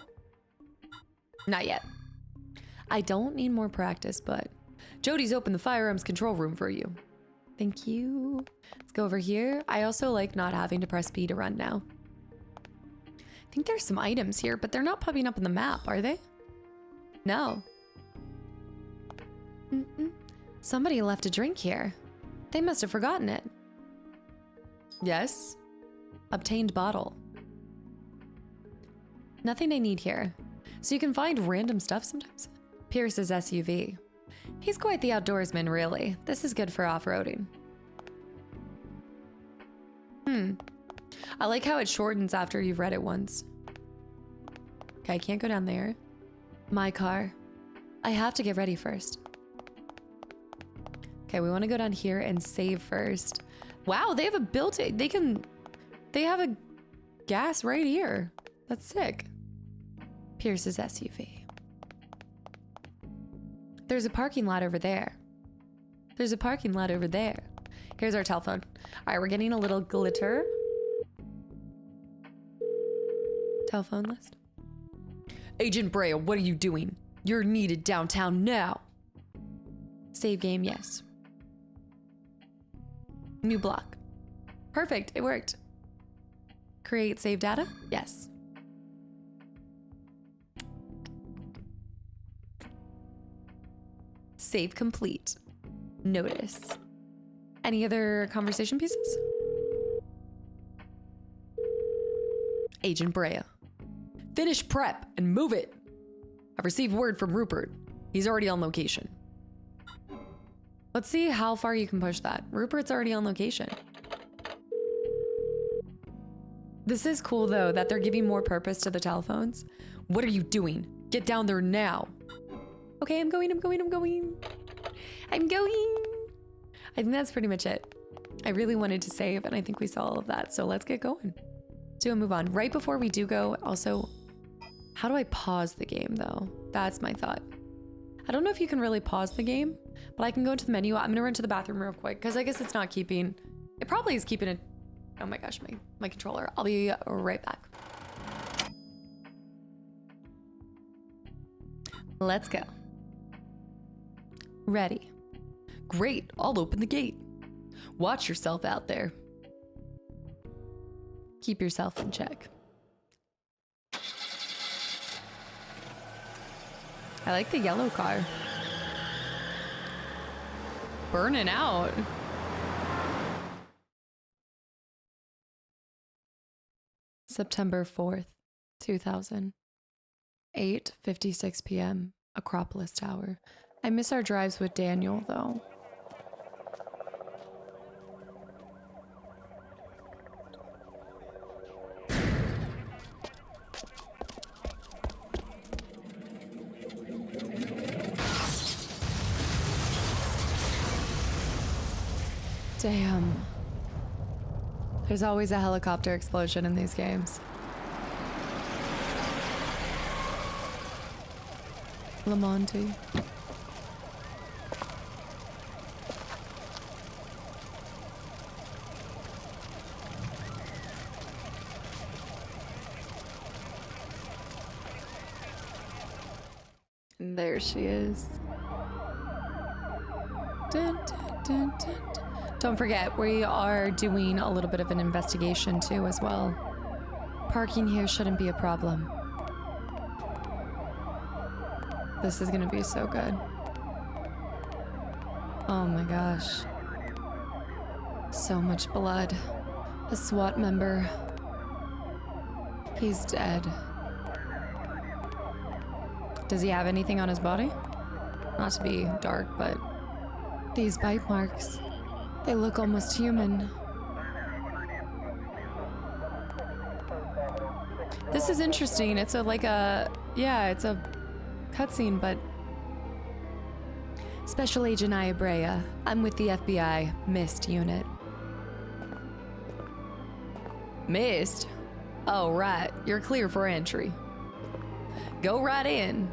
Not yet. I don't need more practice, but Jody's opened the firearms control room for you. Thank you. Let's go over here. I also like not having to press B to run now. I think there's some items here, but they're not popping up on the map, are they? No. Somebody left a drink here. They must have forgotten it. Yes. Obtained bottle. Nothing I need here. So you can find random stuff sometimes. Pierce's SUV. He's quite the outdoorsman, really. This is good for off-roading. I like how it shortens after you've read it once. Okay, I can't go down there. My car. I have to get ready first. Okay, we want to go down here and save first. Wow, they have a built-in, they have a gas right here. That's sick. Pierce's SUV. There's a parking lot over there. There's a parking lot over there. Here's our telephone. All right, we're getting a little glitter. Telephone list. Agent Brea, what are you doing? You're needed downtown now. Save game, yes. New block. Perfect, it worked. Create save data? Yes. Save complete. Notice. Any other conversation pieces? Agent Brea. Finish prep and move it. I've received word from Rupert. He's already on location. Let's see how far you can push that. Rupert's already on location. This is cool though that they're giving more purpose to the telephones. What are you doing? Get down there now. Okay, I'm going. I think that's pretty much it. I really wanted to save and I think we saw all of that. So let's get going. Do a move on. Right before we do go, also, how do I pause the game though? That's my thought. I don't know if you can really pause the game, but I can go into the menu. I'm gonna run to the bathroom real quick because I guess it's not keeping, it probably is keeping it. Oh my gosh, my controller. I'll be right back. Let's go. Ready. Great, I'll open the gate. Watch yourself out there. Keep yourself in check. I like the yellow car. Burning out. September 4th, 2000. 8:56 p.m. Acropolis Tower. I miss our drives with Daniel, though. Damn. There's always a helicopter explosion in these games. Lamonti. And there she is. Dun, dun, dun, dun. Don't forget, we are doing a little bit of an investigation too as well. Parking here shouldn't be a problem. This is gonna be so good. Oh my gosh. So much blood. The SWAT member. He's dead. Does he have anything on his body? Not to be dark, but these bite marks. They look almost human. This is interesting. It's it's a cutscene, but Special Agent Brea. I'm with the FBI MIST unit. MIST? Oh, right. You're clear for entry. Go right in.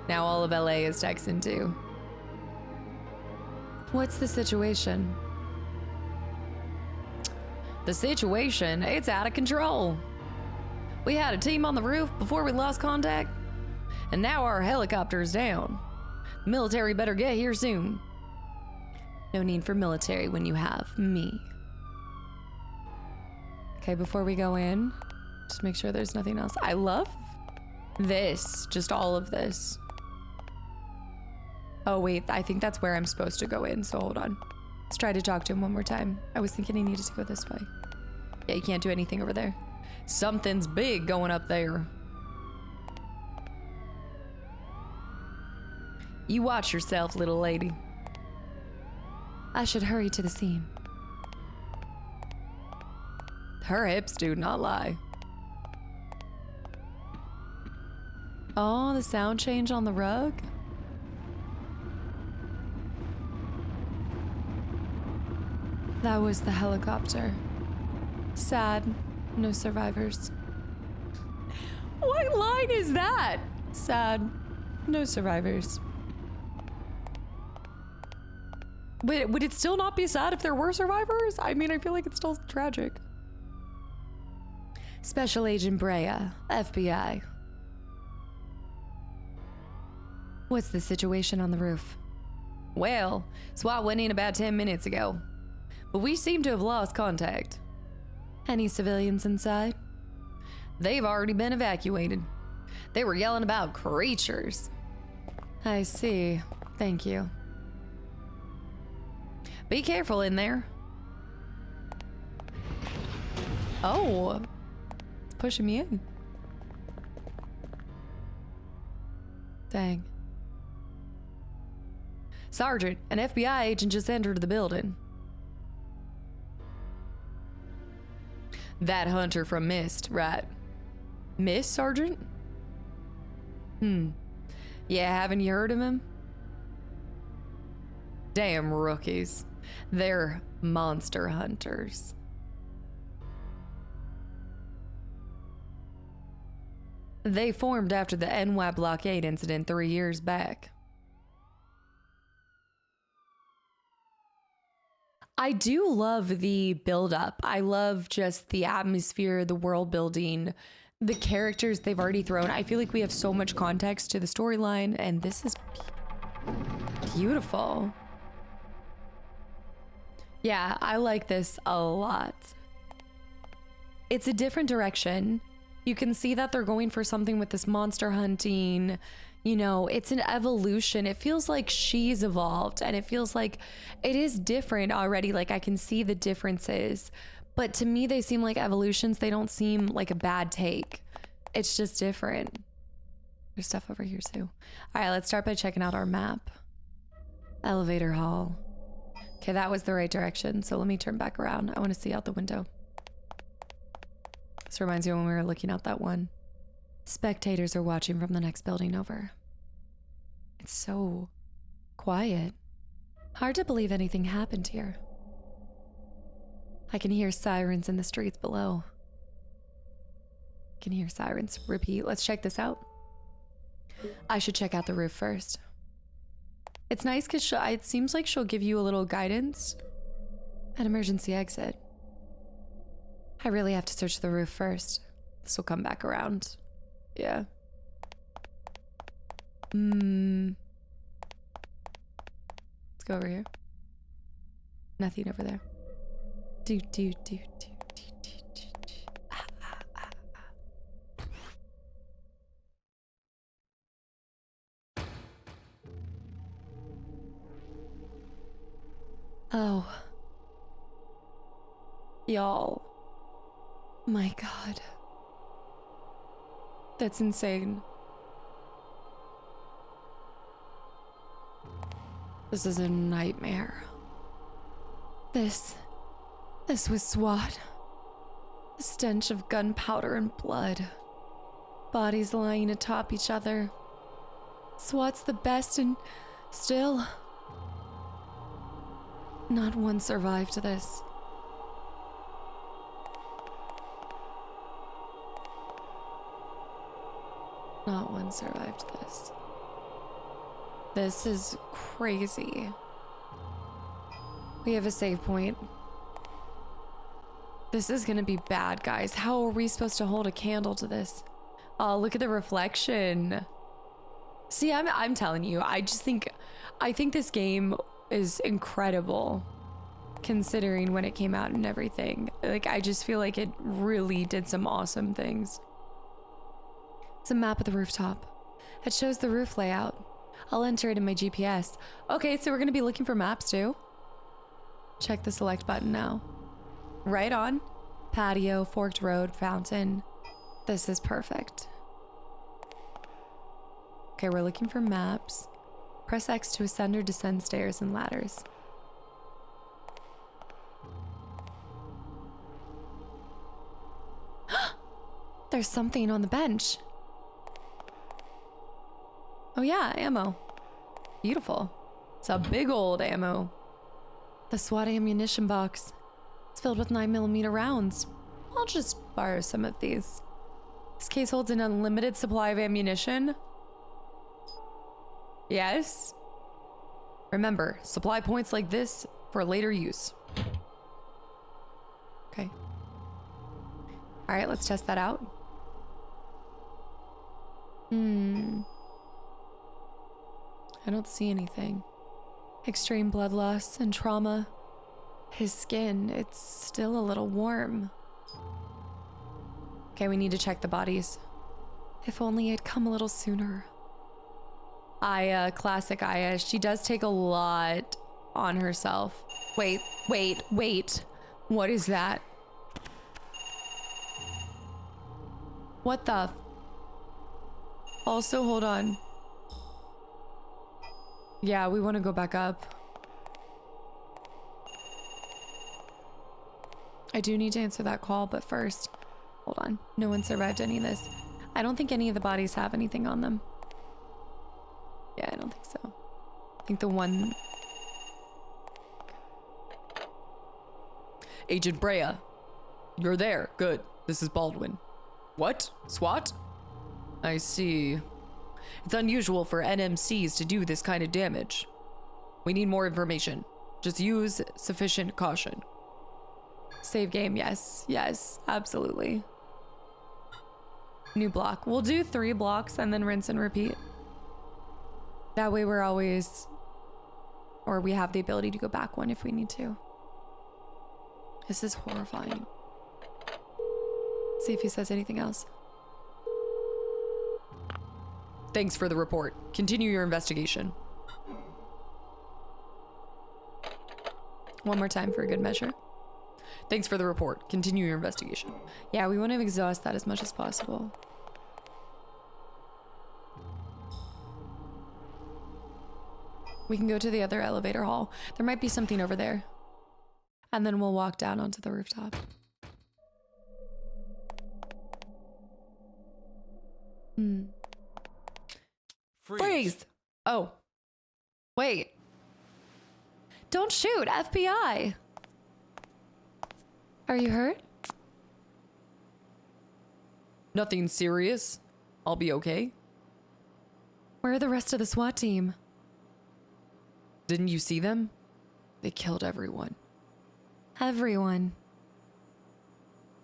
Now all of LA is Texan too. What's the situation? The situation? It's out of control. We had a team on the roof before we lost contact, and now our helicopter's down. The military better get here soon. No need for military when you have me. Okay, before we go in, just make sure there's nothing else. I love this, just all of this. Oh wait, I think that's where I'm supposed to go in, so hold on. Let's try to talk to him one more time. I was thinking he needed to go this way. Yeah, you can't do anything over there. Something's big going up there. You watch yourself, little lady. I should hurry to the scene. Her hips do not lie. Oh, the sound change on the rug? That was the helicopter. Sad. No survivors. What line is that? Sad. No survivors. Would it still not be sad if there were survivors? I mean, I feel like it's still tragic. Special Agent Brea, FBI. What's the situation on the roof? Well, SWAT went in about 10 minutes ago, but we seem to have lost contact. Any civilians inside? They've already been evacuated. They were yelling about creatures. I see. Thank you. Be careful in there. Oh, it's pushing me in. Dang. Sergeant, an FBI agent just entered the building. That hunter from Mist, right? Mist, Sergeant? Yeah, haven't you heard of him? Damn rookies. They're monster hunters. They formed after the NY blockade incident 3 years back. I do love the build-up. I love just the atmosphere, the world building, the characters they've already thrown. I feel like we have so much context to the storyline, and this is beautiful. Yeah, I like this a lot. It's a different direction. You can see that they're going for something with this monster hunting. You know, it's an evolution. It feels like she's evolved, and it feels like it is different already. Like, I can see the differences, but to me, they seem like evolutions. They don't seem like a bad take. It's just different. There's stuff over here too. All right, let's start by checking out our map. Elevator hall. Okay, that was the right direction. So let me turn back around. I want to see out the window. This reminds me when we were looking out that one. Spectators are watching from the next building over. It's so quiet. Hard to believe anything happened here. I can hear sirens in the streets below. I can hear sirens repeat. Let's check this out. I should check out the roof first. It's nice because it seems like she'll give you a little guidance. An emergency exit. I really have to search the roof first. This will come back around. Yeah. Let's go over here. Nothing over there. Do. Oh. Y'all. My God. That's insane. This is a nightmare. This was SWAT. The stench of gunpowder and blood. Bodies lying atop each other. SWAT's the best, and still, not one survived this. Not one survived this. This is crazy. We have a save point. This is gonna be bad, guys. How are we supposed to hold a candle to this? Oh, look at the reflection. See, I'm telling you, I think this game is incredible considering when it came out and everything. Like, I just feel like it really did some awesome things. It's a map of the rooftop. It shows the roof layout. I'll enter it in my GPS. Okay, so we're gonna be looking for maps too. Check the select button now. Right on. Patio, forked road, fountain. This is perfect. Okay, we're looking for maps. Press X to ascend or descend stairs and ladders. There's something on the bench. Oh yeah, ammo. Beautiful. It's a big old ammo. The SWAT ammunition box. It's filled with 9mm rounds. I'll just borrow some of these. This case holds an unlimited supply of ammunition. Yes. Remember, supply points like this for later use. Okay. All right, let's test that out. I don't see anything. Extreme blood loss and trauma. His skin, it's still a little warm. Okay, we need to check the bodies. If only I'd come a little sooner. Aya, classic Aya. She does take a lot on herself. Wait. What is that? What the? Also, hold on. Yeah, we want to go back up. I do need to answer that call, but first, hold on. No one survived any of this. I don't think any of the bodies have anything on them. Yeah, I don't think so. I think the one... Agent Brea, you're there. Good. This is Baldwin. What? SWAT? I see. It's unusual for NMCs to do this kind of damage. We need more information. Just use sufficient caution. Save game, yes. Yes, absolutely. New block. We'll do 3 blocks and then rinse and repeat. That way we're always... Or we have the ability to go back one if we need to. This is horrifying. See if he says anything else. Thanks for the report. Continue your investigation. One more time for a good measure. Thanks for the report. Continue your investigation. Yeah, we want to exhaust that as much as possible. We can go to the other elevator hall. There might be something over there. And then we'll walk down onto the rooftop. Freeze! Oh. Wait. Don't shoot, FBI! Are you hurt? Nothing serious. I'll be okay. Where are the rest of the SWAT team? Didn't you see them? They killed everyone. Everyone.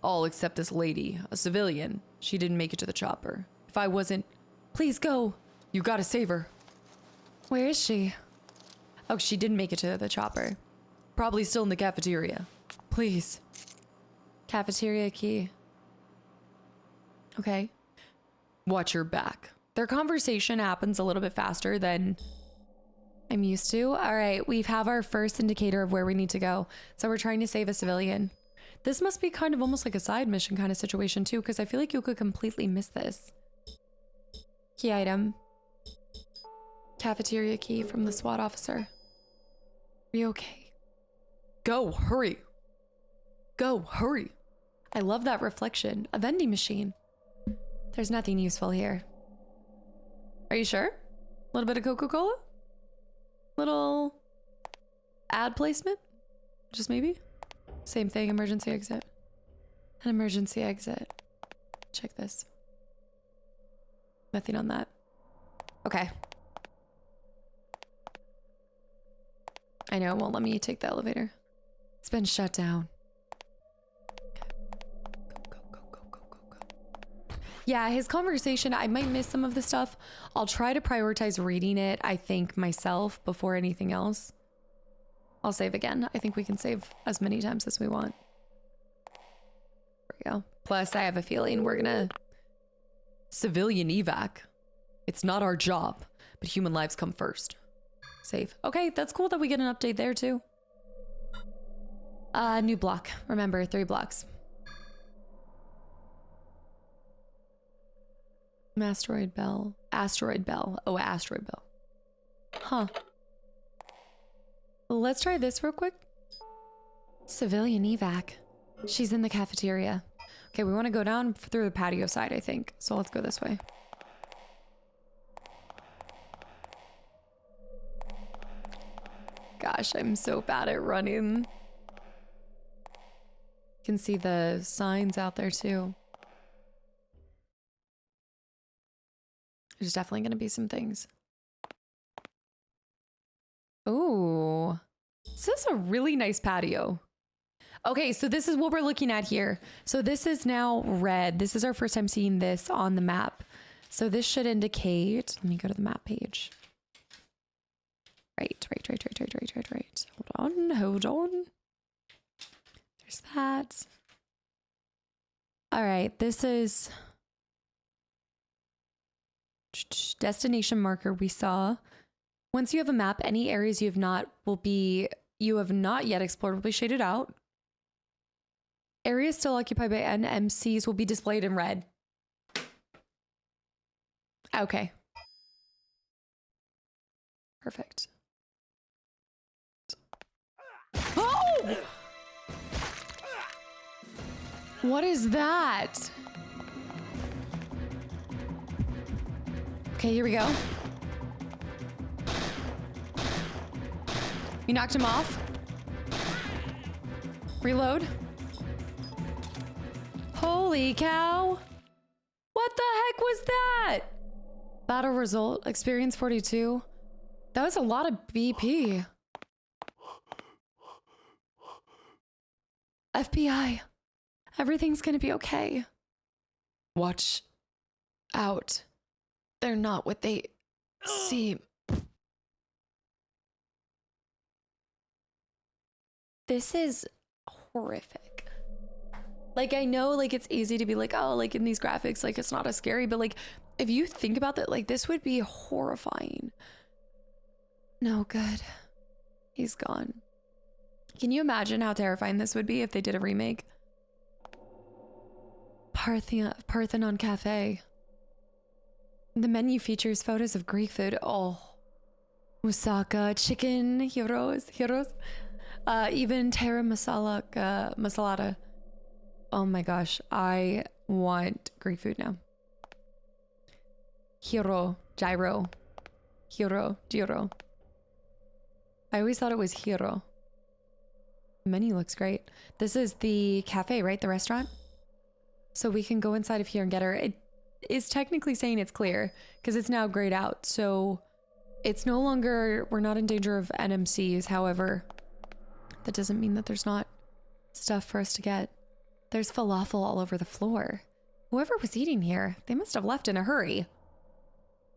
All except this lady, a civilian. She didn't make it to the chopper. If I wasn't... Please go. You gotta save her. Where is she? Oh, she didn't make it to the chopper. Probably still in the cafeteria. Please. Cafeteria key. Okay. Watch your back. Their conversation happens a little bit faster than I'm used to. All right, we have our first indicator of where we need to go. So we're trying to save a civilian. This must be kind of almost like a side mission kind of situation too, because I feel like you could completely miss this. Key item. Cafeteria key from the SWAT officer. Are you okay? Go, hurry. Go, hurry. I love that reflection. A vending machine. There's nothing useful here. Are you sure? A little bit of Coca-Cola? Little ad placement? Just maybe? Same thing, emergency exit. An emergency exit. Check this. Nothing on that. Okay. I know, it won't let me take the elevator. It's been shut down. Yeah, his conversation, I might miss some of the stuff. I'll try to prioritize reading it, I think, myself before anything else. I'll save again. I think we can save as many times as we want. There we go. Plus, I have a feeling we're gonna... Civilian evac. It's not our job, but human lives come first. Save. Okay, that's cool that we get an update there too. New block. Remember, 3 blocks. Asteroid bell. Asteroid bell. Oh, asteroid bell. Huh. Let's try this real quick. Civilian evac. She's in the cafeteria. Okay, we want to go down through the patio side, I think. So let's go this way. Gosh, I'm so bad at running. You can see the signs out there too. There's definitely going to be some things. Ooh, this is a really nice patio. Okay, so this is what we're looking at here. So this is now red. This is our first time seeing this on the map. So this should indicate, let me go to the map page. Right. Hold on. There's that. All right, this is destination marker we saw. Once you have a map, any areas you have not yet explored will be shaded out. Areas still occupied by NMCs will be displayed in red. Okay. Perfect. Oh! What is that? Okay, here we go. You knocked him off. Reload. Holy cow. What the heck was that? Battle result, experience 42. That was a lot of BP. FBI, everything's gonna be okay. Watch out. They're not what they seem. This is horrific. Like, I know, like, it's easy to be like, oh, like, in these graphics, like, it's not as scary, but, like, if you think about that, like, this would be horrifying. No good. He's gone. Can you imagine how terrifying this would be if they did a remake? Parthenon Cafe. The menu features photos of Greek food. Oh. Moussaka, chicken, heroes. Even terra masalata. Oh my gosh, I want Greek food now. Gyro. I always thought it was gyro. The menu looks great. This is the cafe, right? The restaurant? So we can go inside of here and get her. It is technically saying it's clear because it's now grayed out. So it's no longer, we're not in danger of NMCs. However, that doesn't mean that there's not stuff for us to get. There's falafel all over the floor. Whoever was eating here, they must have left in a hurry.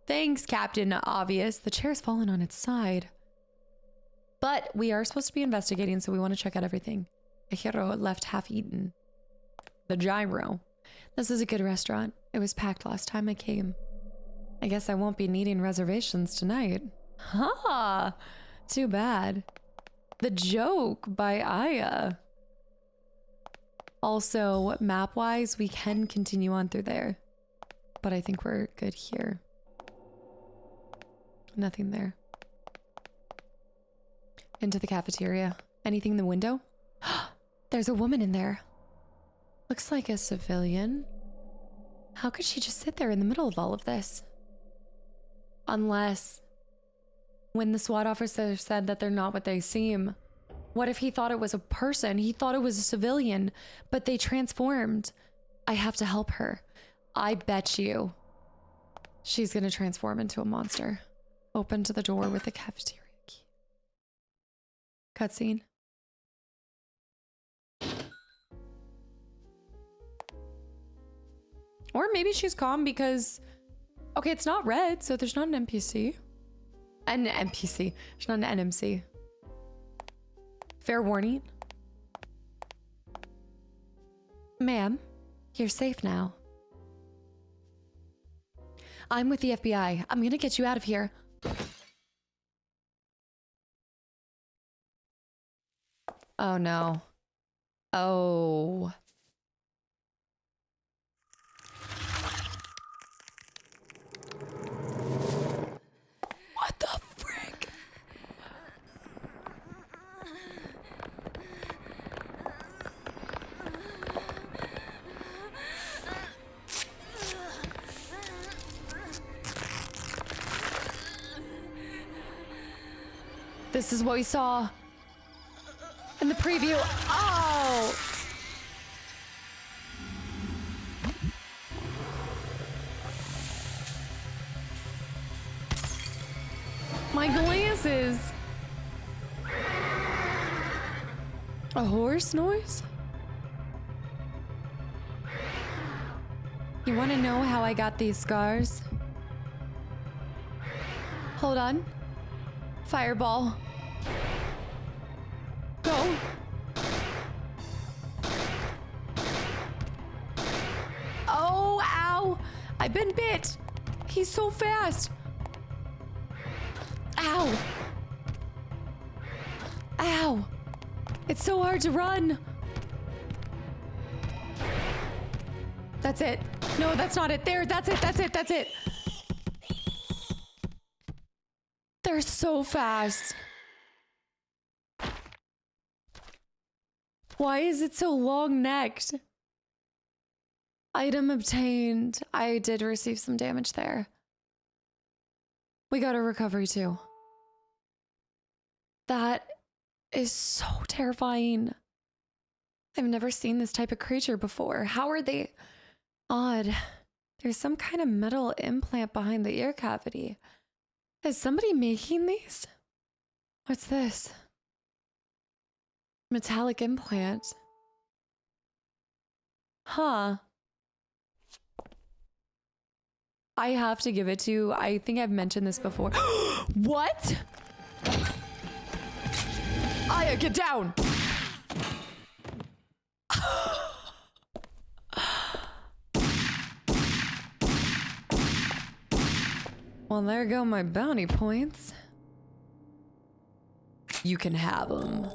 Thanks, Captain Obvious. The chair's fallen on its side. But we are supposed to be investigating, so we want to check out everything. A hero left half-eaten. The gyro. This is a good restaurant. It was packed last time I came. I guess I won't be needing reservations tonight. Ha! Too bad. The Joke by Aya. Also, map-wise, we can continue on through there. But I think we're good here. Nothing there. Into the cafeteria. Anything in the window? There's a woman in there. Looks like a civilian. How could she just sit there in the middle of all of this? Unless, when the SWAT officer said that they're not what they seem, what if he thought it was a person? He thought it was a civilian, but they transformed. I have to help her. I bet you she's gonna transform into a monster. Open to the door with the cafeteria key. Cutscene. Or maybe she's calm because, okay, it's not red, so there's not an NPC. An NPC. There's not an NMC. Fair warning. Ma'am, you're safe now. I'm with the FBI. I'm gonna get you out of here. Oh no. Oh. What the frick? This is what we saw in the preview. Oh! My glasses. A horse noise? You want to know how I got these scars? Hold on. Fireball. Go. Oh, ow. I've been bit. He's so fast. Ow. Ow. It's so hard to run. That's it. No, that's not it. There, that's it, that's it, that's it. They're so fast. Why is it so long-necked? Item obtained. I did receive some damage there. We got a recovery too. That is so terrifying. I've never seen this type of creature before. How are they? Odd. There's some kind of metal implant behind the ear cavity. Is somebody making these? What's this? Metallic implant. Huh. I have to give it to, I think I've mentioned this before. What? Aya, get down! Well, there go my bounty points. You can have them.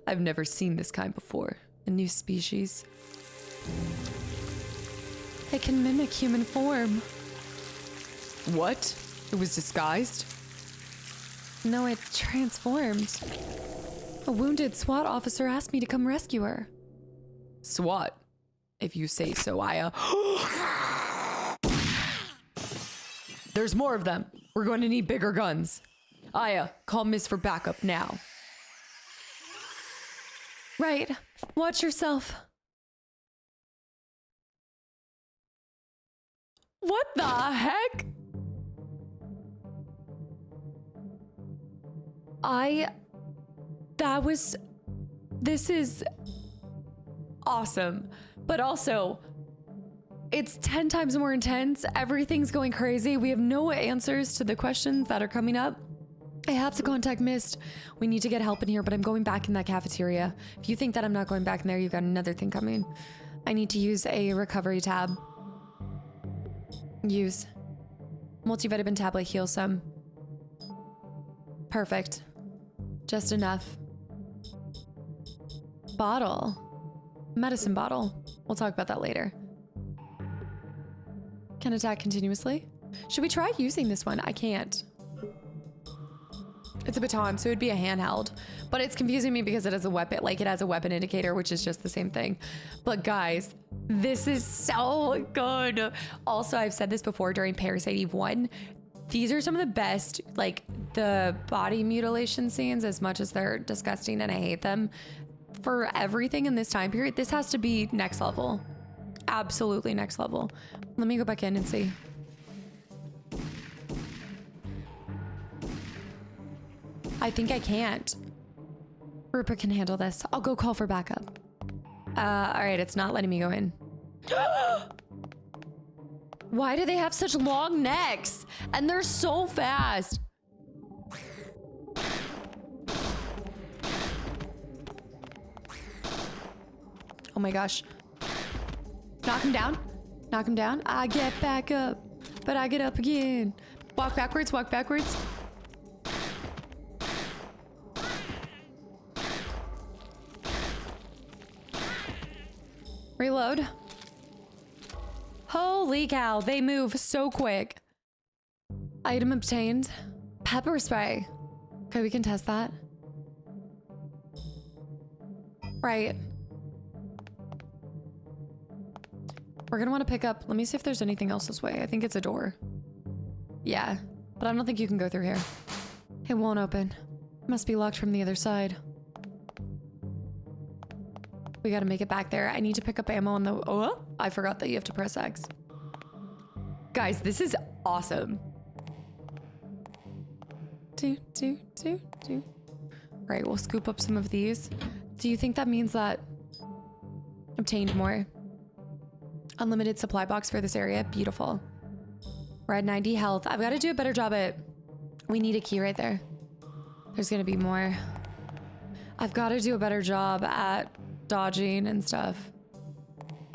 I've never seen this kind before. A new species. It can mimic human form. What? It was disguised? No, it transformed. A wounded SWAT officer asked me to come rescue her. SWAT? If you say so, Aya. There's more of them. We're going to need bigger guns. Aya, call Miss for backup now. Right. Watch yourself. What the heck? This is awesome, but also it's 10 times more intense. Everything's going crazy. We have no answers to the questions that are coming up. I have to contact Mist. We need to get help in here, but I'm going back in that cafeteria. If you think that I'm not going back in there, you've got another thing coming. I need to use a recovery tab. Use. Multivitamin tablet, heal some. Perfect. Just enough. Bottle. Medicine bottle. We'll talk about that later. Can attack continuously. Should we try using this one? I can't. It's a baton, so it'd be a handheld. But it's confusing me because it has a weapon, like it has a weapon indicator, which is just the same thing. But guys, this is so good. Also, I've said this before during Parasite 1. These are some of the best, like the body mutilation scenes, as much as they're disgusting and I hate them. For everything in this time period, this has to be next level. Absolutely next level. Let me go back in and see. I think I can't. Rupert can handle this. I'll go call for backup. All right, it's not letting me go in. Why do they have such long necks? And they're so fast. Oh my gosh. Knock him down. Knock him down. I get back up, but I get up again. Walk backwards, walk backwards. Reload. Holy cow, they move so quick. Item obtained. Pepper spray. Okay, we can test that. Right. We're gonna want to pick up, let me see if there's anything else this way. I think it's a door. Yeah, but I don't think you can go through here. It won't open. Must be locked from the other side. We gotta make it back there. I need to pick up ammo on the... Oh, I forgot that you have to press X. Guys, this is awesome. Right, we'll scoop up some of these. Do you think that means that... Obtained more? Unlimited supply box for this area. Beautiful. We're at 90 health. I've got to do a better job at... We need a key right there. There's gonna be more. I've got to do a better job at dodging and stuff.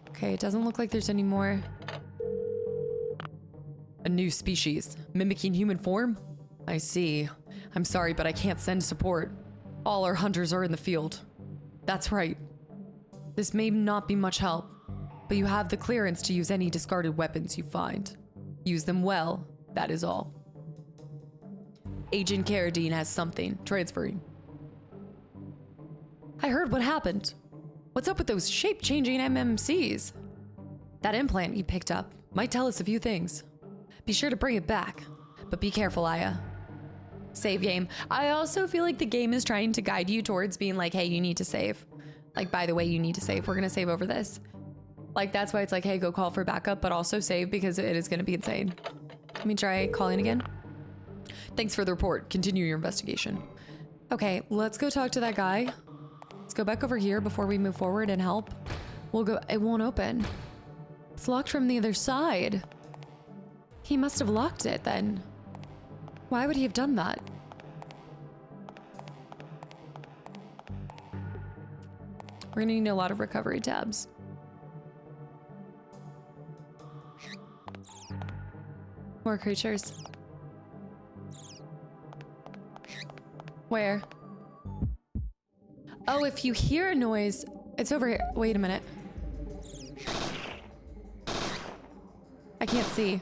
Okay, it doesn't look like there's any more. A new species, mimicking human form? I see. I'm sorry, but I can't send support. All our hunters are in the field. That's right. This may not be much help, but you have the clearance to use any discarded weapons you find. Use them well, that is all. Agent Carradine has something. Transferring. I heard what happened. What's up with those shape-changing MMCs? That implant you picked up might tell us a few things. Be sure to bring it back, but be careful, Aya. Save game. I also feel like the game is trying to guide you towards being like, hey, you need to save. Like, by the way, you need to save. We're gonna save over this. Like, that's why it's like, hey, go call for backup, but also save because it is gonna be insane. Let me try calling again. Thanks for the report. Continue your investigation. Okay, let's go talk to that guy. Let's go back over here before we move forward and help. We'll go. It won't open. It's locked from the other side. He must have locked it then. Why would he have done that? We're gonna need a lot of recovery tabs. More creatures. Where? Oh, if you hear a noise, it's over here. Wait a minute. I can't see.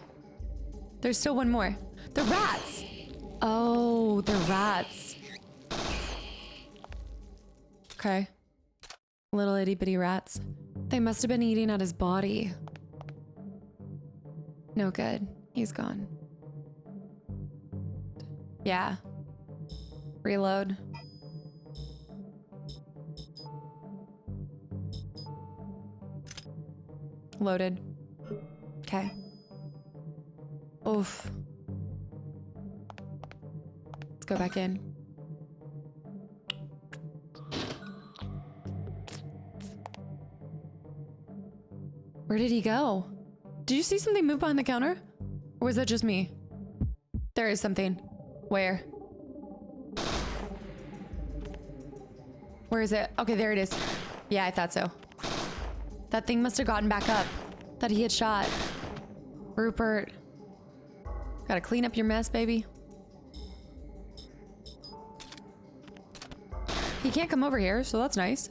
There's still one more. The rats! Oh, they're rats. Okay. Little itty bitty rats. They must have been eating at his body. No good. He's gone. Yeah. Reload. Loaded. Okay. Oof. Let's go back in. Where did he go? Did you see something move behind the counter? Or was that just me? There is something. Where? Where is it? Okay, there it is. Yeah, I thought so. That thing must have gotten back up. That he had shot. Rupert. Gotta clean up your mess, baby. He can't come over here, so that's nice.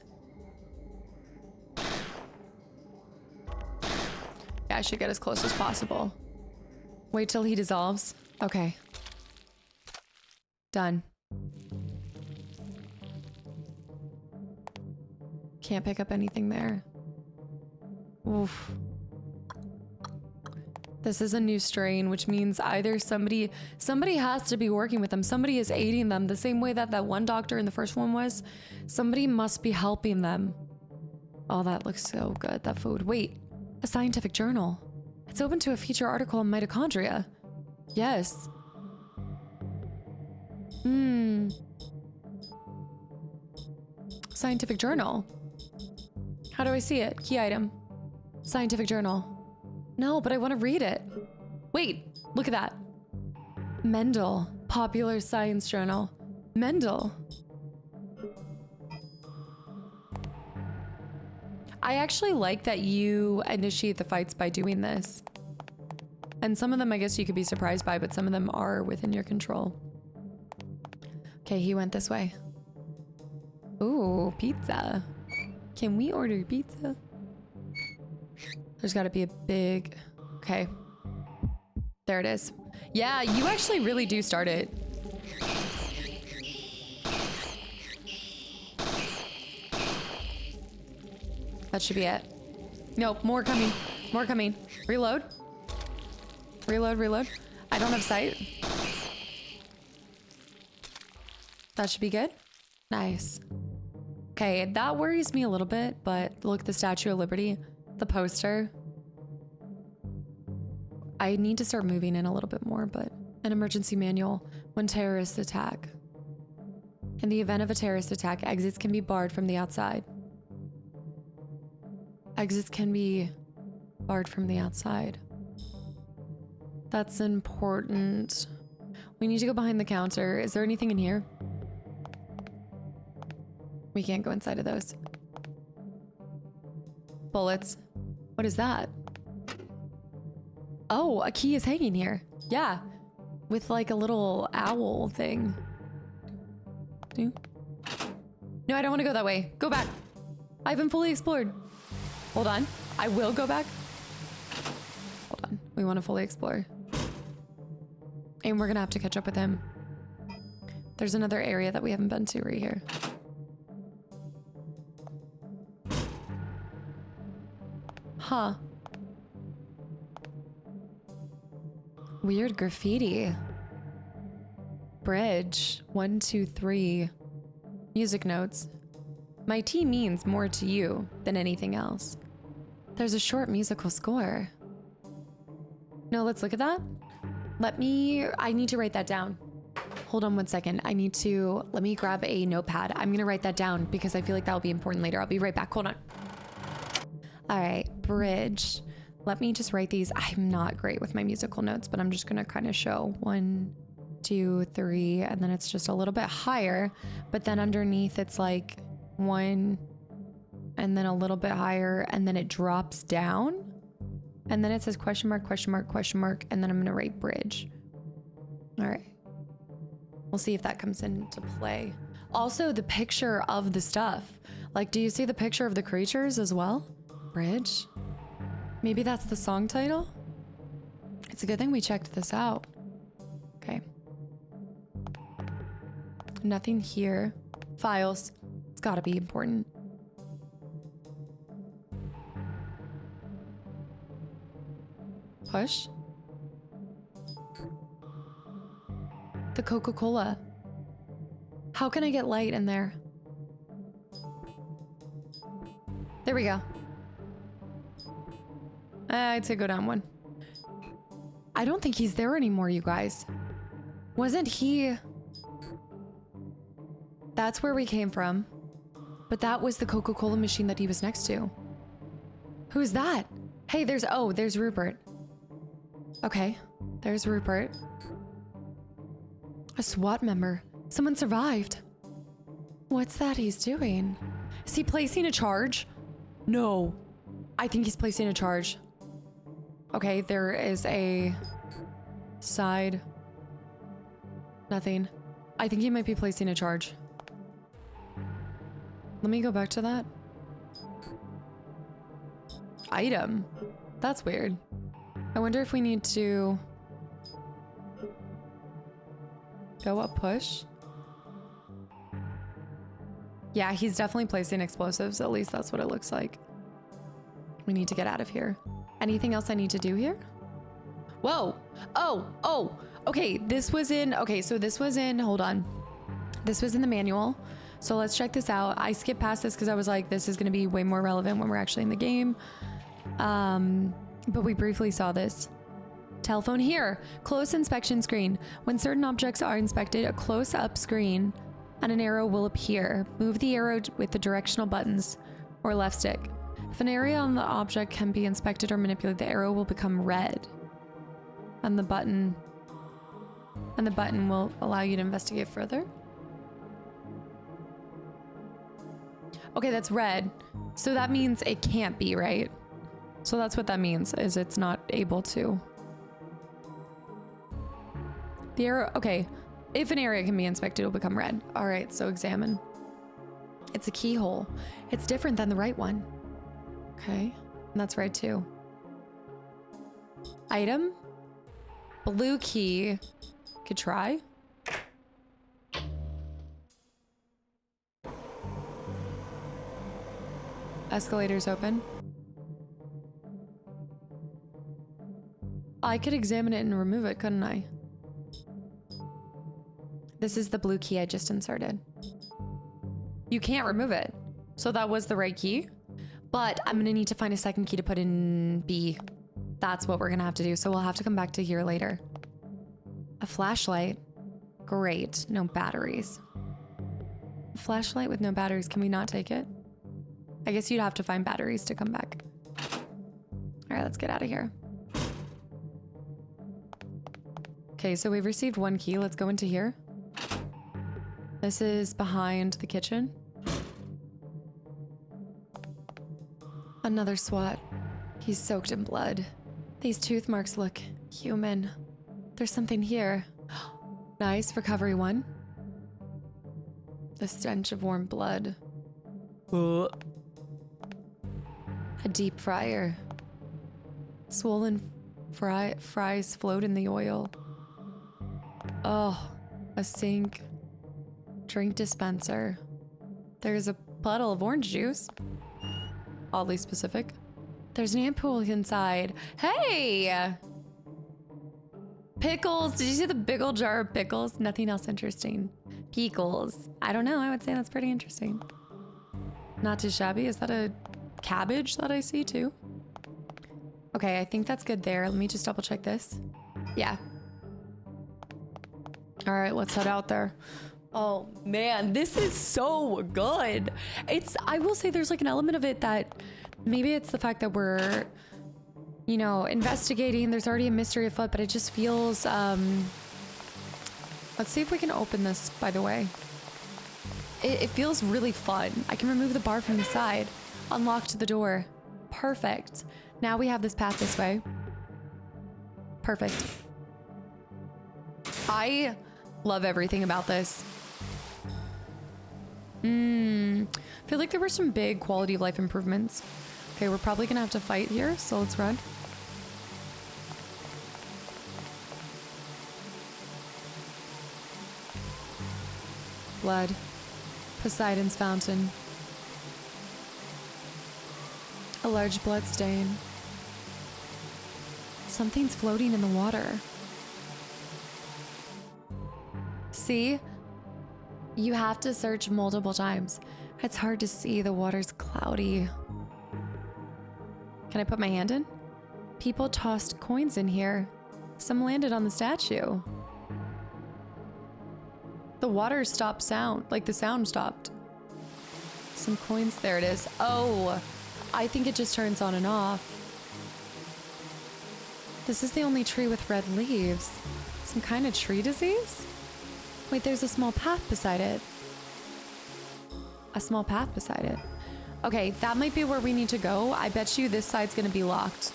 Yeah, I should get as close as possible. Wait till he dissolves. Okay. Done. Can't pick up anything there. Oof. This is a new strain, which means either somebody has to be working with them. Somebody is aiding them the same way that that one doctor in the first one was. Somebody must be helping them. Oh, that looks so good, that food. Wait, a scientific journal. It's open to a feature article on mitochondria. Yes. Scientific journal. How do I see it? Key item. Scientific journal. No, but I want to read it. Wait, look at that. Mendel, Popular Science Journal. Mendel. I actually like that you initiate the fights by doing this. And some of them I guess you could be surprised by, but some of them are within your control. Okay, he went this way. Ooh, pizza. Can we order pizza? There's got to be a big... Okay. There it is. Yeah, you actually really do start it. That should be it. Nope, more coming. More coming. Reload. Reload, reload. I don't have sight. That should be good. Nice. Okay, that worries me a little bit, but look, the Statue of Liberty, the poster. I need to start moving in a little bit more, but an emergency manual when terrorists attack. In the event of a terrorist attack, exits can be barred from the outside. Exits can be barred from the outside. That's important. We need to go behind the counter. Is there anything in here? We can't go inside of those. Bullets. What is that? Oh, a key is hanging here. Yeah. With like a little owl thing. No, I don't want to go that way. Go back. I haven't fully explored. Hold on. I will go back. Hold on. We want to fully explore. And we're going to have to catch up with him. There's another area that we haven't been to right here. Huh. Weird graffiti. Bridge. 1, 2, 3. Music notes. My tea means more to you than anything else. There's a short musical score. No, let's look at that. I need to write that down. Hold on 1 second. Let me grab a notepad. I'm gonna write that down because I feel like that'll be important later. I'll be right back. Hold on. All right, bridge. Let me just write these. I'm not great with my musical notes, but I'm just gonna kind of show 1, 2, 3, and then it's just a little bit higher, but then underneath it's like 1, and then a little bit higher, and then it drops down, and then it says question mark, question mark, question mark, and then I'm gonna write bridge. All right. We'll see if that comes into play. Also, the picture of the stuff. Like, do you see the picture of the creatures as well? Bridge? Maybe that's the song title? It's a good thing we checked this out. Okay. Nothing here. Files. It's gotta be important. Push. The Coca-Cola. How can I get light in there? There we go. I'd say go down 1. I don't think he's there anymore, you guys. Wasn't he... That's where we came from. But that was the Coca-Cola machine that he was next to. Who's that? Hey, there's Rupert. Okay, there's Rupert. A SWAT member. Someone survived. What's that he's doing? Is he placing a charge? No. I think he's placing a charge. Okay, there is a side. Nothing. I think he might be placing a charge. Let me go back to that. Item. That's weird. I wonder if we need to go up push. Yeah, he's definitely placing explosives. At least that's what it looks like. We need to get out of here. Anything else I need to do here? Whoa. Oh. Okay, this was in, hold on. This was in the manual. So let's check this out. I skipped past this because I was like, this is going to be way more relevant when we're actually in the game. But we briefly saw this. Telephone here. Close inspection screen. When certain objects are inspected, a close-up screen and an arrow will appear. Move the arrow with the directional buttons or left stick. If an area on the object can be inspected or manipulated, the arrow will become red. And the button will allow you to investigate further. Okay, that's red. So that means it can't be, right? So that's what that means, is it's not able to. The arrow, okay. If an area can be inspected, it'll become red. All right, so examine. It's a keyhole. It's different than the right one. Okay, and that's right too. Item. Blue key. Could try. Escalator's open. I could examine it and remove it, couldn't I? This is the blue key I just inserted. You can't remove it. So that was the right key. But I'm gonna need to find a second key to put in B. That's what we're gonna have to do. So we'll have to come back to here later. A flashlight. Great. No batteries. A flashlight with no batteries. Can we not take it? I guess you'd have to find batteries to come back. All right, let's get out of here. Okay, so we've received one key. Let's go into here. This is behind the kitchen. Another SWAT. He's soaked in blood. These tooth marks look human. There's something here. Nice, recovery 1. The stench of warm blood. A deep fryer. Swollen fries float in the oil. Oh, a sink. Drink dispenser. There's a bottle of orange juice. Oddly specific. There's an ampoule inside. Hey! Pickles. Did you see the big old jar of pickles? Nothing else interesting. Pickles. I don't know. I would say that's pretty interesting. Not too shabby. Is that a cabbage that I see too? Okay, I think that's good there. Let me just double check this. Yeah. All right, let's head out there. Oh man, this is so good. I will say there's like an element of it that maybe it's the fact that we're, you know, investigating. There's already a mystery afoot, but it just feels, let's see if we can open this, by the way. It feels really fun. I can remove the bar from the side, unlock to the door. Perfect. Now we have this path this way. Perfect. I love everything about this. Feel like there were some big quality of life improvements. Okay, we're probably gonna have to fight here, so let's run. Blood. Poseidon's fountain. A large blood stain. Something's floating in the water. See? You have to search multiple times. It's hard to see. The water's cloudy. Can I put my hand in? People tossed coins in here. Some landed on the statue. The water stopped sound. Like the sound stopped. Some coins. There it is. Oh, I think it just turns on and off. This is the only tree with red leaves. Some kind of tree disease? Wait, there's a small path beside it. A small path beside it. Okay, that might be where we need to go. I bet you this side's gonna be locked.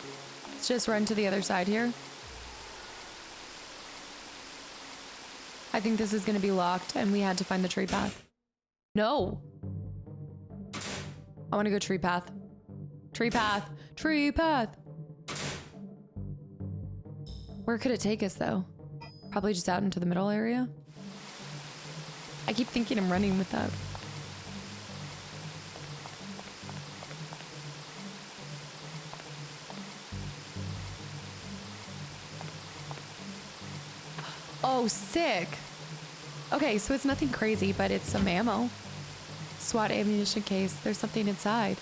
Let's just run to the other side here. I think this is gonna be locked and we had to find the tree path. No. I wanna go tree path. Tree path. Tree path. Where could it take us though? Probably just out into the middle area. I keep thinking I'm running with that. Oh, sick. Okay, so it's nothing crazy, but it's some ammo. SWAT ammunition case. There's something inside.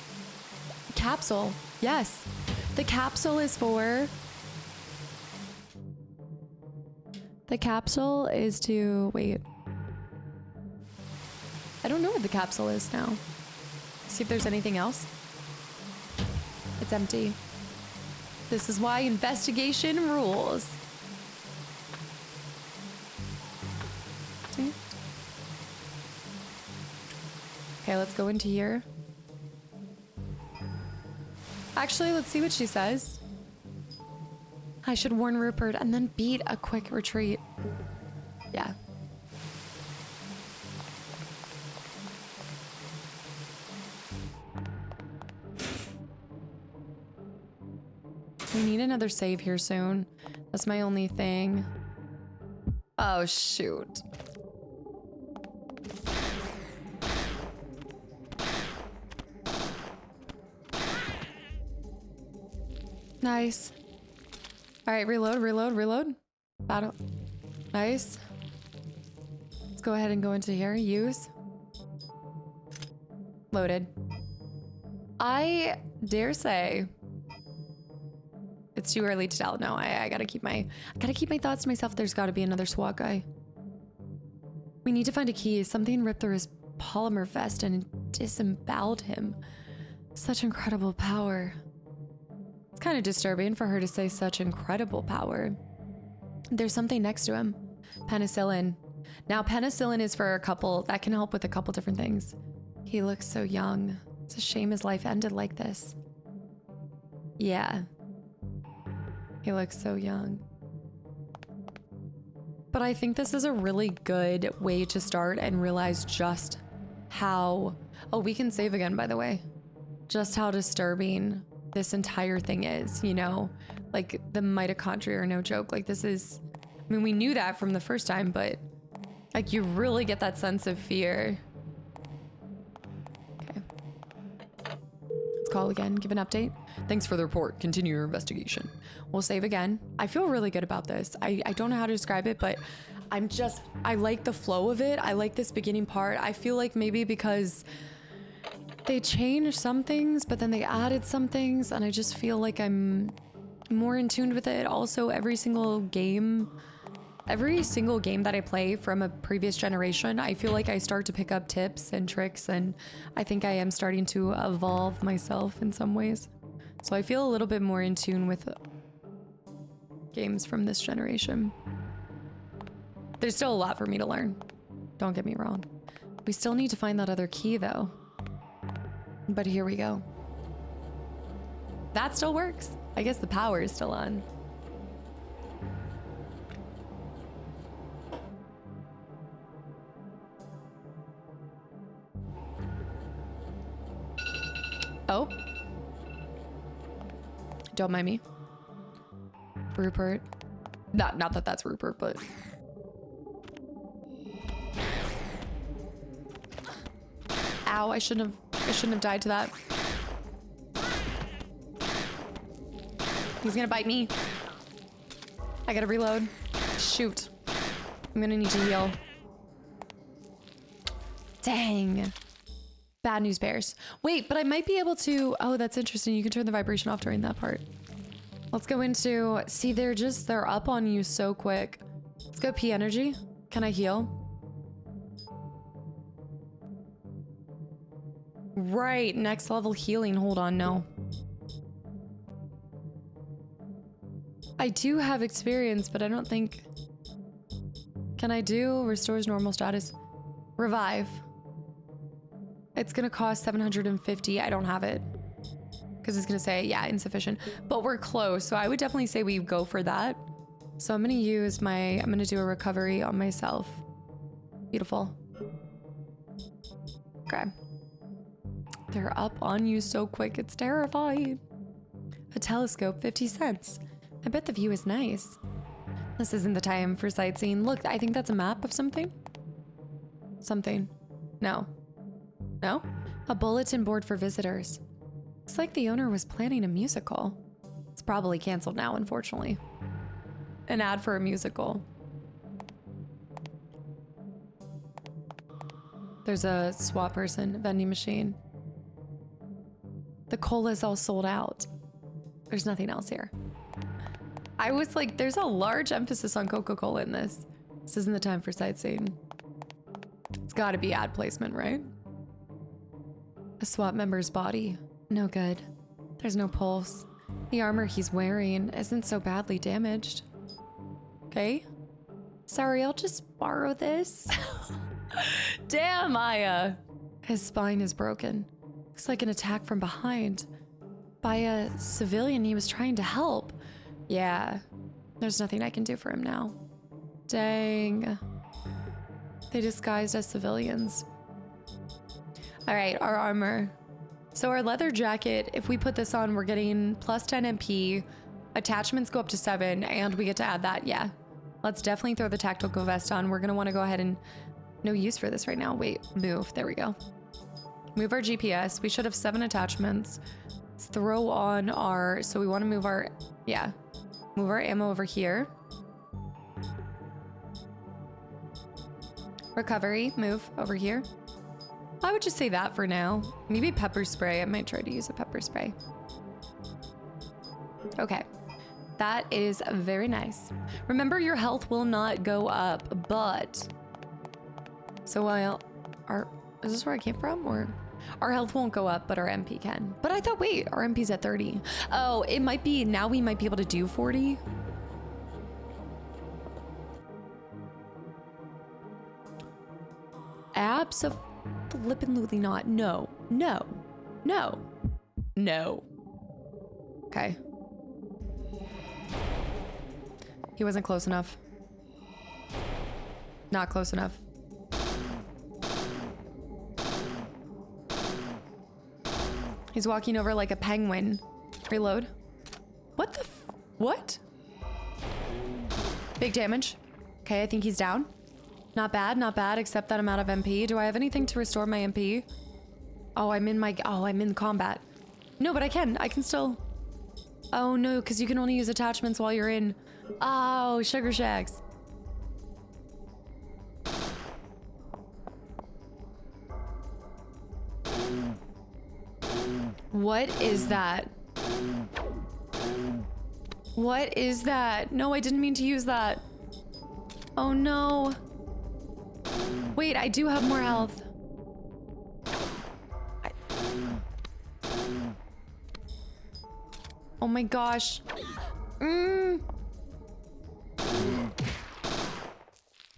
Capsule. Yes. The capsule is for... The capsule is to... Wait. I don't know what the capsule is now. See if there's anything else. It's empty. This is why investigation rules. See? Okay, let's go into here. Actually, let's see what she says. I should warn Rupert and then beat a quick retreat. Yeah. We need another save here soon. That's my only thing. Oh, shoot. Nice. All right, reload, reload, reload. Battle. Nice. Let's go ahead and go into here. Use. Loaded. I dare say it's too early to tell. No, I gotta keep my thoughts to myself. There's gotta be another SWAT guy. We need to find a key. Something ripped through his polymer vest and disemboweled him. Such incredible power. It's kind of disturbing for her to say such incredible power. There's something next to him. Penicillin. Now, penicillin is for a couple, that can help with a couple different things. He looks so young. It's a shame his life ended like this. Yeah. He looks so young. But I think this is a really good way to start and realize just how... Oh, we can save again, by the way. Just how disturbing this entire thing is, you know? Like, the mitochondria are no joke. Like, this is... I mean, we knew that from the first time, but... Like, you really get that sense of fear. Okay. Let's call again, give an update. Thanks for the report. Continue your investigation. We'll save again. I feel really good about this. I don't know how to describe it, but I like the flow of it. I like this beginning part. I feel like maybe because they changed some things, but then they added some things, and I just feel like I'm more in tune with it. Also, every single game that I play from a previous generation, I feel like I start to pick up tips and tricks, and I think I am starting to evolve myself in some ways. So I feel a little bit more in tune with games from this generation. There's still a lot for me to learn. Don't get me wrong. We still need to find that other key though. But here we go. That still works. I guess the power is still on. Oh. Don't mind me. Rupert. Not that that's Rupert, but... Ow, I shouldn't have died to that. He's gonna bite me. I gotta reload. Shoot. I'm gonna need to heal. Dang. Bad news bears. Wait, but I might be able to... Oh, that's interesting. You can turn the vibration off during that part. Let's go into... See, they're up on you so quick. Let's go P energy. Can I heal? Right, next level healing. Hold on, no. I do have experience, but I don't think... Can I do restores normal status? Revive. It's gonna cost 750. I don't have it. Because it's gonna say, yeah, insufficient. But we're close, so I would definitely say we go for that. So I'm gonna do a recovery on myself. Beautiful. Okay. They're up on you so quick, it's terrifying. A telescope, 50 cents. I bet the view is nice. This isn't the time for sightseeing. Look, I think that's a map of something. Something. No. No? A bulletin board for visitors. Looks like the owner was planning a musical. It's probably canceled now, unfortunately. An ad for a musical. There's a SWAT person, vending machine. The cola's all sold out. There's nothing else here. I was like, there's a large emphasis on Coca-Cola in this. This isn't the time for sightseeing. It's gotta be ad placement, right? A SWAT member's body. No good. There's no pulse. The armor he's wearing isn't so badly damaged. Okay. Sorry, I'll just borrow this. Damn, Aya. His spine is broken. Looks like an attack from behind. By a civilian he was trying to help. Yeah. There's nothing I can do for him now. Dang. They disguised as civilians. All right, our armor. So our leather jacket, if we put this on, we're getting plus 10 MP. Attachments go up to 7, and we get to add that. Yeah. Let's definitely throw the tactical vest on. We're going to want to go ahead and... No use for this right now. Wait, move. There we go. Move our GPS. We should have 7 attachments. Let's throw on our... So we want to move our... Yeah. Move our ammo over here. Recovery, move over here. I would just say that for now. Maybe pepper spray. I might try to use a pepper spray. Okay. That is very nice. Remember, your health will not go up, but... So is this where I came from, or... Our health won't go up, but our MP can. But I thought, wait, our MP's at 30. Oh, it might be, now we might be able to do 40. Abso-flippin'-lutely not. No, no, no, no. Okay. He wasn't close enough. Not close enough. He's walking over like a penguin. Reload. What the what? Big damage. Okay, I think he's down. Not bad, except that I'm out of MP. Do I have anything to restore my MP? Oh, I'm in combat. No, but I can still. Oh no, because you can only use attachments while you're in. Oh, sugar shacks. What is that? What is that? No, I didn't mean to use that. Oh no. Wait, I do have more health. Oh my gosh.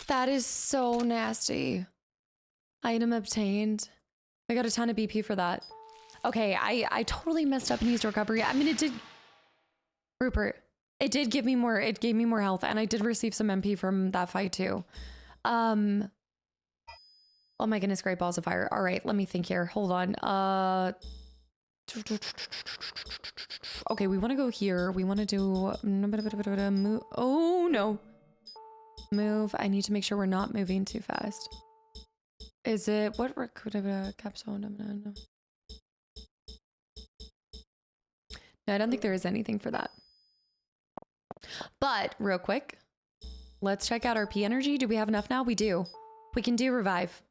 That is so nasty. Item obtained. I got a ton of BP for that. Okay, I totally messed up and used recovery. I mean, it did... Rupert, it did give me more, it gave me more health, and I did receive some MP from that fight too. Oh my goodness, great balls of fire. All right, let me think here. Hold on. Okay, we want to go here. We want to do... Move. Oh, no. Move. I need to make sure we're not moving too fast. Is it... What could have a capsule? No. No, I don't think there is anything for that. But, real quick, let's check out our P energy. Do we have enough now? We do. We can do revive.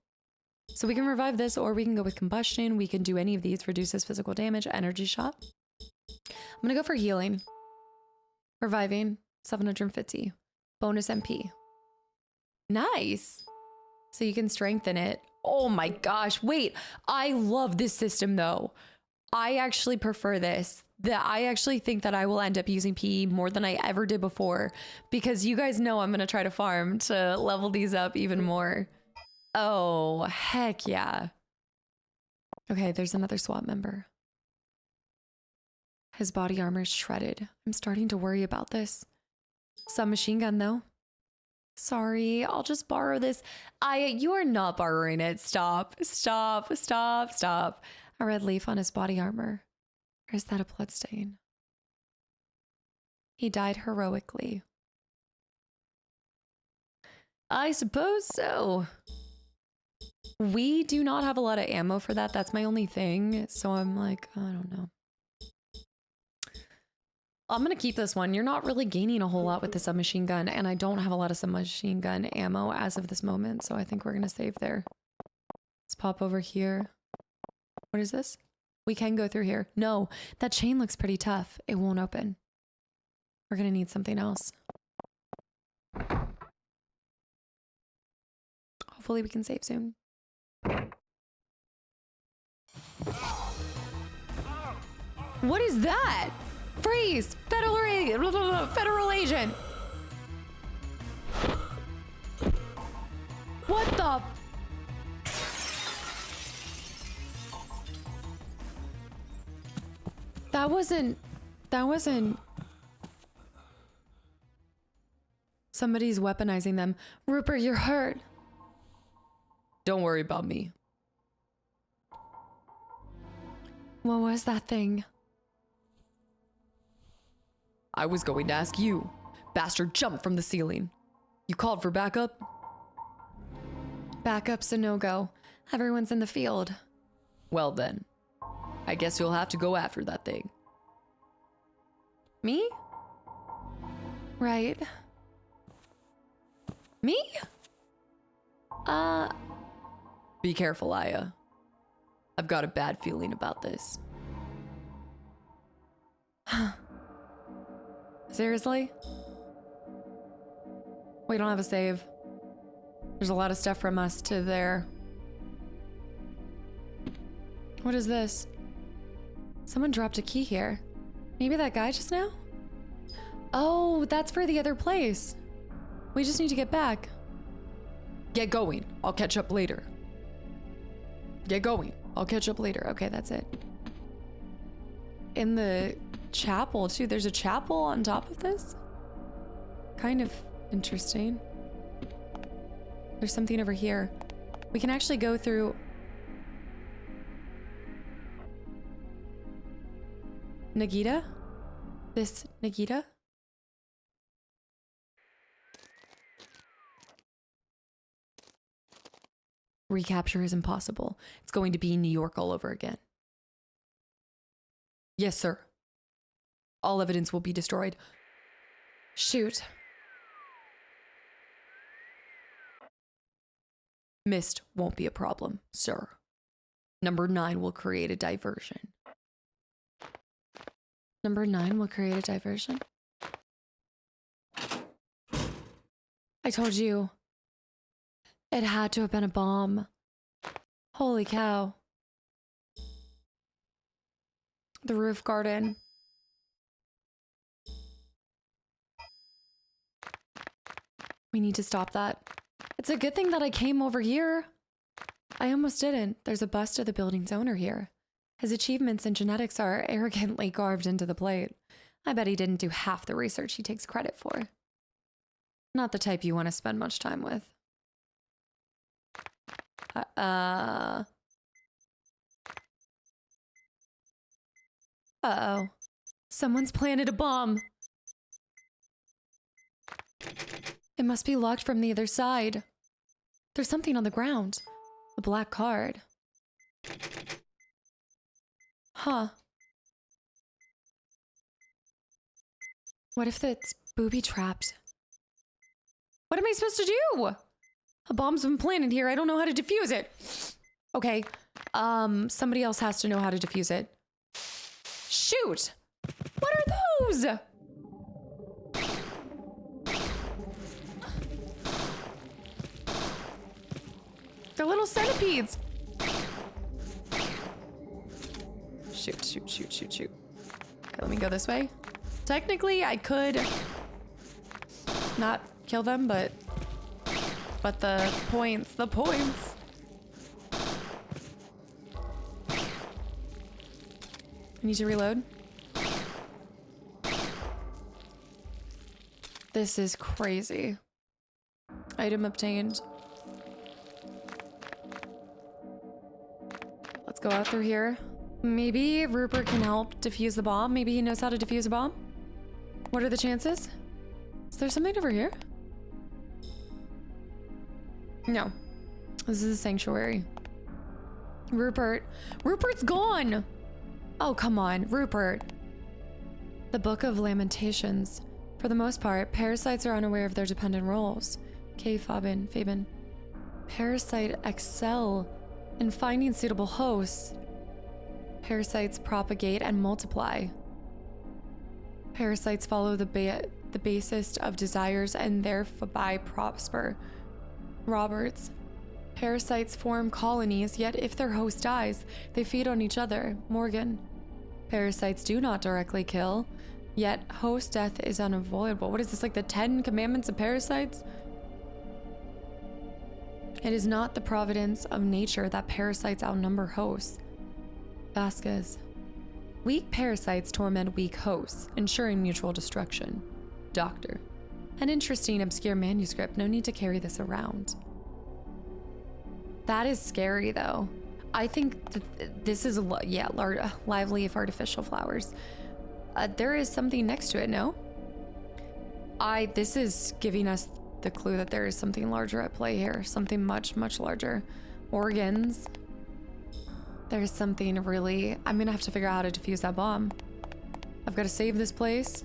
So we can revive this, or we can go with combustion. We can do any of these. Reduces physical damage. Energy shot. I'm gonna go for healing. Reviving. 750. Bonus MP. Nice. So you can strengthen it. Oh my gosh. Wait. I love this system though. I actually prefer this. I actually think that I will end up using PE more than I ever did before, because you guys know I'm going to try to farm to level these up even more. Oh, heck yeah. Okay, there's another SWAT member. His body armor is shredded. I'm starting to worry about this. Submachine gun though. Sorry, I'll just borrow this. You are not borrowing it. Stop. A red leaf on his body armor. Or is that a bloodstain? He died heroically. I suppose so. We do not have a lot of ammo for that. That's my only thing. So I'm like, I don't know. I'm going to keep this one. You're not really gaining a whole lot with the submachine gun, and I don't have a lot of submachine gun ammo as of this moment, so I think we're going to save there. Let's pop over here. What is this? We can go through here. No, that chain looks pretty tough. It won't open. We're going to need something else. Hopefully we can save soon. What is that? Freeze! Federal agent! What the? That wasn't... Somebody's weaponizing them. Rupert, you're hurt. Don't worry about me. What was that thing? I was going to ask you. Bastard jumped from the ceiling. You called for backup? Backup's a no-go. Everyone's in the field. Well then, I guess you'll have to go after that thing. Me? Right. Me? Be careful, Aya. I've got a bad feeling about this. Seriously? We don't have a save. There's a lot of stuff from us to there. What is this? Someone dropped a key here. Maybe that guy just now? Oh, that's for the other place. We just need to get back. Get going. I'll catch up later. Get going. I'll catch up later. Okay, that's it. In the chapel, too. There's a chapel on top of this? Kind of interesting. There's something over here. We can actually go through... Nagita? This Nagita? Recapture is impossible. It's going to be New York all over again. Yes, sir. All evidence will be destroyed. Shoot. Mist won't be a problem, sir. Number 9 will create a diversion. Number 9 will create a diversion? I told you. It had to have been a bomb. Holy cow. The roof garden. We need to stop that. It's a good thing that I came over here. I almost didn't. There's a bust of the building's owner here. His achievements in genetics are arrogantly carved into the plate. I bet he didn't do half the research he takes credit for. Not the type you want to spend much time with. Uh-oh. Someone's planted a bomb. It must be locked from the other side. There's something on the ground. A black card. Huh. What if it's booby-trapped? What am I supposed to do? A bomb's been planted here. I don't know how to defuse it. Okay. Somebody else has to know how to defuse it. Shoot! What are those? They're little centipedes. Shoot, shoot, shoot, shoot, shoot. Okay, let me go this way. Technically, I could not kill them, but the points. I need to reload. This is crazy. Item obtained. Let's go out through here. Maybe Rupert can help defuse the bomb. Maybe he knows how to defuse a bomb. What are the chances? Is there something over here? No. This is a sanctuary. Rupert's gone! Oh, come on, Rupert. The Book of Lamentations. For the most part, parasites are unaware of their dependent roles. Fabian. Parasite excel in finding suitable hosts. Parasites propagate and multiply. Parasites follow the basest of desires and thereby prosper. Roberts. Parasites form colonies, yet if their host dies, they feed on each other. Morgan. Parasites do not directly kill, yet host death is unavoidable. What is this, like the 10 commandments of parasites? It is not the providence of nature that parasites outnumber hosts. Vasquez. Weak parasites torment weak hosts, ensuring mutual destruction. Doctor. An interesting, obscure manuscript. No need to carry this around. That is scary, though. I think this is, lively if artificial flowers. There is something next to it, no? This is giving us the clue that there is something larger at play here. Something much, much larger. Organs. There's something really... I'm gonna have to figure out how to defuse that bomb. I've got to save this place.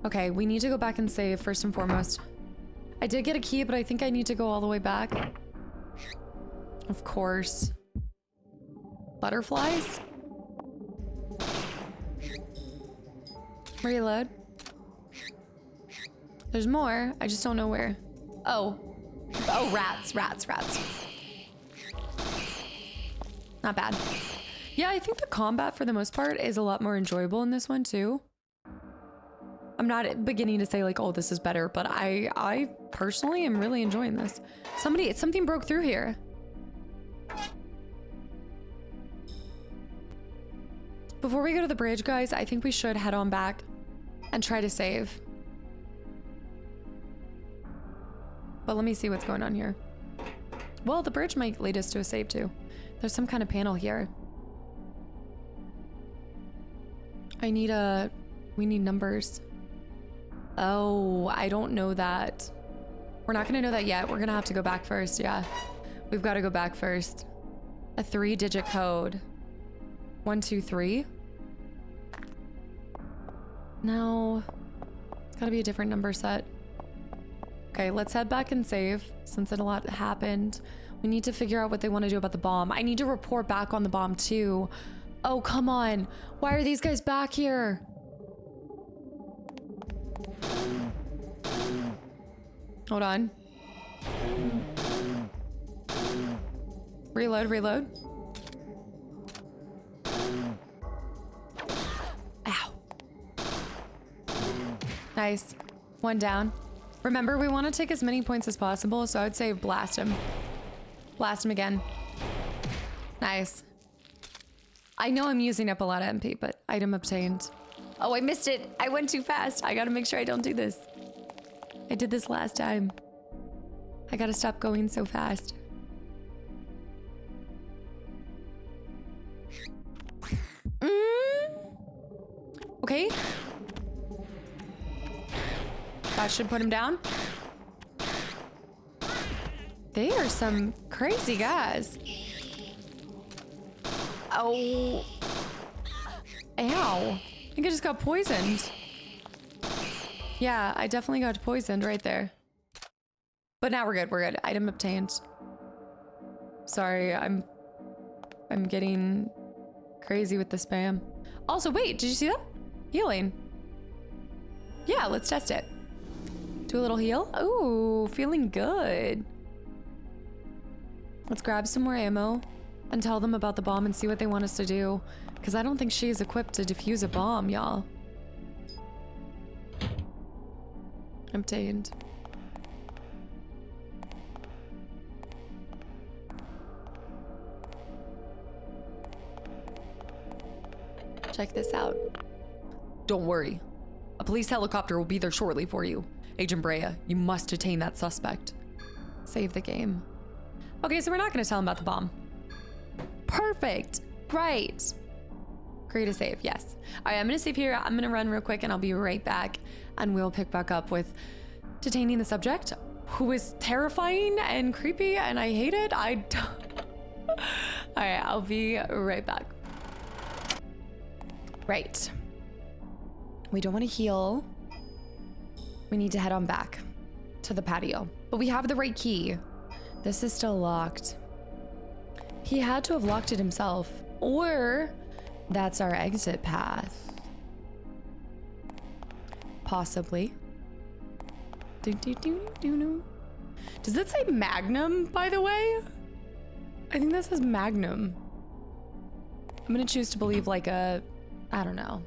Okay, we need to go back and save first and foremost. I did get a key, but I think I need to go all the way back. Of course. Butterflies? Reload. There's more. I just don't know where. Oh. Oh, rats, rats, rats. Not bad. Yeah, I think the combat for the most part is a lot more enjoyable in this one too. I'm not beginning to say like, oh, this is better, but I personally am really enjoying this. Something broke through here. Before we go to the bridge, guys, I think we should head on back and try to save. But let me see what's going on here. Well, the bridge might lead us to a save too. There's some kind of panel here. We need numbers. Oh, I don't know that. We're not gonna know that yet. We're gonna have to go back first, yeah. We've gotta go back first. A 3-digit code. 1, 2, 3. No, it's gotta be a different number set. Okay, let's head back and save since a lot happened. We need to figure out what they want to do about the bomb. I need to report back on the bomb too. Oh, come on. Why are these guys back here? Hold on. Reload, reload. Ow. Nice. One down. Remember, we want to take as many points as possible, so I would say blast him. Blast him again. Nice. I know I'm using up a lot of MP, but item obtained. Oh, I missed it. I went too fast. I gotta make sure I don't do this. I did this last time. I gotta stop going so fast. Okay. That should put him down. They are some crazy guys. Oh. Ow. I think I just got poisoned. Yeah, I definitely got poisoned right there. But now we're good, we're good. Item obtained. Sorry, I'm getting crazy with the spam. Also, wait, did you see that? Healing. Yeah, let's test it. Do a little heal. Ooh, feeling good. Let's grab some more ammo and tell them about the bomb and see what they want us to do. Because I don't think she is equipped to defuse a bomb, y'all. Obtained. Check this out. Don't worry. A police helicopter will be there shortly for you. Agent Brea, you must detain that suspect. Save the game. Okay, so we're not going to tell him about the bomb. Perfect. Right. Create a save. Yes. All right, I'm going to save here. I'm going to run real quick and I'll be right back. And we'll pick back up with detaining the subject, who is terrifying and creepy and I hate it. All right, I'll be right back. Right. We don't want to heal. We need to head on back to the patio. But we have the right key. This is still locked. He had to have locked it himself. Or that's our exit path. Possibly. Does it say Magnum, by the way? I think this says Magnum. I'm gonna choose to believe like a, I don't know,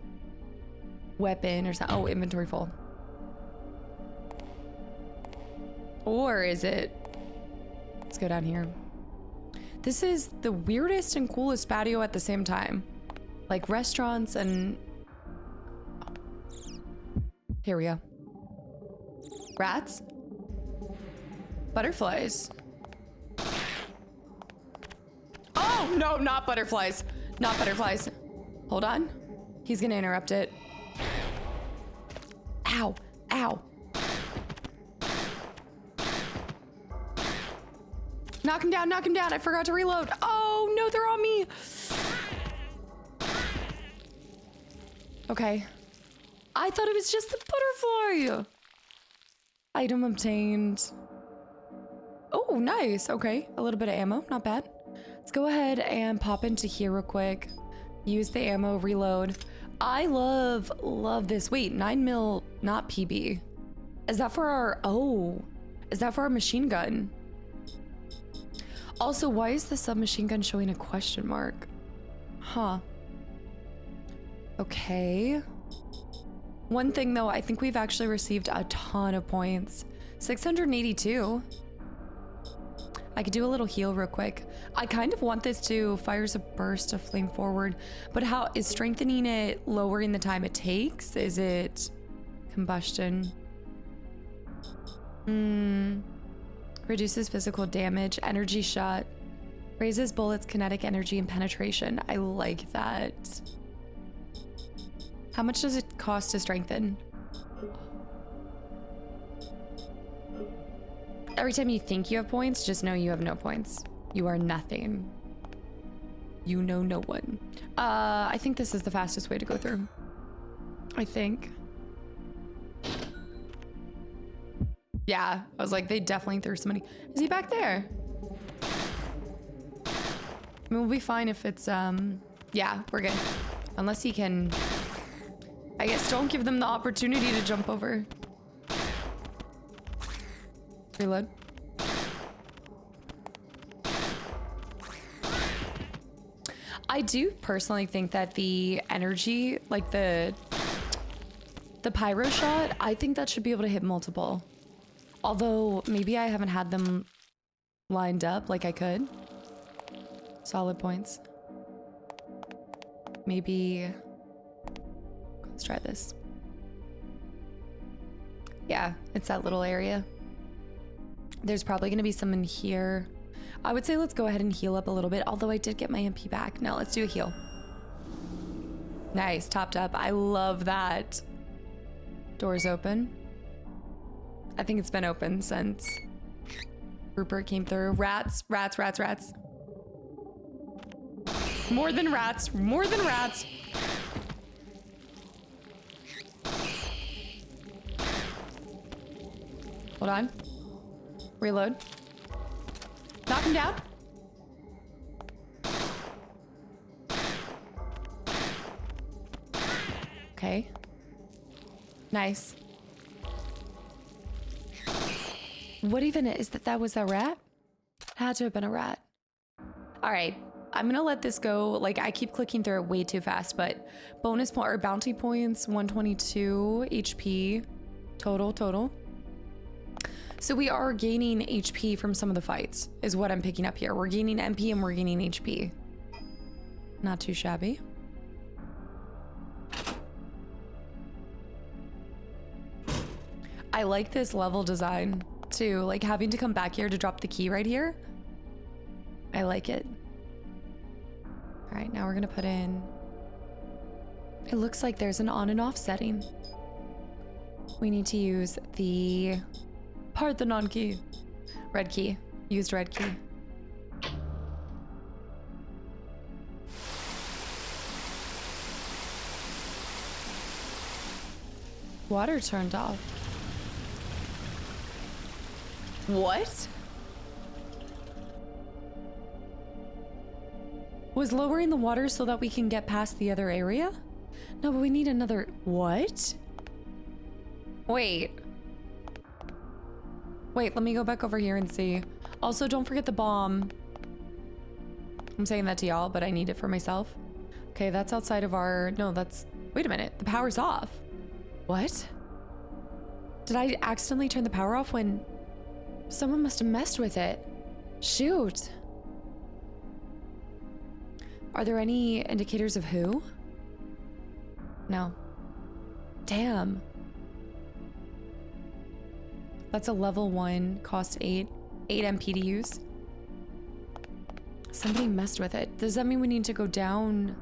weapon or something. Oh, inventory full. Or is it? Let's go down here. This is the weirdest and coolest patio at the same time. Like restaurants and... Here we go. Rats? Butterflies? Oh, no, not butterflies. Not butterflies. Hold on. He's gonna interrupt it. Ow, ow. Knock him down, knock him down. I forgot to reload. Oh, no, they're on me. Okay. I thought it was just the butterfly. Item obtained. Oh, nice. Okay, a little bit of ammo, not bad. Let's go ahead and pop into here real quick. Use the ammo, reload. I love this. Wait, 9 mil, not PB. Is that for our, oh, is that for our machine gun? Also, why is the submachine gun showing a question mark? Huh. Okay. One thing though, I think we've actually received a ton of points. 682. I could do a little heal real quick. I kind of want this to fires a burst of flame forward, but how is strengthening it lowering the time it takes? Is it combustion? Reduces physical damage, energy shot, raises bullets, kinetic energy, and penetration. I like that. How much does it cost to strengthen? Every time you think you have points, just know you have no points. You are nothing. You know no one. I think this is the fastest way to go through. I think. Yeah, I was like, they definitely threw somebody. Is he back there? I mean, we'll be fine if it's, yeah, we're good. Unless he can, I guess don't give them the opportunity to jump over. Reload. I do personally think that the energy, like the pyro shot, I think that should be able to hit multiple. Although maybe I haven't had them lined up like I could. Solid points. Maybe, let's try this. Yeah, it's that little area. There's probably gonna be some in here. I would say let's go ahead and heal up a little bit, although I did get my MP back. Now let's do a heal. Nice, topped up. I love that. Doors open. I think it's been open since Rupert came through. Rats, rats, rats, rats. More than rats, more than rats. Hold on. Reload. Knock him down. Okay. Nice. What even is that? That was a rat? Had to have been a rat. All right. I'm gonna let this go. Like, I keep clicking through it way too fast, but bonus point or bounty points, 122 HP total. So we are gaining HP from some of the fights, is what I'm picking up here. We're gaining MP and we're gaining HP. Not too shabby. I like this level design too, like having to come back here to drop the key right here. I like it. All right, now we're gonna put in, it looks like there's an on and off setting. We need to use the Parthenon key. Red key. Used red key. Water turned off. What? Was lowering the water so that we can get past the other area? No, but we need another... What? Wait, let me go back over here and see. Also, don't forget the bomb. I'm saying that to y'all, but I need it for myself. Okay, that's outside of our... No, that's... Wait a minute. The power's off. What? Did I accidentally turn the power off when... Someone must have messed with it. Shoot. Are there any indicators of who? No. Damn. That's a level 1, cost 8 MP to use. Somebody messed with it. Does that mean we need to go down?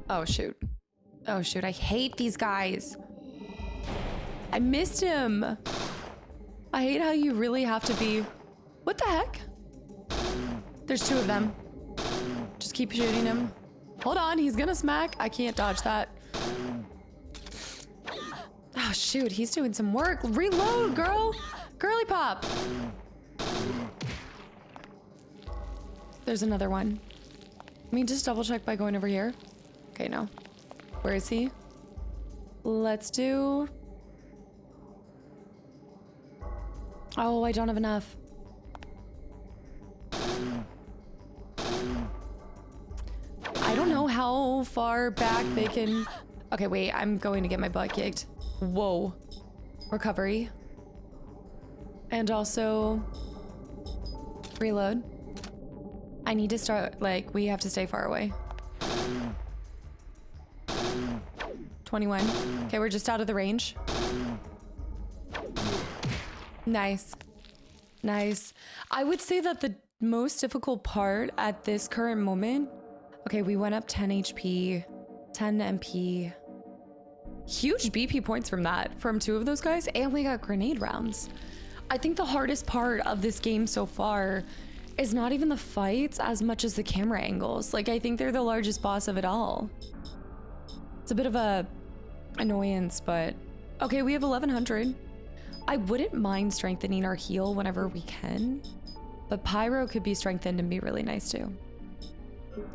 Oh shoot. Oh shoot, I hate these guys. I missed him. I hate how you really have to be... What the heck? There's two of them. Just keep shooting him. Hold on, he's gonna smack. I can't dodge that. Oh shoot, he's doing some work. Reload, girl. Girly pop. There's another one. Let me just double check by going over here. Okay, no. Where is he? Let's do... Oh, I don't have enough. I don't know how far back they can... Okay, wait, I'm going to get my butt kicked. Whoa. Recovery. And also... Reload. I need to start, like, we have to stay far away. 21. Okay, we're just out of the range. Nice. Nice. I would say that the most difficult part at this current moment... Okay, we went up 10 HP, 10 MP. Huge BP points from that, from 2 of those guys, and we got grenade rounds. I think the hardest part of this game so far is not even the fights as much as the camera angles. Like, I think they're the largest boss of it all. It's a bit of a annoyance, but okay, we have 1100. I wouldn't mind strengthening our heal whenever we can, but Pyro could be strengthened and be really nice too.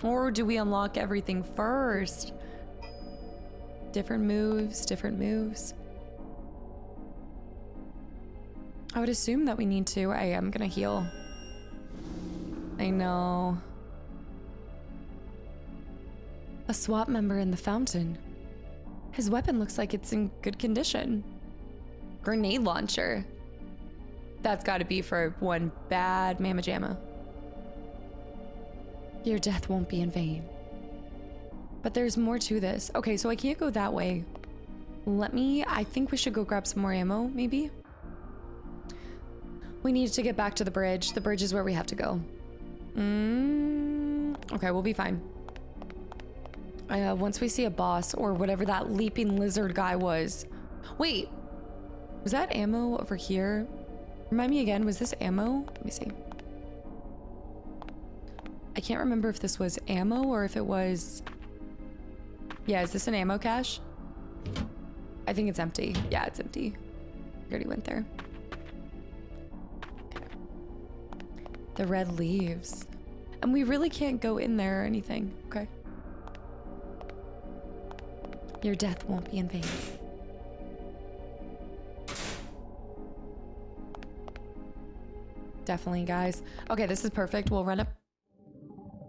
Or do we unlock everything first? Different moves, different moves. I would assume that we need to. I am gonna heal. I know. A SWAT member in the fountain. His weapon looks like it's in good condition. Grenade launcher. That's gotta be for one bad mamma jamma. Your death won't be in vain. But there's more to this. Okay, so I can't go that way. I think we should go grab some more ammo, maybe? We need to get back to the bridge. The bridge is where we have to go. Okay, we'll be fine. Once we see a boss or whatever that leaping lizard guy was. Wait, was that ammo over here? Remind me again, was this ammo? Let me see. I can't remember if this was ammo or if it was... Yeah, is this an ammo cache? I think it's empty. Yeah, it's empty. I already went there. Okay. The red leaves. And we really can't go in there or anything. Okay. Your death won't be in vain. Definitely, guys. Okay, this is perfect. We'll run up.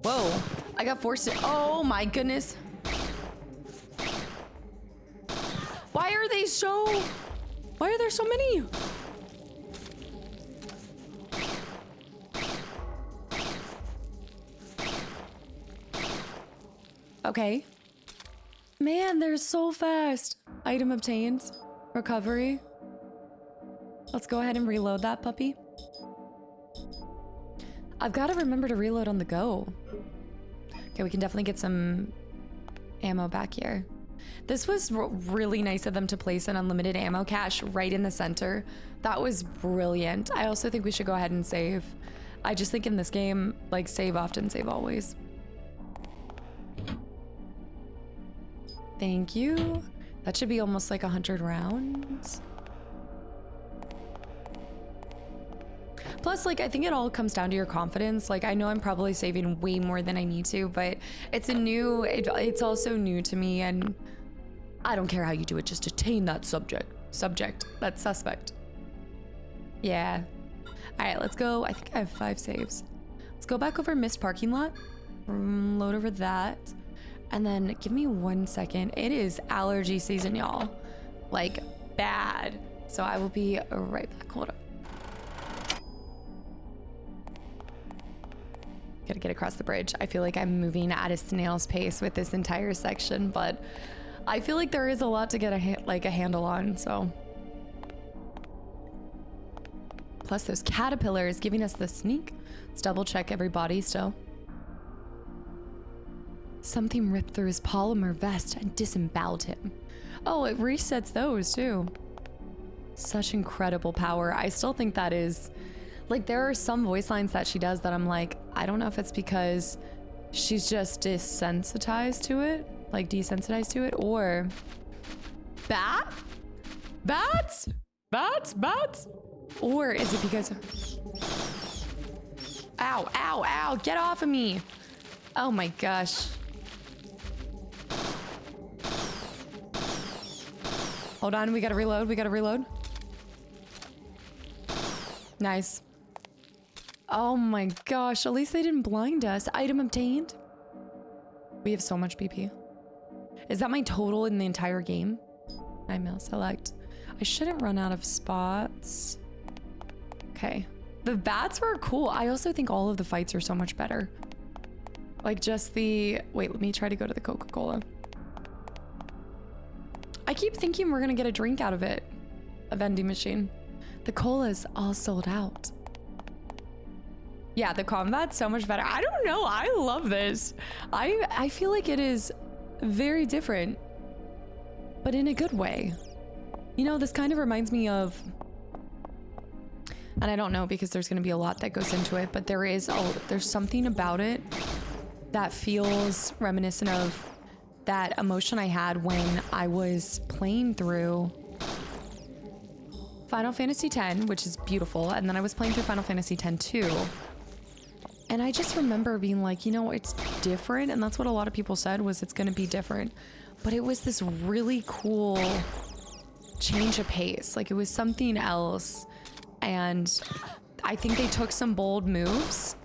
Whoa, I got forced to... Oh my goodness. Why are they so... Why are there so many? Okay. Man, they're so fast. Item obtained. Recovery. Let's go ahead and reload that puppy. I've got to remember to reload on the go. Okay, we can definitely get some ammo back here. This was really nice of them to place an unlimited ammo cache right in the center. That was brilliant. I also think we should go ahead and save. I just think in this game, like, save often, save always. Thank you. That should be almost like 100 rounds. Plus, like, I think it all comes down to your confidence. Like, I know I'm probably saving way more than I need to, but it's it's also new to me, and I don't care how you do it, just attain that that suspect. Yeah. All right, let's go. I think I have 5 saves. Let's go back over Mist Parking Lot, load over that, and then give me 1 second. It is allergy season, y'all. Like, bad. So I will be right back. Hold up. Gotta get across the bridge. I feel like I'm moving at a snail's pace with this entire section, but I feel like there is a lot to get a handle on, so. Plus those caterpillars giving us the sneak. Let's double check every body still. Something ripped through his polymer vest and disemboweled him. Oh, it resets those too. Such incredible power. I still think that is... Like, there are some voice lines that she does that I'm like, I don't know if it's because, she's just desensitized to it, like desensitized to it, or bats, or is it because ow, get off of me. Oh my gosh. Hold on, we gotta reload. Nice. Oh my gosh, at least they didn't blind us. Item obtained. We have so much BP. Is that my total in the entire game? 9 mil, select. I shouldn't run out of spots. Okay. The bats were cool. I also think all of the fights are so much better. Like just the... Wait, let me try to go to the Coca-Cola. I keep thinking we're gonna get a drink out of it. A vending machine. The cola's all sold out. Yeah, the combat's so much better. I don't know. I love this. I feel like it is very different, but in a good way. You know, this kind of reminds me of, and I don't know because there's going to be a lot that goes into it, but there's something about it that feels reminiscent of that emotion I had when I was playing through Final Fantasy X, which is beautiful, and then I was playing through Final Fantasy X too. And I just remember being like, you know, it's different. And that's what a lot of people said was it's going to be different. But it was this really cool change of pace. Like it was something else. And I think they took some bold moves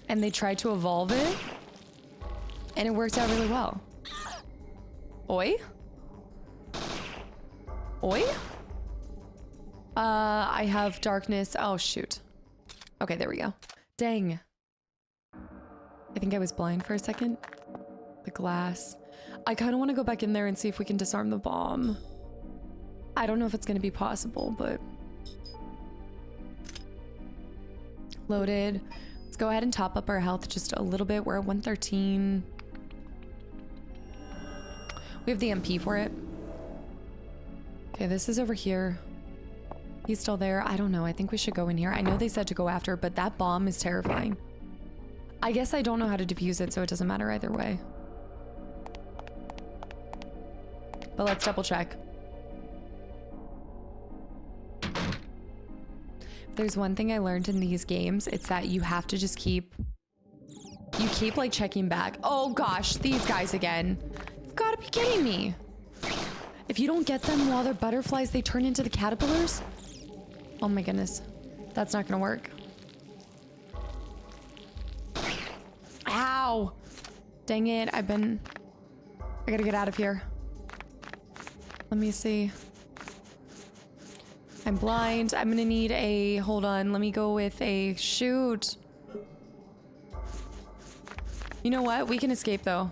and they tried to evolve it. And it worked out really well. Oi? Oi? I have darkness. Oh, shoot. Okay, there we go. Dang. I think I was blind for a second. The glass. I kind of want to go back in there and see if we can disarm the bomb. I don't know if it's going to be possible, but... Loaded. Let's go ahead and top up our health just a little bit. We're at 113. We have the MP for it. Okay, this is over here. He's still there. I don't know. I think we should go in here. I know they said to go after, but that bomb is terrifying. I guess I don't know how to defuse it, so it doesn't matter either way. But let's double check. If there's one thing I learned in these games, it's that you have to just keep like checking back. Oh gosh, these guys again. You've got to be kidding me. If you don't get them while they're butterflies, they turn into the caterpillars? Oh my goodness. That's not gonna work. Ow! Dang it, I gotta get out of here. Let me see. I'm blind. I'm gonna need a... Hold on, let me go with a... Shoot. You know what? We can escape though.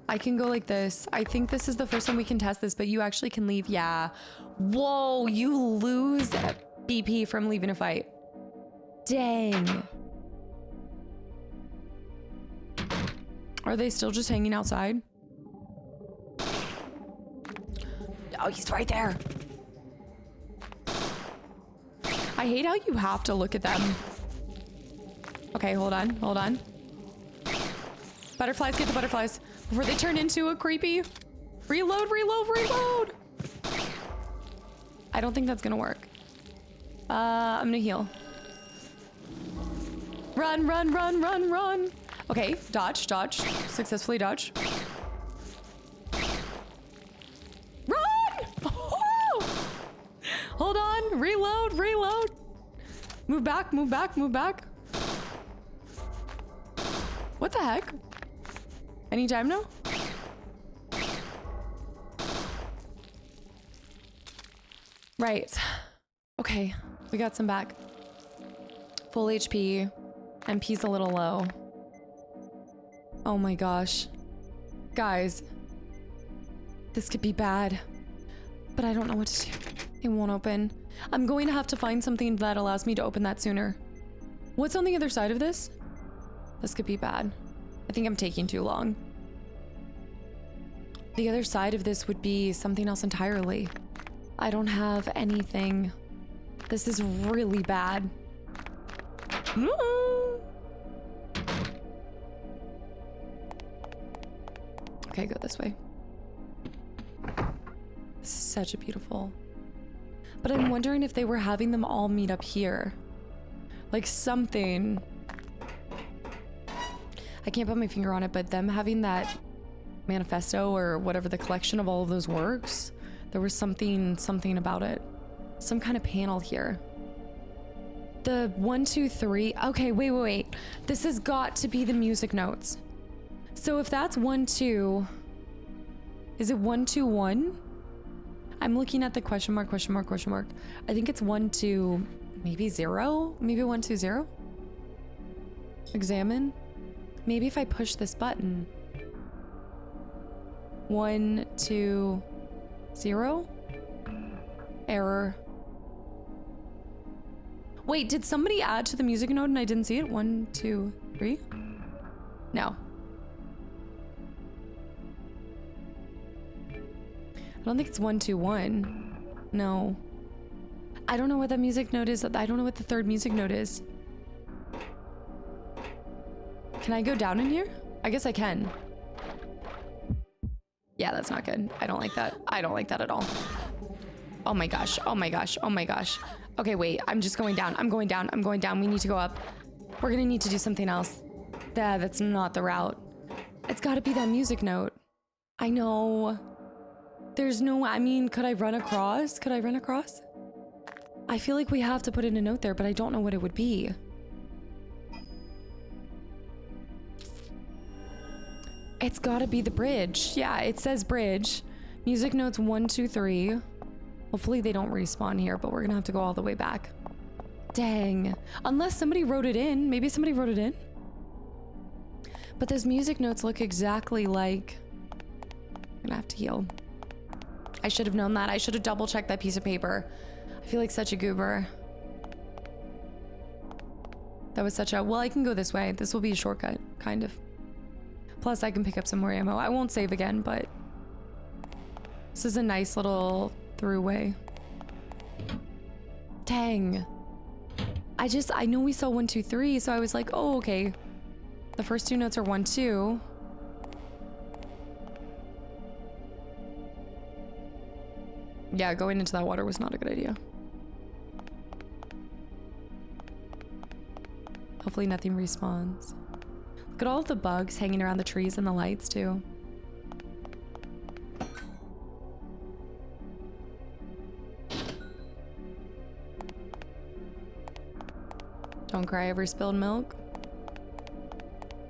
I can go like this. I think this is the first time we can test this, but you actually can leave. Yeah. Whoa, you lose BP from leaving a fight. Dang. Are they still just hanging outside? Oh, he's right there. I hate how you have to look at them. Okay, hold on, hold on. Butterflies, get the butterflies before they turn into a creepy. Reload, reload, reload. I don't think that's gonna work. I'm gonna heal. Run, run, run, run, run. Okay, dodge, dodge. Successfully dodge. Run! Oh! Hold on, reload, reload. Move back, move back, move back. What the heck? Anytime now? Right. Okay, we got some back. Full HP. MP's a little low. Oh my gosh. Guys. This could be bad. But I don't know what to do. It won't open. I'm going to have to find something that allows me to open that sooner. What's on the other side of this? This could be bad. I think I'm taking too long. The other side of this would be something else entirely. I don't have anything. This is really bad. Okay, go this way. This is such a beautiful... But I'm wondering if they were having them all meet up here. Like something... I can't put my finger on it, but them having that manifesto or whatever, the collection of all of those works, there was something about it. Some kind of panel here. The 1, 2, 3. Okay, wait. This has got to be the music notes. So if that's 1, 2, is it 1, 2, 1? I'm looking at the question mark. I think it's 1, 2, maybe 0? Maybe 1, 2, 0? Examine. Maybe if I push this button. 1, 2, 0? Error. Wait, did somebody add to the music note and I didn't see it? 1, 2, 3? No. I don't think it's 1, 2, 1. No. I don't know what that music note is. I don't know what the third music note is. Can I go down in here? I guess I can. Yeah, that's not good. I don't like that. I don't like that at all. Oh my gosh. Okay, wait. I'm just going down. I'm going down. We need to go up. We're gonna need to do something else. That's not the route. It's gotta be that music note. I know. There's no... I mean, could I run across? I feel like we have to put in a note there, but I don't know what it would be. It's gotta be the bridge. Yeah, it says bridge. Music notes 1, 2, 3. Hopefully they don't respawn here, but we're gonna have to go all the way back. Dang. Unless somebody wrote it in. Maybe somebody wrote it in. But those music notes look exactly like... I'm gonna have to heal. I should have known that. I should have double checked that piece of paper. I feel like such a goober. That was such a... Well, I can go this way. This will be a shortcut, kind of. Plus, I can pick up some more ammo. I won't save again, but... This is a nice little throughway. Dang. I know we saw 1, 2, 3, so I was like, oh, okay. The first two notes are 1, 2. Yeah, going into that water was not a good idea. Hopefully nothing respawns. Look at all of the bugs hanging around the trees and the lights too. Don't cry over spilled milk.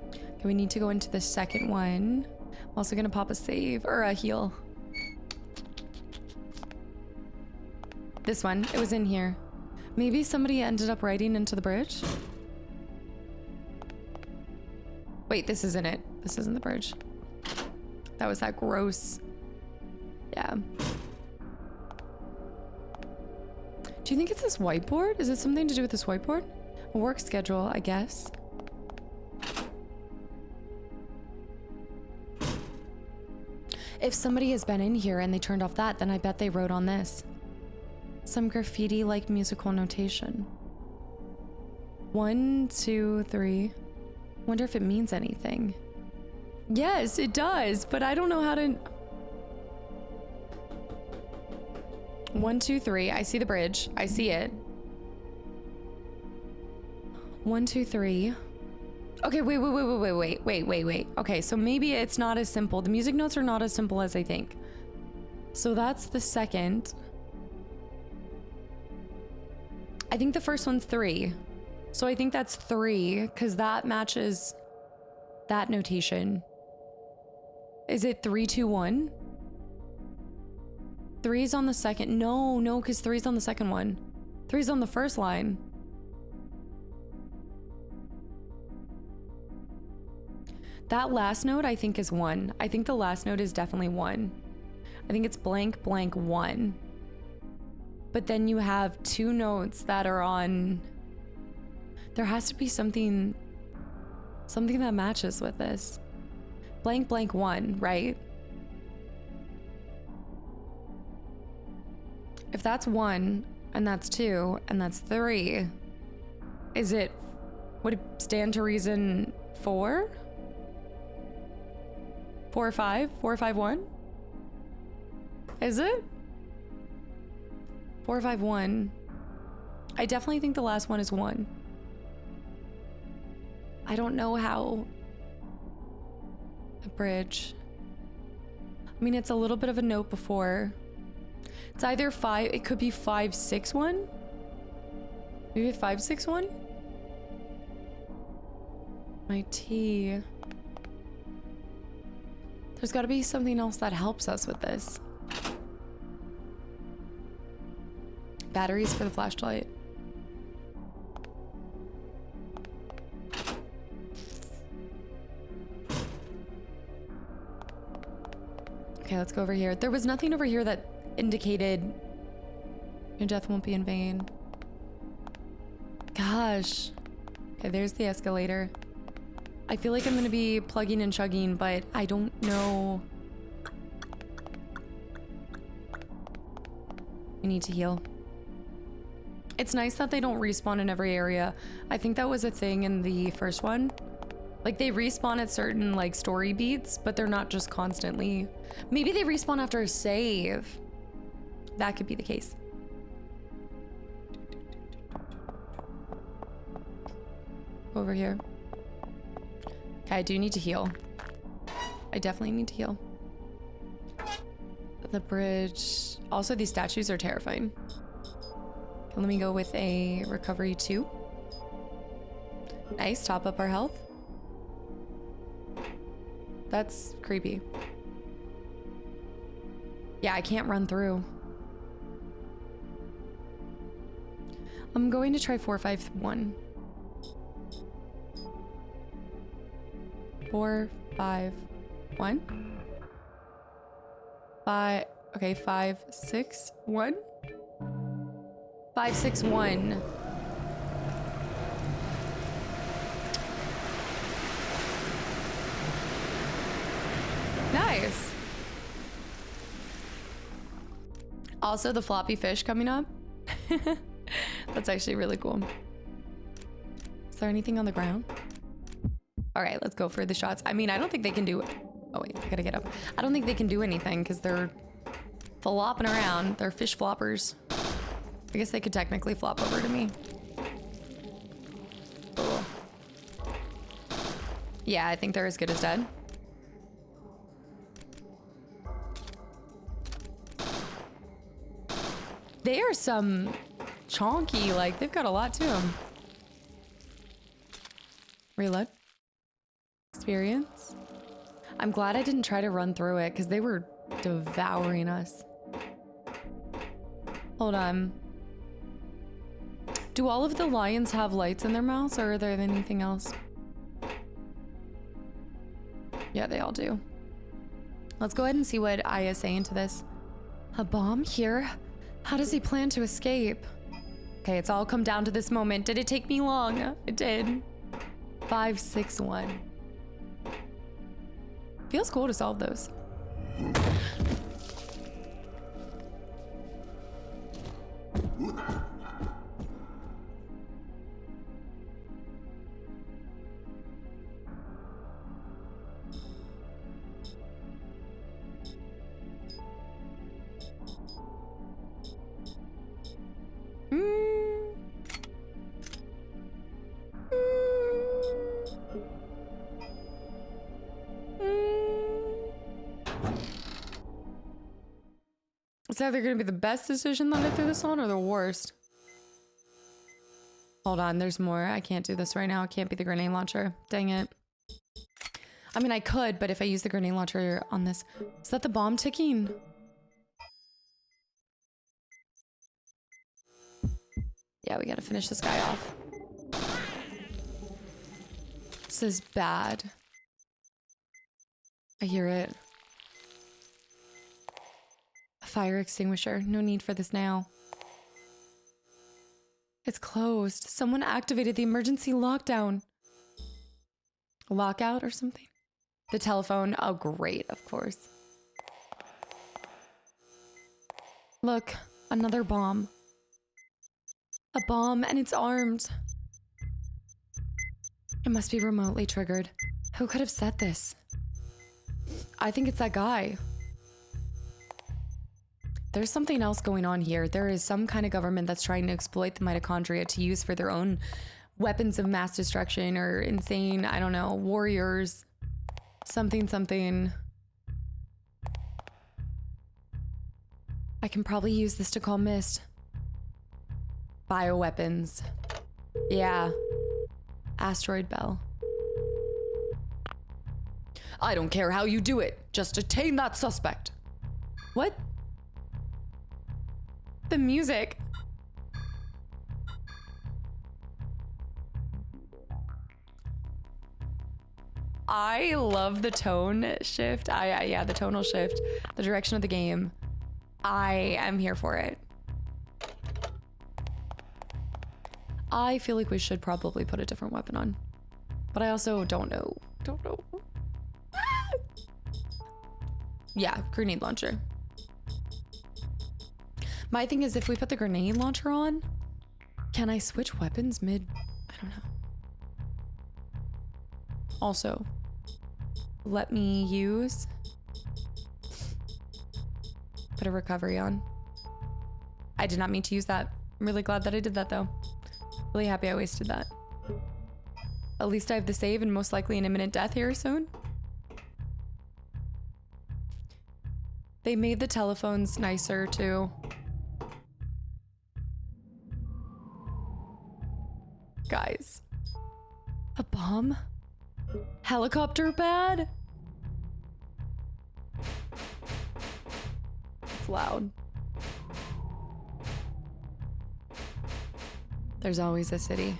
Okay, we need to go into the second one. I'm also gonna pop a save or a heal. This one, it was in here. Maybe somebody ended up writing into the bridge? Wait, this isn't it. This isn't the bridge. That was that gross. Yeah. Do you think it's this whiteboard? Is it something to do with this whiteboard? A work schedule, I guess. If somebody has been in here and they turned off that, then I bet they wrote on this. Some graffiti-like musical notation. 1, 2, 3. Wonder if it means anything. Yes, it does, but I don't know how to... 1, 2, 3. I see the bridge. I see it. 1, 2, 3. Okay, wait. Okay, so maybe it's not as simple. The music notes are not as simple as I think. So that's the second. I think the first one's 3. So I think that's 3, because that matches that notation. Is it 3, 2, 1? 3's on the second. No, because 3's on the second one. 3's on the first line. That last note I think is 1. I think the last note is definitely 1. I think it's blank, blank, 1. But then you have 2 notes that are on... There has to be something that matches with this. Blank, blank, 1, right? If that's 1, and that's 2, and that's 3, is it... Would it stand to reason 4? 4-5? 4-5-1? Is it? 4-5-1. I definitely think the last one is 1. I don't know how. A bridge. I mean, it's a little bit of a note before. It's either 5, it could be 5-6-1. Maybe 5-6-1? My T. There's got to be something else that helps us with this. Batteries for the flashlight. Okay, let's go over here. There was nothing over here that indicated your death won't be in vain. Gosh. Okay, there's the escalator. I feel like I'm gonna be plugging and chugging, but I don't know. We need to heal. It's nice that they don't respawn in every area. I think that was a thing in the first one. Like, they respawn at certain, like, story beats, but they're not just constantly. Maybe they respawn after a save. That could be the case. Over here. Okay, I do need to heal. I definitely need to heal. The bridge. Also, these statues are terrifying. Okay, let me go with a recovery 2. Nice, top up our health. That's creepy. Yeah, I can't run through. I'm going to try 4-5-1. 4-5-1. 5. Okay, 5-6-1. 5-6-1. Nice. Also, the floppy fish coming up. That's actually really cool. Is there anything on the ground? All right, let's go for the shots. I mean, I don't think they can do... Oh, wait, I gotta get up. I don't think they can do anything because they're flopping around. They're fish floppers. I guess they could technically flop over to me. Cool. Yeah, I think they're as good as dead. They are some chonky, like, they've got a lot to them. Reload. Experience. I'm glad I didn't try to run through it because they were devouring us. Hold on. Do all of the lions have lights in their mouths, or are there anything else? Yeah, they all do. Let's go ahead and see what I is saying to this. A bomb here? How does he plan to escape? Okay, it's all come down to this moment. Did it take me long? It did. 5-6-1. Feels cool to solve those. It's either going to be the best decision that I threw this on or the worst. Hold on, there's more. I can't do this right now. It can't be the grenade launcher. Dang it. I mean, I could, but if I use the grenade launcher on this... Is that the bomb ticking? Yeah, we gotta finish this guy off. This is bad. I hear it. A fire extinguisher. No need for this now. It's closed. Someone activated the emergency lockdown. Lockout or something? The telephone. Oh, great, of course. Look, another bomb. A bomb, and it's armed. It must be remotely triggered. Who could have set this? I think it's that guy. There's something else going on here. There is some kind of government that's trying to exploit the mitochondria to use for their own weapons of mass destruction or insane, I don't know, warriors. Something, something. I can probably use this to call mist. Bioweapons. Yeah. Asteroid bell. I don't care how you do it. Just detain that suspect. What? The music. I love the tone shift. Yeah, the tonal shift. The direction of the game. I am here for it. I feel like we should probably put a different weapon on. But I also don't know. Don't know. Yeah, grenade launcher. My thing is, if we put the grenade launcher on, can I switch weapons mid? I don't know. Also, let me use... Put a recovery on. I did not mean to use that. I'm really glad that I did that, though. Really happy I wasted that. At least I have the save and most likely an imminent death here soon. They made the telephones nicer, too. Guys. A bomb? Helicopter pad? It's loud. There's always a city.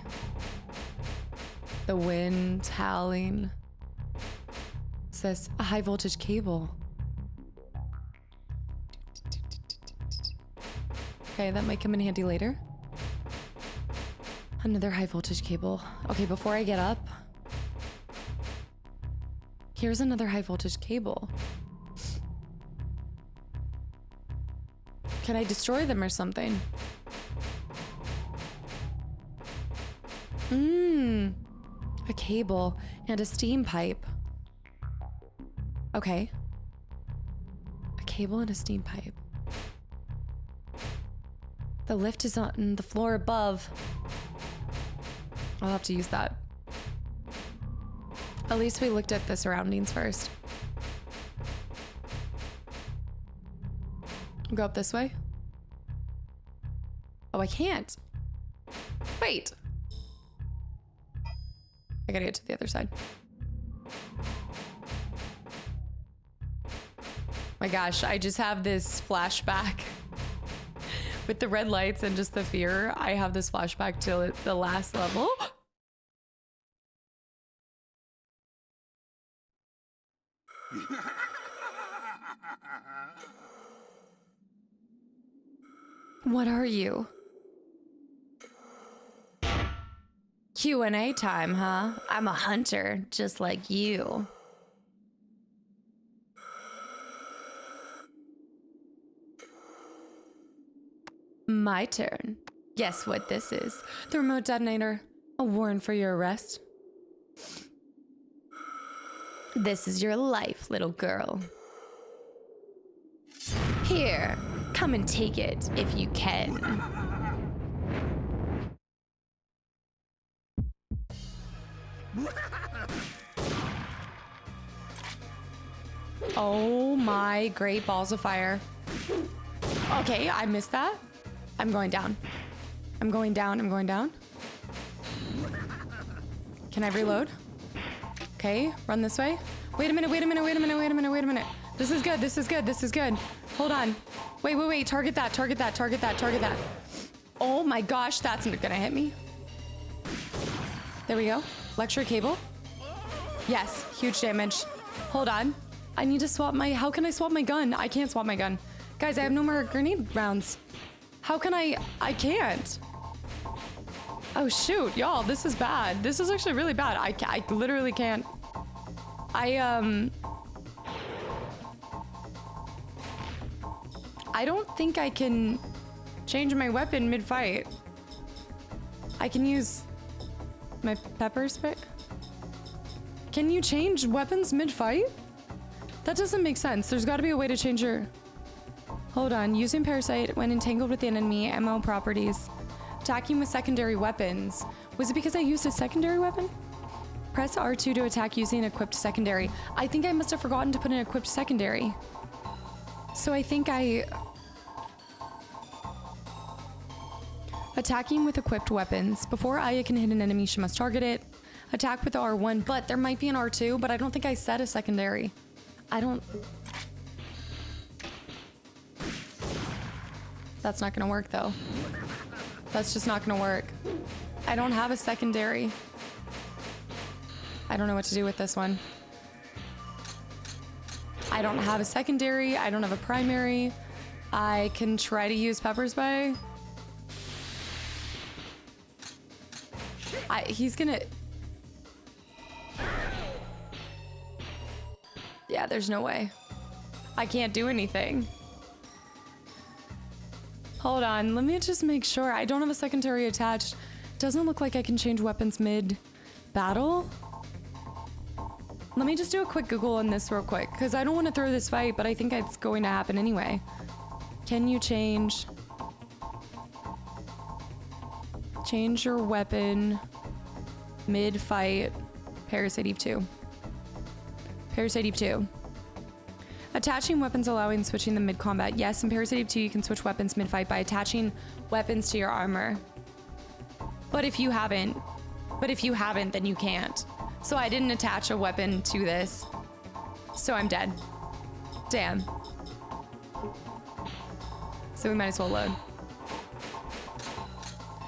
The wind howling. It says a high voltage cable. Okay, that might come in handy later. Another high voltage cable. Okay, before I get up, here's another high voltage cable. Can I destroy them or something? A cable and a steam pipe. Okay. A cable and a steam pipe. The lift is on the floor above. I'll have to use that. At least we looked at the surroundings first. Go up this way. Oh, I can't. Wait. I gotta get to the other side. My gosh, I just have this flashback. With the red lights and just the fear, I have this flashback to the last level. What are you? Q&A time, huh? I'm a hunter, just like you. My turn. Guess what this is? The remote detonator. A warrant for your arrest. This is your life, little girl. Here, come and take it if you can. Oh my great balls of fire. Okay, I missed that. I'm going down. I'm going down. I'm going down. Can I reload? Okay, run this way. Wait a minute, wait a minute, wait a minute, wait a minute, wait a minute. This is good, this is good, this is good. Hold on. Wait, wait, wait. Target that, target that, target that, target that. Oh my gosh, that's not gonna hit me. There we go. Lecture cable. Yes, huge damage. Hold on. I need to swap my... How can I swap my gun? I can't swap my gun. Guys, I have no more grenade rounds. How can I can't. Oh shoot, y'all, this is bad. This is actually really bad. I literally can't. I don't think I can change my weapon mid-fight. I can use my pepper spray. Can you change weapons mid-fight? That doesn't make sense. There's got to be a way to change your... Hold on. Using Parasite when entangled with the enemy, ammo properties. Attacking with secondary weapons. Was it because I used a secondary weapon? Press R2 to attack using equipped secondary. I think I must have forgotten to put an equipped secondary. So I think Attacking with equipped weapons. Before Aya can hit an enemy, she must target it. Attack with R1, but there might be an R2, but I don't think I set a secondary. That's not gonna work though. That's just not gonna work. I don't have a secondary. I don't know what to do with this one. I don't have a secondary. I don't have a primary. I can try to use pepper spray. He's gonna... Yeah, there's no way. I can't do anything. Hold on, let me just make sure. I don't have a secondary attached. Doesn't look like I can change weapons mid-battle. Let me just do a quick Google on this real quick, because I don't want to throw this fight, but I think it's going to happen anyway. Can you change your weapon mid-fight? Parasite Eve 2. Parasite Eve 2. Attaching weapons allowing switching them mid-combat. Yes, in Parasite Eve 2 you can switch weapons mid-fight by attaching weapons to your armor. But if you haven't, then you can't. So I didn't attach a weapon to this. So I'm dead. Damn. So we might as well load.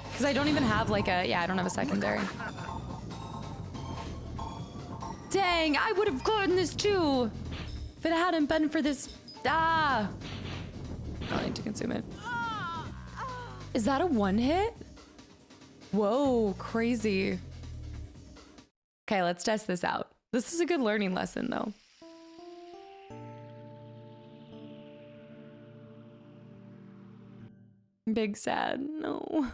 Because I don't even have like a... Yeah, I don't have a secondary. Dang, I would have gotten this too. If it hadn't been for this... Ah! I need to consume it. Is that a one hit? Whoa, crazy. Okay, let's test this out. This is a good learning lesson though. Big sad, no.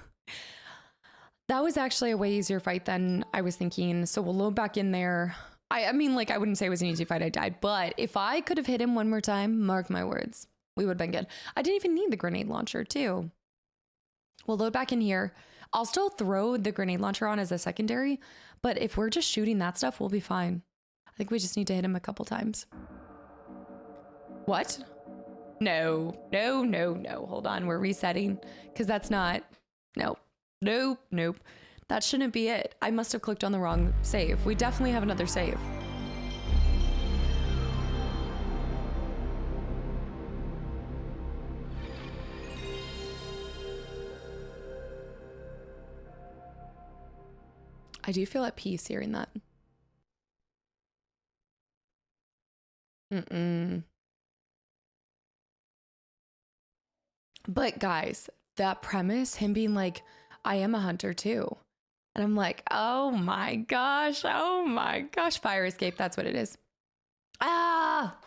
That was actually a way easier fight than I was thinking. So we'll load back in there. I mean, like, I wouldn't say it was an easy fight, I died. But if I could have hit him one more time, mark my words, we would have been good. I didn't even need the grenade launcher too. We'll load back in here. I'll still throw the grenade launcher on as a secondary, but if we're just shooting that stuff, we'll be fine. I think we just need to hit him a couple times. What? No, no, no, no. Hold on, we're resetting because that's not, nope, nope, nope. That shouldn't be it. I must have clicked on the wrong save. We definitely have another save. I do feel at peace hearing that. But guys, that premise, him being like, I am a hunter too. And I'm like, oh my gosh, fire escape, that's what it is. Ah,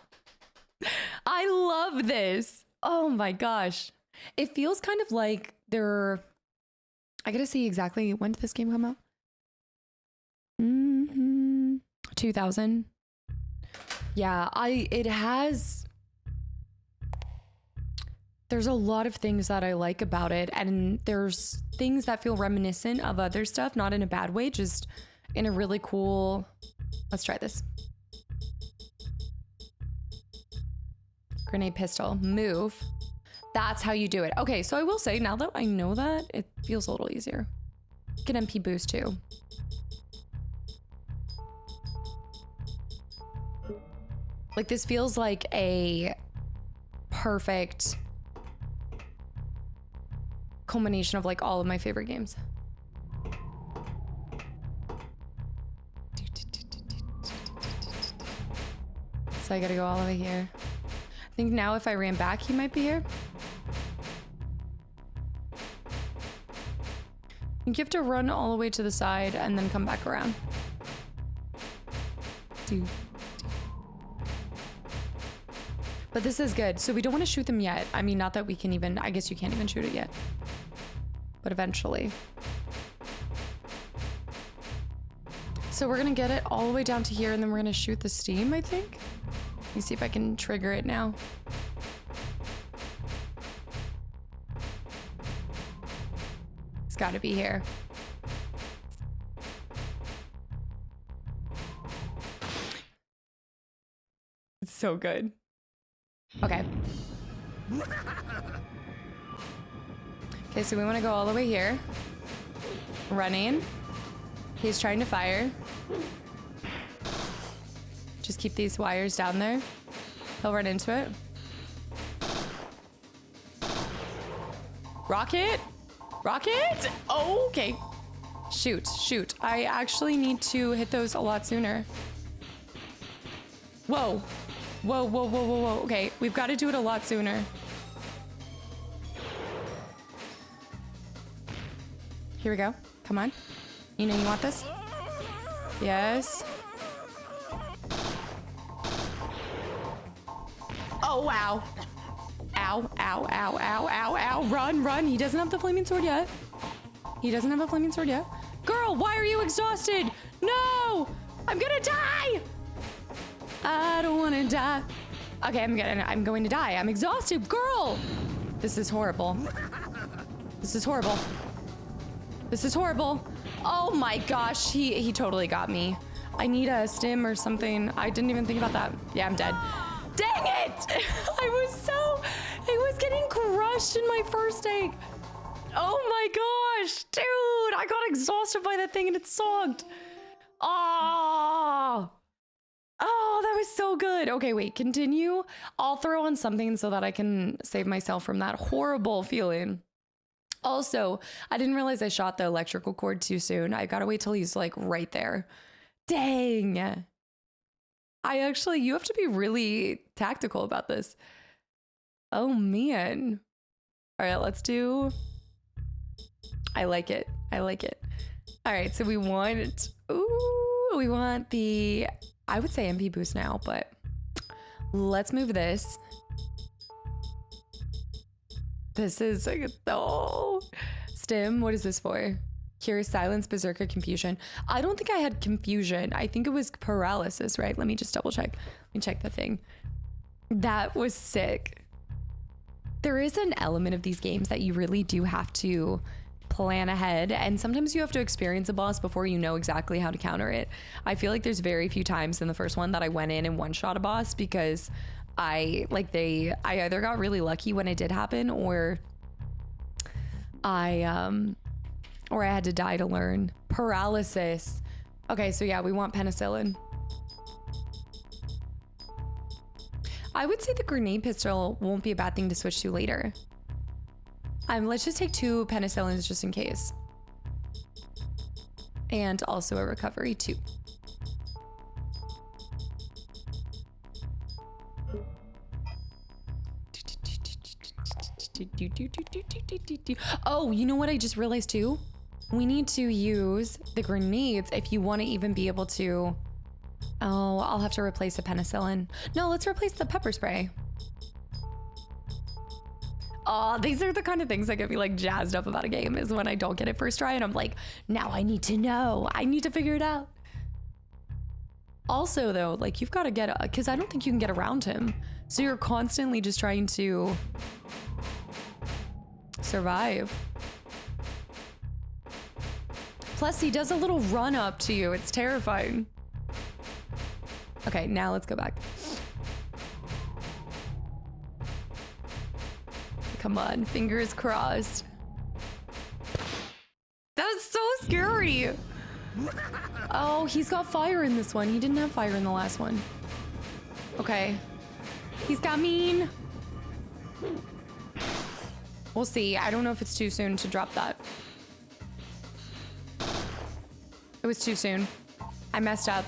I love this. Oh my gosh. It feels kind of like I gotta see exactly, when did this game come out? 2000. Yeah, there's a lot of things that I like about it, and there's things that feel reminiscent of other stuff, not in a bad way, just in a really cool... Let's try this. Grenade pistol. Move. That's how you do it. Okay, so I will say, now that I know that, it feels a little easier. Get MP boost too. Like, this feels like a perfect culmination of like all of my favorite games. So I gotta go all the way here. I think now if I ran back, he might be here. You have to run all the way to the side and then come back around. But this is good. So we don't want to shoot them yet. I mean, not that we can even, I guess you can't even shoot it yet. But eventually. So we're going to get it all the way down to here and then we're going to shoot the steam, I think. me see if I can trigger it now. It's got to be here. It's so good. Okay. Okay, so we want to go all the way here. Running. He's trying to fire. Just keep these wires down there. He'll run into it. Rocket! Rocket! Oh, okay. Shoot, shoot. I actually need to hit those a lot sooner. Whoa. Whoa, whoa, whoa, whoa, whoa. Okay, we've got to do it a lot sooner. Here we go. Come on. You know you want this? Yes. Oh, wow. Ow, ow, ow, ow, ow, ow. Run, run. He doesn't have the flaming sword yet. He doesn't have a flaming sword yet. Girl, why are you exhausted? No! I'm gonna die! I don't wanna die. Okay, I'm going to die. I'm exhausted. Girl! This is horrible. This is horrible. This is horrible. Oh my gosh, he totally got me. I need a stim or something. I didn't even think about that. Yeah, I'm dead. Dang it! I was getting crushed in my first take. Oh my gosh, dude, I got exhausted by that thing and it sucked. Oh, that was so good. Okay, wait, continue. I'll throw on something so that I can save myself from that horrible feeling. Also, I didn't realize I shot the electrical cord too soon. I gotta wait till he's like right there. Dang. You have to be really tactical about this. Oh man. All right, let's do. I like it. I like it. All right, so we want the, I would say MP boost now, but let's move this. This is like, oh, stim. What is this for? Cure silence, berserker, confusion. I don't think I had confusion. I think it was paralysis, right? Let me just double check. Let me check the thing. That was sick. There is an element of these games that you really do have to plan ahead, and sometimes you have to experience a boss before you know exactly how to counter it. I feel like there's very few times in the first one that I went in and one-shot a boss because I either got really lucky when it did happen, or I had to die to learn. Paralysis. Okay, so yeah, we want penicillin. I would say the grenade pistol won't be a bad thing to switch to later. Let's just take 2 penicillins just in case. And also a recovery too. Oh, you know what I just realized too? We need to use the grenades if you want to even be able to. Oh, I'll have to replace the penicillin. No, let's replace the pepper spray. Oh, these are the kind of things that get me like jazzed up about a game, is when I don't get it first try and I'm like, now I need to know. I need to figure it out. Also though, like you've got to get, because I don't think you can get around him. So you're constantly just trying to survive. Plus he does a little run up to you. It's terrifying. Okay, now let's go back. Come on, fingers crossed. That's so scary. Oh, he's got fire in this one. He didn't have fire in the last one. Okay. He's coming. We'll see. I don't know if it's too soon to drop that. It was too soon. I messed up.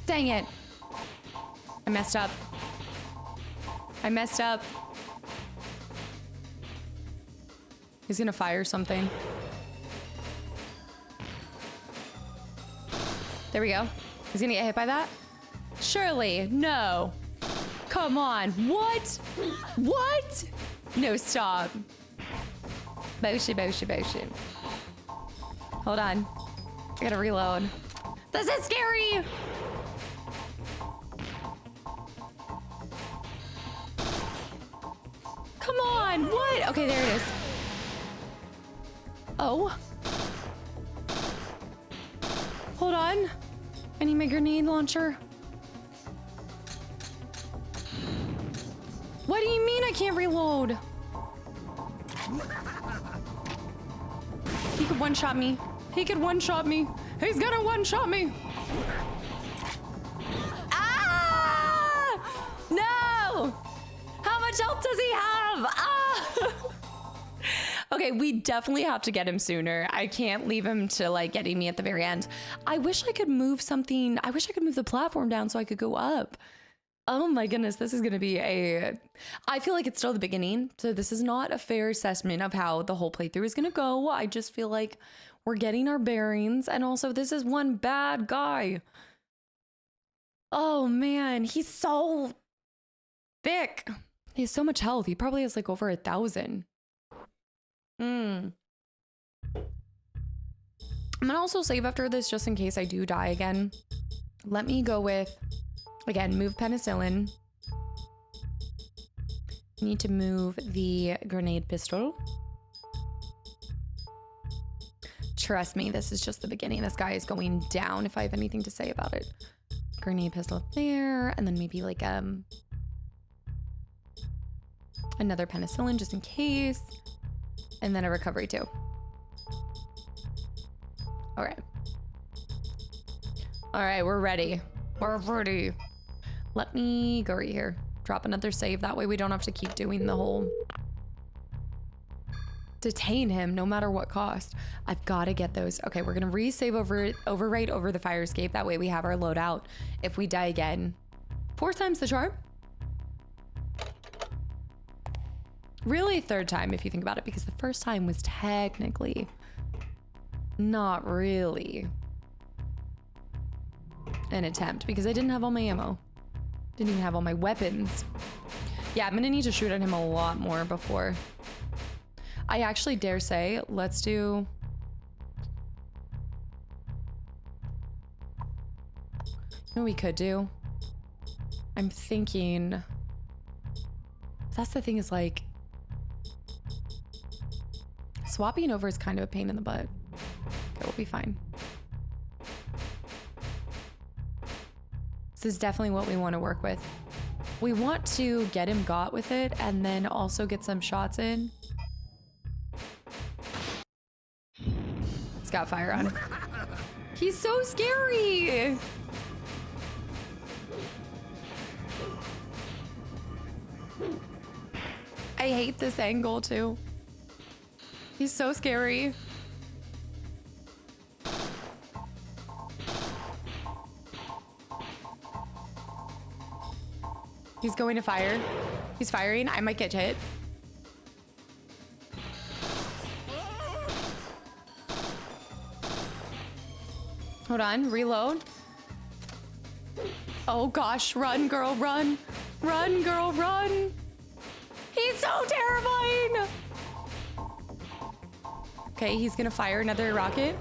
Dang it. I messed up. I messed up. He's gonna fire something. There we go. He's gonna get hit by that? Surely. No. Come on. What? What? No, stop. Motion, motion, motion. Hold on. I gotta reload. This is scary! on. What? Okay, there it is. Oh. Hold on. I need my grenade launcher. What do you mean I can't reload? He could one-shot me. He could one-shot me. He's gonna one-shot me. Ah! No! How much health does he have? Ah! Okay, we definitely have to get him sooner. I can't leave him to like getting me at the very end. I wish I could move something. I wish I could move the platform down so I could go up. Oh my goodness, this is gonna be I feel like it's still the beginning, so this is not a fair assessment of how the whole playthrough is gonna go. I just feel like we're getting our bearings, and also this is one bad guy. Oh man, he's so thick. He has so much health. He probably has like over 1,000. I'm gonna also save after this just in case I do die again. Let me go with, again, move penicillin. Need to move the grenade pistol. Trust me, this is just the beginning. This guy is going down if I have anything to say about it. Grenade pistol up there, and then maybe like another penicillin just in case. And then a recovery too. All right. All right, we're ready. We're ready. Let me go right here. Drop another save. That way we don't have to keep doing the whole detain him no matter what cost. I've got to get those. Okay, we're going to resave overwrite over the fire escape. That way we have our loadout if we die again. 4 times the charm. Really 3rd time if you think about it, because the first time was technically not really an attempt because I didn't have all my ammo. Didn't even have all my weapons. Yeah, I'm gonna need to shoot at him a lot more before. I actually dare say, let's do... You know what we could do? I'm thinking... That's the thing is like... Swapping over is kind of a pain in the butt. Okay, we'll be fine. This is definitely what we want to work with. We want to get him got with it and then also get some shots in. It's got fire on. He's so scary. I hate this angle too. He's so scary. He's going to fire. He's firing. I might get hit. Hold on, reload. Oh gosh, run girl, run. Run girl, run. He's so terrifying. Okay, he's gonna fire another rocket.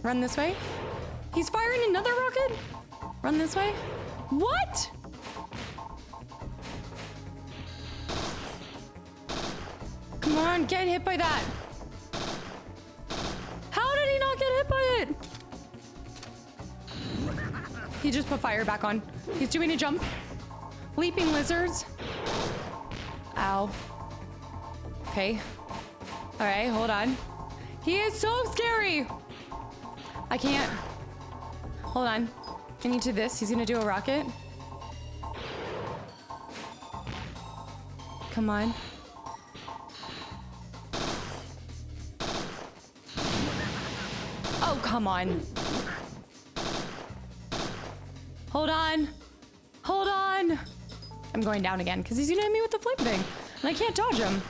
Run this way. He's firing another rocket. Run this way. What? Come on, get hit by that. How did he not get hit by it? He just put fire back on. He's doing a jump. Leaping lizards. Ow. Okay. All right, hold on. He is so scary. I can't. Hold on. I need to this. He's gonna do a rocket. Come on. Oh, come on. Hold on. Hold on. I'm going down again because he's gonna hit me with the flame thing. And I can't dodge him.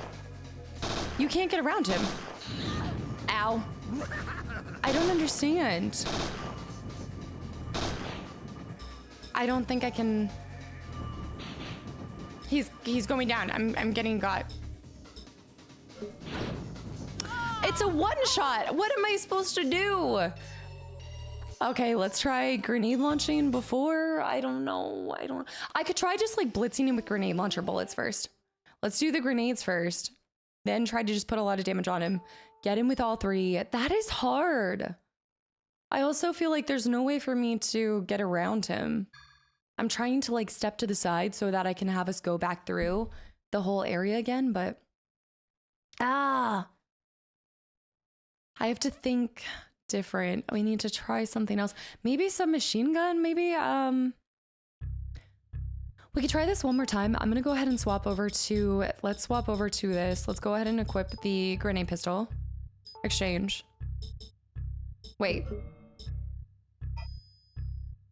You can't get around him. Ow. I don't understand. I don't think I can. He's going down. I'm getting got. It's a one shot. What am I supposed to do? Okay, let's try grenade launching before. I don't know. I could try just like blitzing him with grenade launcher bullets first. Let's do the grenades first. Then try to just put a lot of damage on him. Get him with all 3. That is hard. I also feel like there's no way for me to get around him. I'm trying to like step to the side so that I can have us go back through the whole area again, but I have to think different. We need to try something else. Maybe some machine gun, maybe we could try this one more time. I'm gonna go ahead and swap over to, let's swap over to this. Let's go ahead and equip the grenade pistol. Exchange. Wait.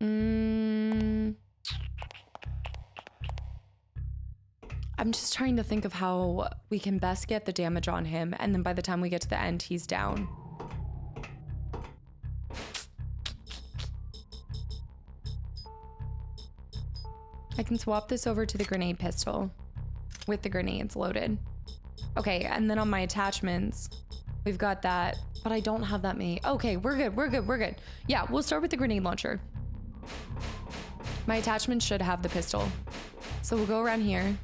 I'm just trying to think of how we can best get the damage on him, and then by the time we get to the end, he's down. I can swap this over to the grenade pistol with the grenades loaded. Okay, and then on my attachments, we've got that, but I don't have that many. Okay, we're good, we're good, we're good. Yeah, we'll start with the grenade launcher. My attachment should have the pistol. So we'll go around here.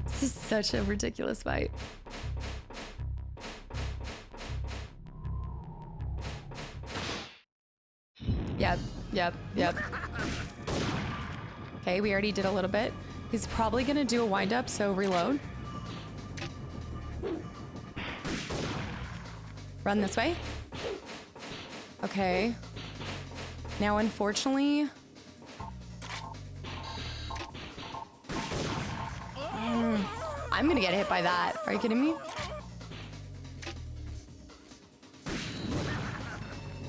This is such a ridiculous fight. Yep. Okay, we already did a little bit. He's probably gonna do a wind up, so reload. Run this way. Okay. Now, unfortunately, I'm gonna get hit by that. Are you kidding me?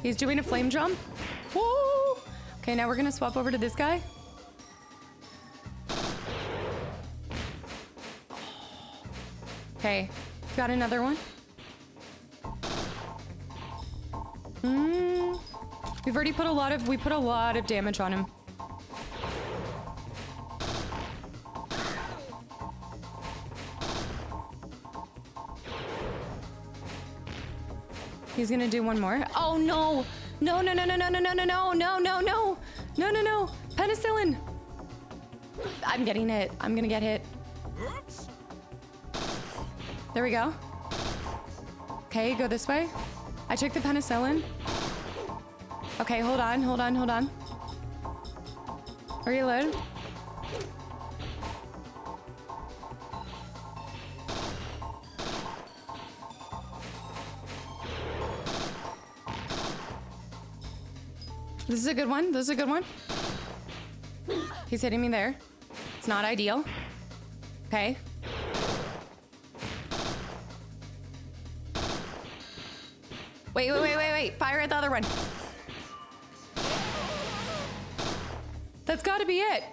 He's doing a flame jump. Whoa! Okay, now we're gonna swap over to this guy. Okay, got another one. We've already put we put a lot of damage on him. He's gonna do one more. Oh no! No. Penicillin! I'm getting hit. I'm gonna get hit. There we go. Okay, go this way. I took the penicillin. Okay, hold on. Reload. This is a good one. He's hitting me there. It's not ideal. Okay. Wait. Fire at the other one. That's gotta be it.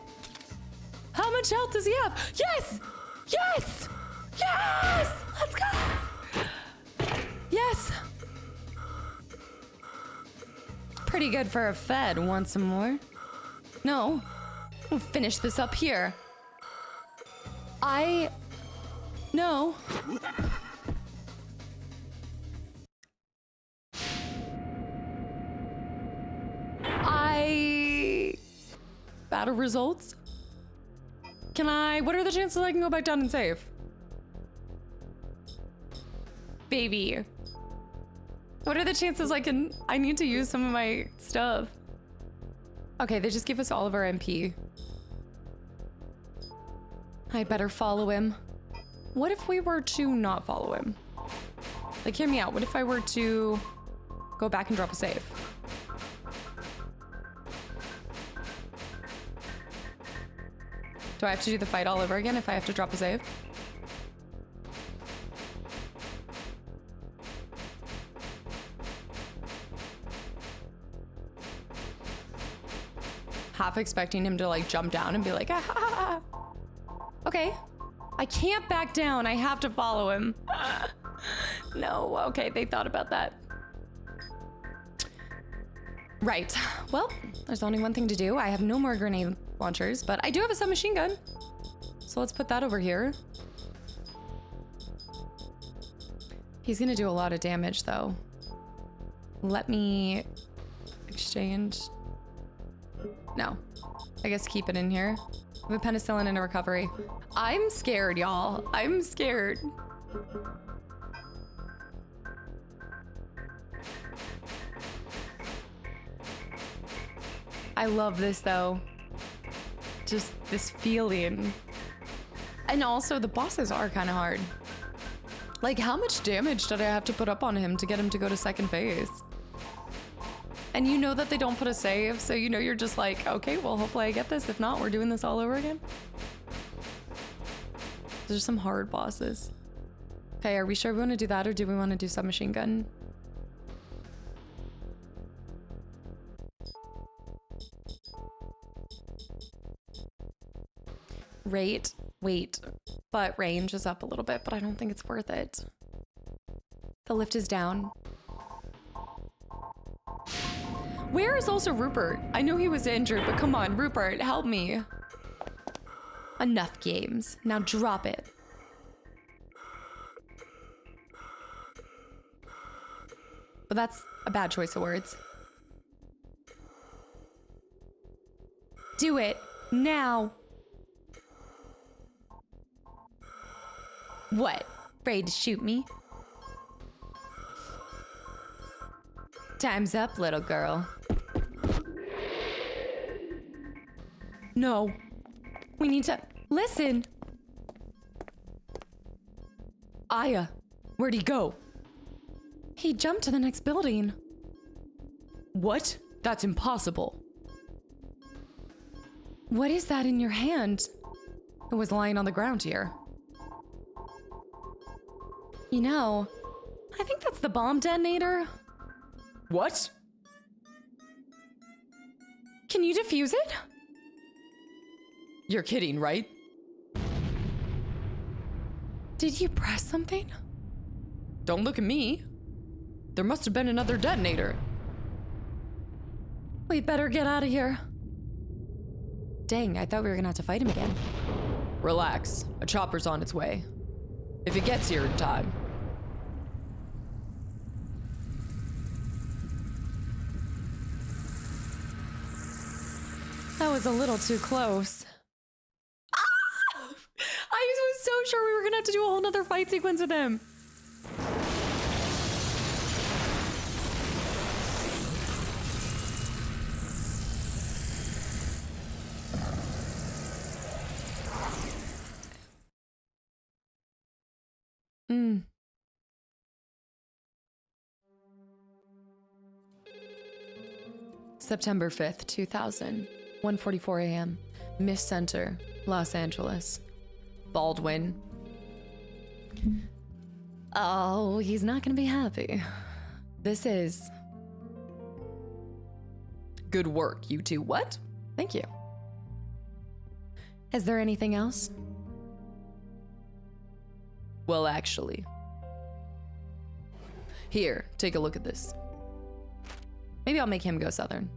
How much health does he have? Yes! Let's go! Yes! Pretty good for a fed. Want some more? No. We'll finish this up here. No. Battle results? What are the chances I can go back down and save? Baby. What are the chances I need to use some of my stuff? Okay, they just give us all of our MP. I better follow him. What if we were to not follow him? Like, hear me out. What if I were to go back and drop a save? Do I have to do the fight all over again if I have to drop a save? Half expecting him to like jump down and be like, ah, ha, ha, ha. Okay. I can't back down. I have to follow him. No, okay, they thought about that. Right. Well, there's only one thing to do. I have no more grenade launchers, but I do have a submachine gun. So let's put that over here. He's gonna do a lot of damage though. Let me exchange. No, I guess keep it in here. With penicillin in a recovery. I'm scared, y'all. I'm scared. I love this though. Just this feeling. And also the bosses are kind of hard. Like, how much damage did I have to put up on him to get him to go to second phase? And you know that they don't put a save, so you know you're just like, okay, well, hopefully I get this. If not, we're doing this all over again. There's some hard bosses. Okay, are we sure we want to do that, or do we want to do submachine gun? Rate, wait, but range is up a little bit, but I don't think it's worth it. The lift is down. Where is also Rupert? I know he was injured, but come on, Rupert, help me. Enough games. Now drop it. But that's a bad choice of words. Do it now. What? Afraid to shoot me? Time's up, little girl. No. We need to listen. Aya, where'd he go? He jumped to the next building. What? That's impossible. What is that in your hand? It was lying on the ground here. You know, I think that's the bomb detonator. What? Can you defuse it? You're kidding, right? Did you press something? Don't look at me. There must have been another detonator. We better get out of here. Dang, I thought we were gonna have to fight him again. Relax, a chopper's on its way. If it gets here in time. That was a little too close. Ah! I was so sure we were gonna have to do a whole nother fight sequence with him. September 5th, 2000, 1:44 a.m. Miss Center, Los Angeles. Baldwin. Oh, he's not gonna be happy. This is... Good work, you two. What? Thank you. Is there anything else? Well, actually. Here, take a look at this. Maybe I'll make him go southern.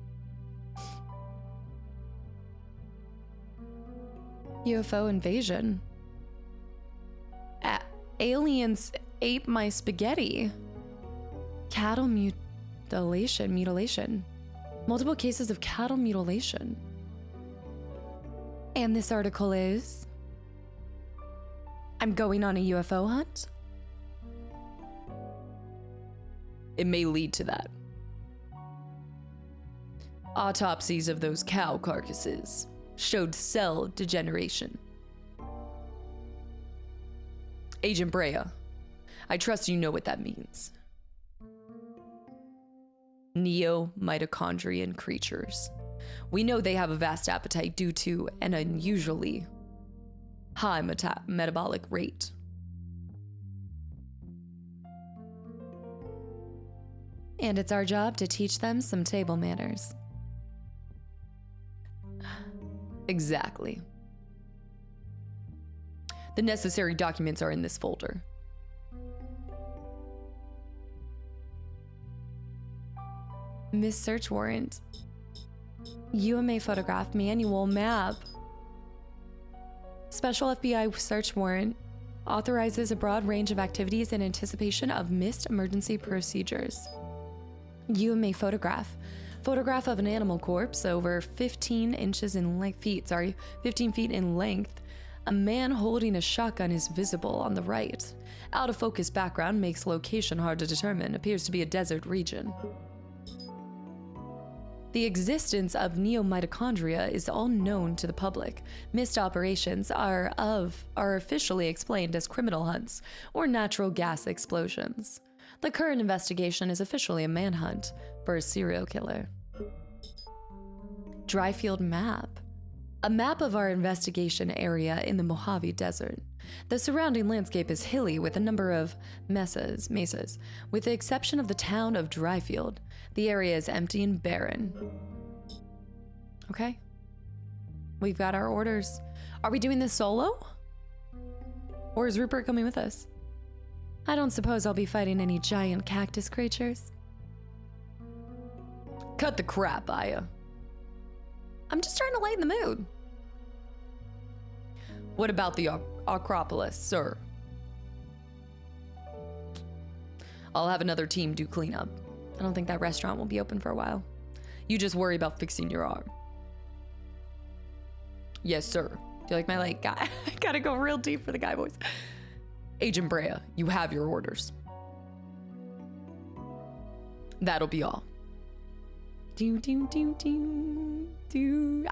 UFO invasion. Aliens ate my spaghetti. Cattle mutilation. Multiple cases of cattle mutilation. And this article is... I'm going on a UFO hunt? It may lead to that. Autopsies of those cow carcasses showed cell degeneration. Agent Brea, I trust you know what that means. Neo-Mitochondrial Creatures. We know they have a vast appetite due to an unusually high metabolic rate. And it's our job to teach them some table manners. Exactly. The necessary documents are in this folder. Miss Search Warrant. UMA photograph manual map. Special FBI search warrant authorizes a broad range of activities in anticipation of missed emergency procedures. UMA photograph. Photograph of an animal corpse over 15 inches in length, 15 feet in length. A man holding a shotgun is visible on the right. Out of focus background makes location hard to determine. Appears to be a desert region. The existence of Neo-Mitochondria is all known to the public. Missed operations are officially explained as criminal hunts or natural gas explosions. The current investigation is officially a manhunt for a serial killer. Dryfield map. A map of our investigation area in the Mojave Desert. The surrounding landscape is hilly with a number of mesas, with the exception of the town of Dryfield. The area is empty and barren. Okay. We've got our orders. Are we doing this solo? Or is Rupert coming with us? I don't suppose I'll be fighting any giant cactus creatures. Cut the crap, Aya. I'm just trying to lighten the mood. What about the Acropolis, sir? I'll have another team do cleanup. I don't think that restaurant will be open for a while. You just worry about fixing your arm. Yes, sir. Do you like my guy? I gotta go real deep for the guy voice. Agent Brea, you have your orders. That'll be all. Do.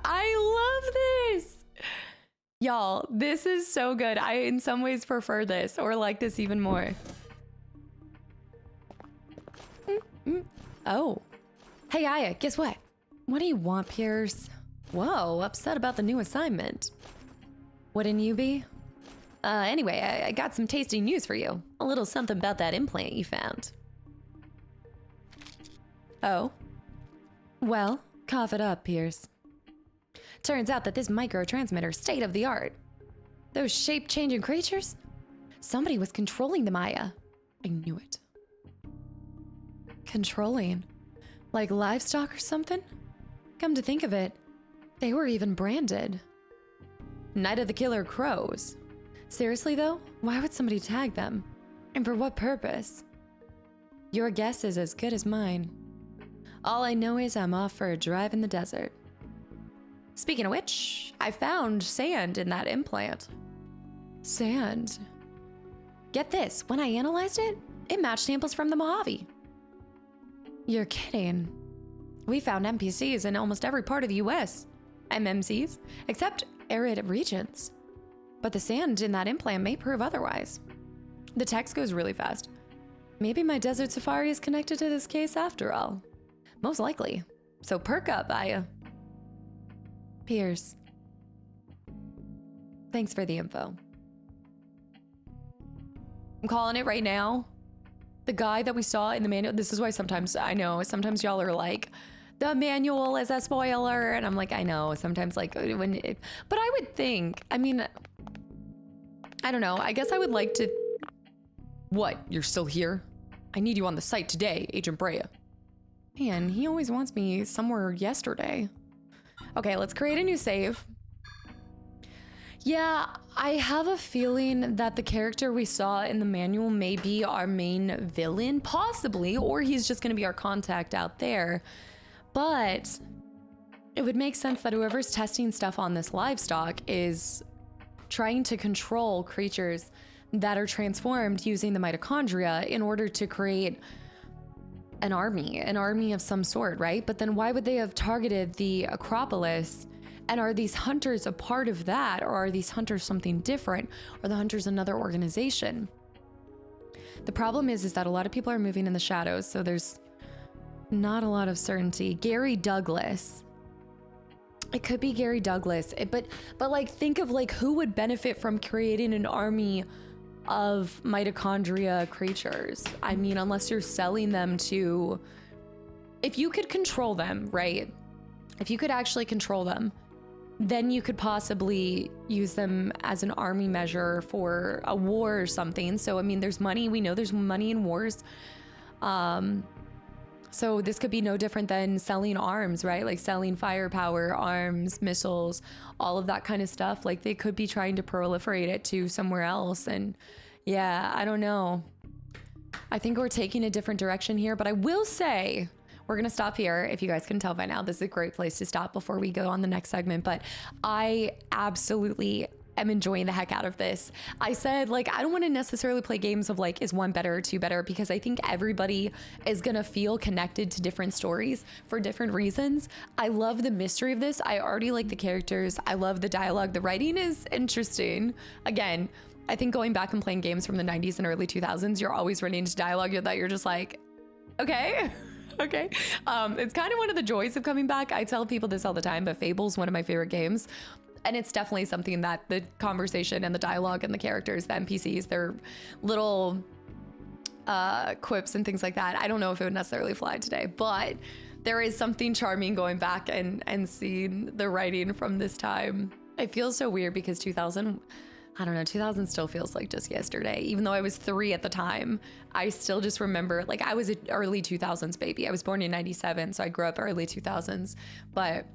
I love this. Y'all, this is so good. I, in some ways, prefer this or like this even more. Oh. Hey, Aya, guess what? What do you want, Pierce? Whoa, upset about the new assignment. Wouldn't you be? Anyway, I got some tasty news for you. A little something about that implant you found. Oh? Well, cough it up, Pierce. Turns out that this microtransmitter's state of the art. Those shape-changing creatures? Somebody was controlling them, Aya. I knew it. Controlling? Like livestock or something? Come to think of it, they were even branded. Night of the Killer Crows. Seriously though, why would somebody tag them? And for what purpose? Your guess is as good as mine. All I know is I'm off for a drive in the desert. Speaking of which, I found sand in that implant. Sand? Get this, when I analyzed it, it matched samples from the Mojave. You're kidding. We found NPCs in almost every part of the US. MMCs, except arid regions. But the sand in that implant may prove otherwise. The text goes really fast. Maybe my desert safari is connected to this case after all. Most likely. So perk up, Aya. Pierce. Thanks for the info. I'm calling it right now. The guy that we saw in the manual, this is why sometimes, I know, sometimes y'all are like, the manual is a spoiler. And I'm like, I know, sometimes but I would think, I mean, I don't know. I guess I would like to, what, you're still here? I need you on the site today, Agent Brea. Man, he always wants me somewhere yesterday. Okay, let's create a new save. Yeah, I have a feeling that the character we saw in the manual may be our main villain, possibly, or he's just gonna be our contact out there. But it would make sense that whoever's testing stuff on this livestock is trying to control creatures that are transformed using the mitochondria in order to create an army of some sort, right? But then why would they have targeted the Acropolis? And are these hunters a part of that? Or are these hunters something different? Are the hunters another organization? The problem is that a lot of people are moving in the shadows, so there's not a lot of certainty. Gary Douglas. It could be Gary Douglas, but like think of like who would benefit from creating an army of mitochondria creatures. I mean, unless you're selling them to, if you could control them, right? If you could actually control them, then you could possibly use them as an army measure for a war or something. So, I mean, there's money. We know there's money in wars. So this could be no different than selling arms, right? Like selling firepower, arms, missiles, all of that kind of stuff. Like they could be trying to proliferate it to somewhere else. And yeah, I don't know. I think we're taking a different direction here, but I will say we're going to stop here. If you guys can tell by now, this is a great place to stop before we go on the next segment. But I absolutely am enjoying the heck out of this. I said, like, I don't want to necessarily play games of like, is one better or two better? Because I think everybody is going to feel connected to different stories for different reasons. I love the mystery of this. I already like the characters. I love the dialogue. The writing is interesting. Again, I think going back and playing games from the 90s and early 2000s, you're always running into dialogue that you're just like, okay. Okay. It's kind of one of the joys of coming back. I tell people this all the time, but Fable's one of my favorite games. And it's definitely something that the conversation and the dialogue and the characters, the NPCs, their little quips and things like that. I don't know if it would necessarily fly today, but there is something charming going back and seeing the writing from this time. It feels so weird because 2000 still feels like just yesterday. Even though I was 3 at the time, I still just remember, like, I was an early 2000s baby. I was born in 97, so I grew up early 2000s. But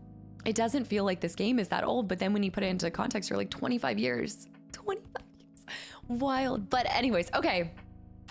it doesn't feel like this game is that old. But then when you put it into context, you're like 25 years. 25 years. Wild. But anyways, okay.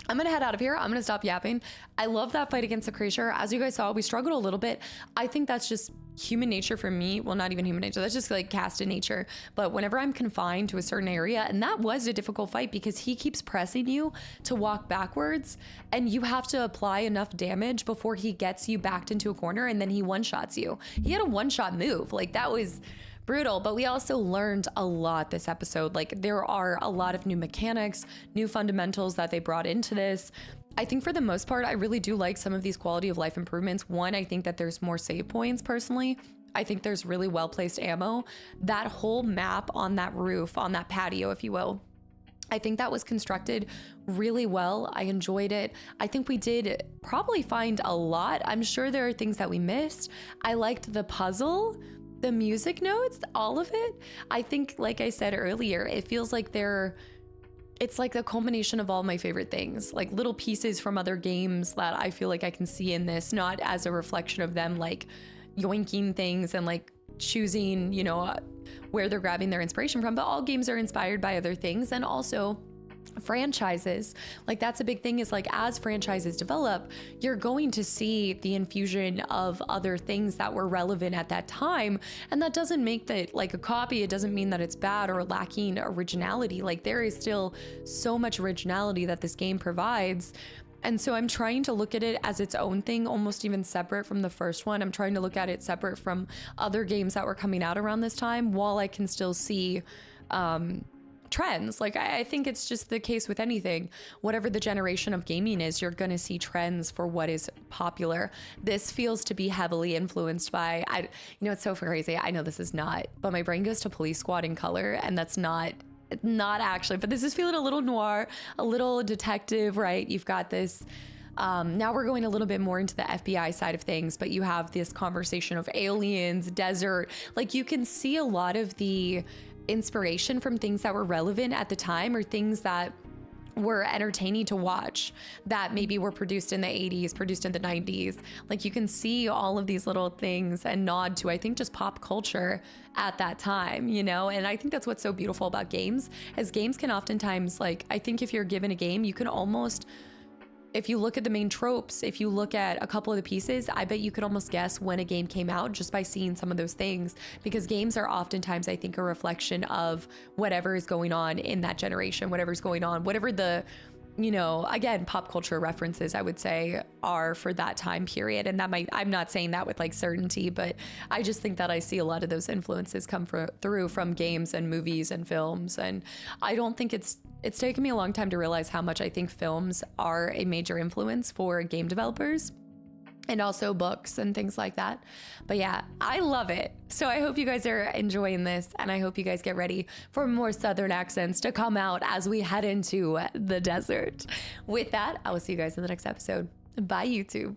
I'm going to head out of here. I'm going to stop yapping. I love that fight against the creature. As you guys saw, we struggled a little bit. I think that's just human nature for me. Well, not even human nature. That's just like casted nature. But whenever I'm confined to a certain area, and that was a difficult fight because he keeps pressing you to walk backwards and you have to apply enough damage before he gets you backed into a corner and then he one-shots you. He had a one-shot move. Like, that was brutal, but we also learned a lot this episode. Like, there are a lot of new mechanics, new fundamentals that they brought into this. I think for the most part, I really do like some of these quality of life improvements. One, I think that there's more save points personally. I think there's really well-placed ammo. That whole map on that roof, on that patio, if you will, I think that was constructed really well. I enjoyed it. I think we did probably find a lot. I'm sure there are things that we missed. I liked the puzzle, the music notes, all of it. I think, like I said earlier, it feels like it's like the culmination of all my favorite things, like little pieces from other games that I feel like I can see in this, not as a reflection of them like yoinking things and like choosing, where they're grabbing their inspiration from, but all games are inspired by other things. And also franchises, like that's a big thing, is like as franchises develop, you're going to see the infusion of other things that were relevant at that time. And that doesn't make that like a copy. It doesn't mean that it's bad or lacking originality. Like, there is still so much originality that this game provides. And so I'm trying to look at it as its own thing, almost even separate from the first one. I'm trying to look at it separate from other games that were coming out around this time, while I can still see trends. Like, I think it's just the case with anything. Whatever the generation of gaming is, you're going to see trends for what is popular. This feels to be heavily influenced by, it's so crazy. I know this is not, but my brain goes to Police Squad in color, and that's not actually, but this is feeling a little noir, a little detective, right? You've got this, now we're going a little bit more into the FBI side of things, but you have this conversation of aliens, desert. Like, you can see a lot of the inspiration from things that were relevant at the time, or things that were entertaining to watch that maybe were produced in the 80s, produced in the 90s. Like, you can see all of these little things and nod to, I think, just pop culture at that time, And I think that's what's so beautiful about games, is games can oftentimes, like, I think if you're given a game, you can almost, if you look at the main tropes, if you look at a couple of the pieces, I bet you could almost guess when a game came out just by seeing some of those things, because games are oftentimes, I think, a reflection of whatever is going on in that generation, whatever's going on, whatever the, again, pop culture references, I would say, are for that time period. And that I'm not saying that with like certainty, but I just think that I see a lot of those influences come through from games and movies and films. And I don't think it's taken me a long time to realize how much I think films are a major influence for game developers, and also books and things like that. But yeah, I love it. So I hope you guys are enjoying this, and I hope you guys get ready for more Southern accents to come out as we head into the desert. With that, I will see you guys in the next episode. Bye, YouTube.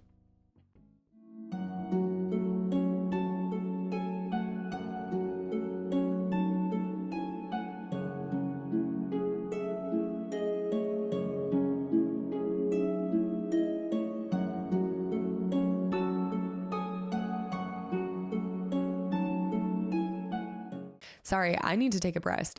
Sorry, I need to take a breath.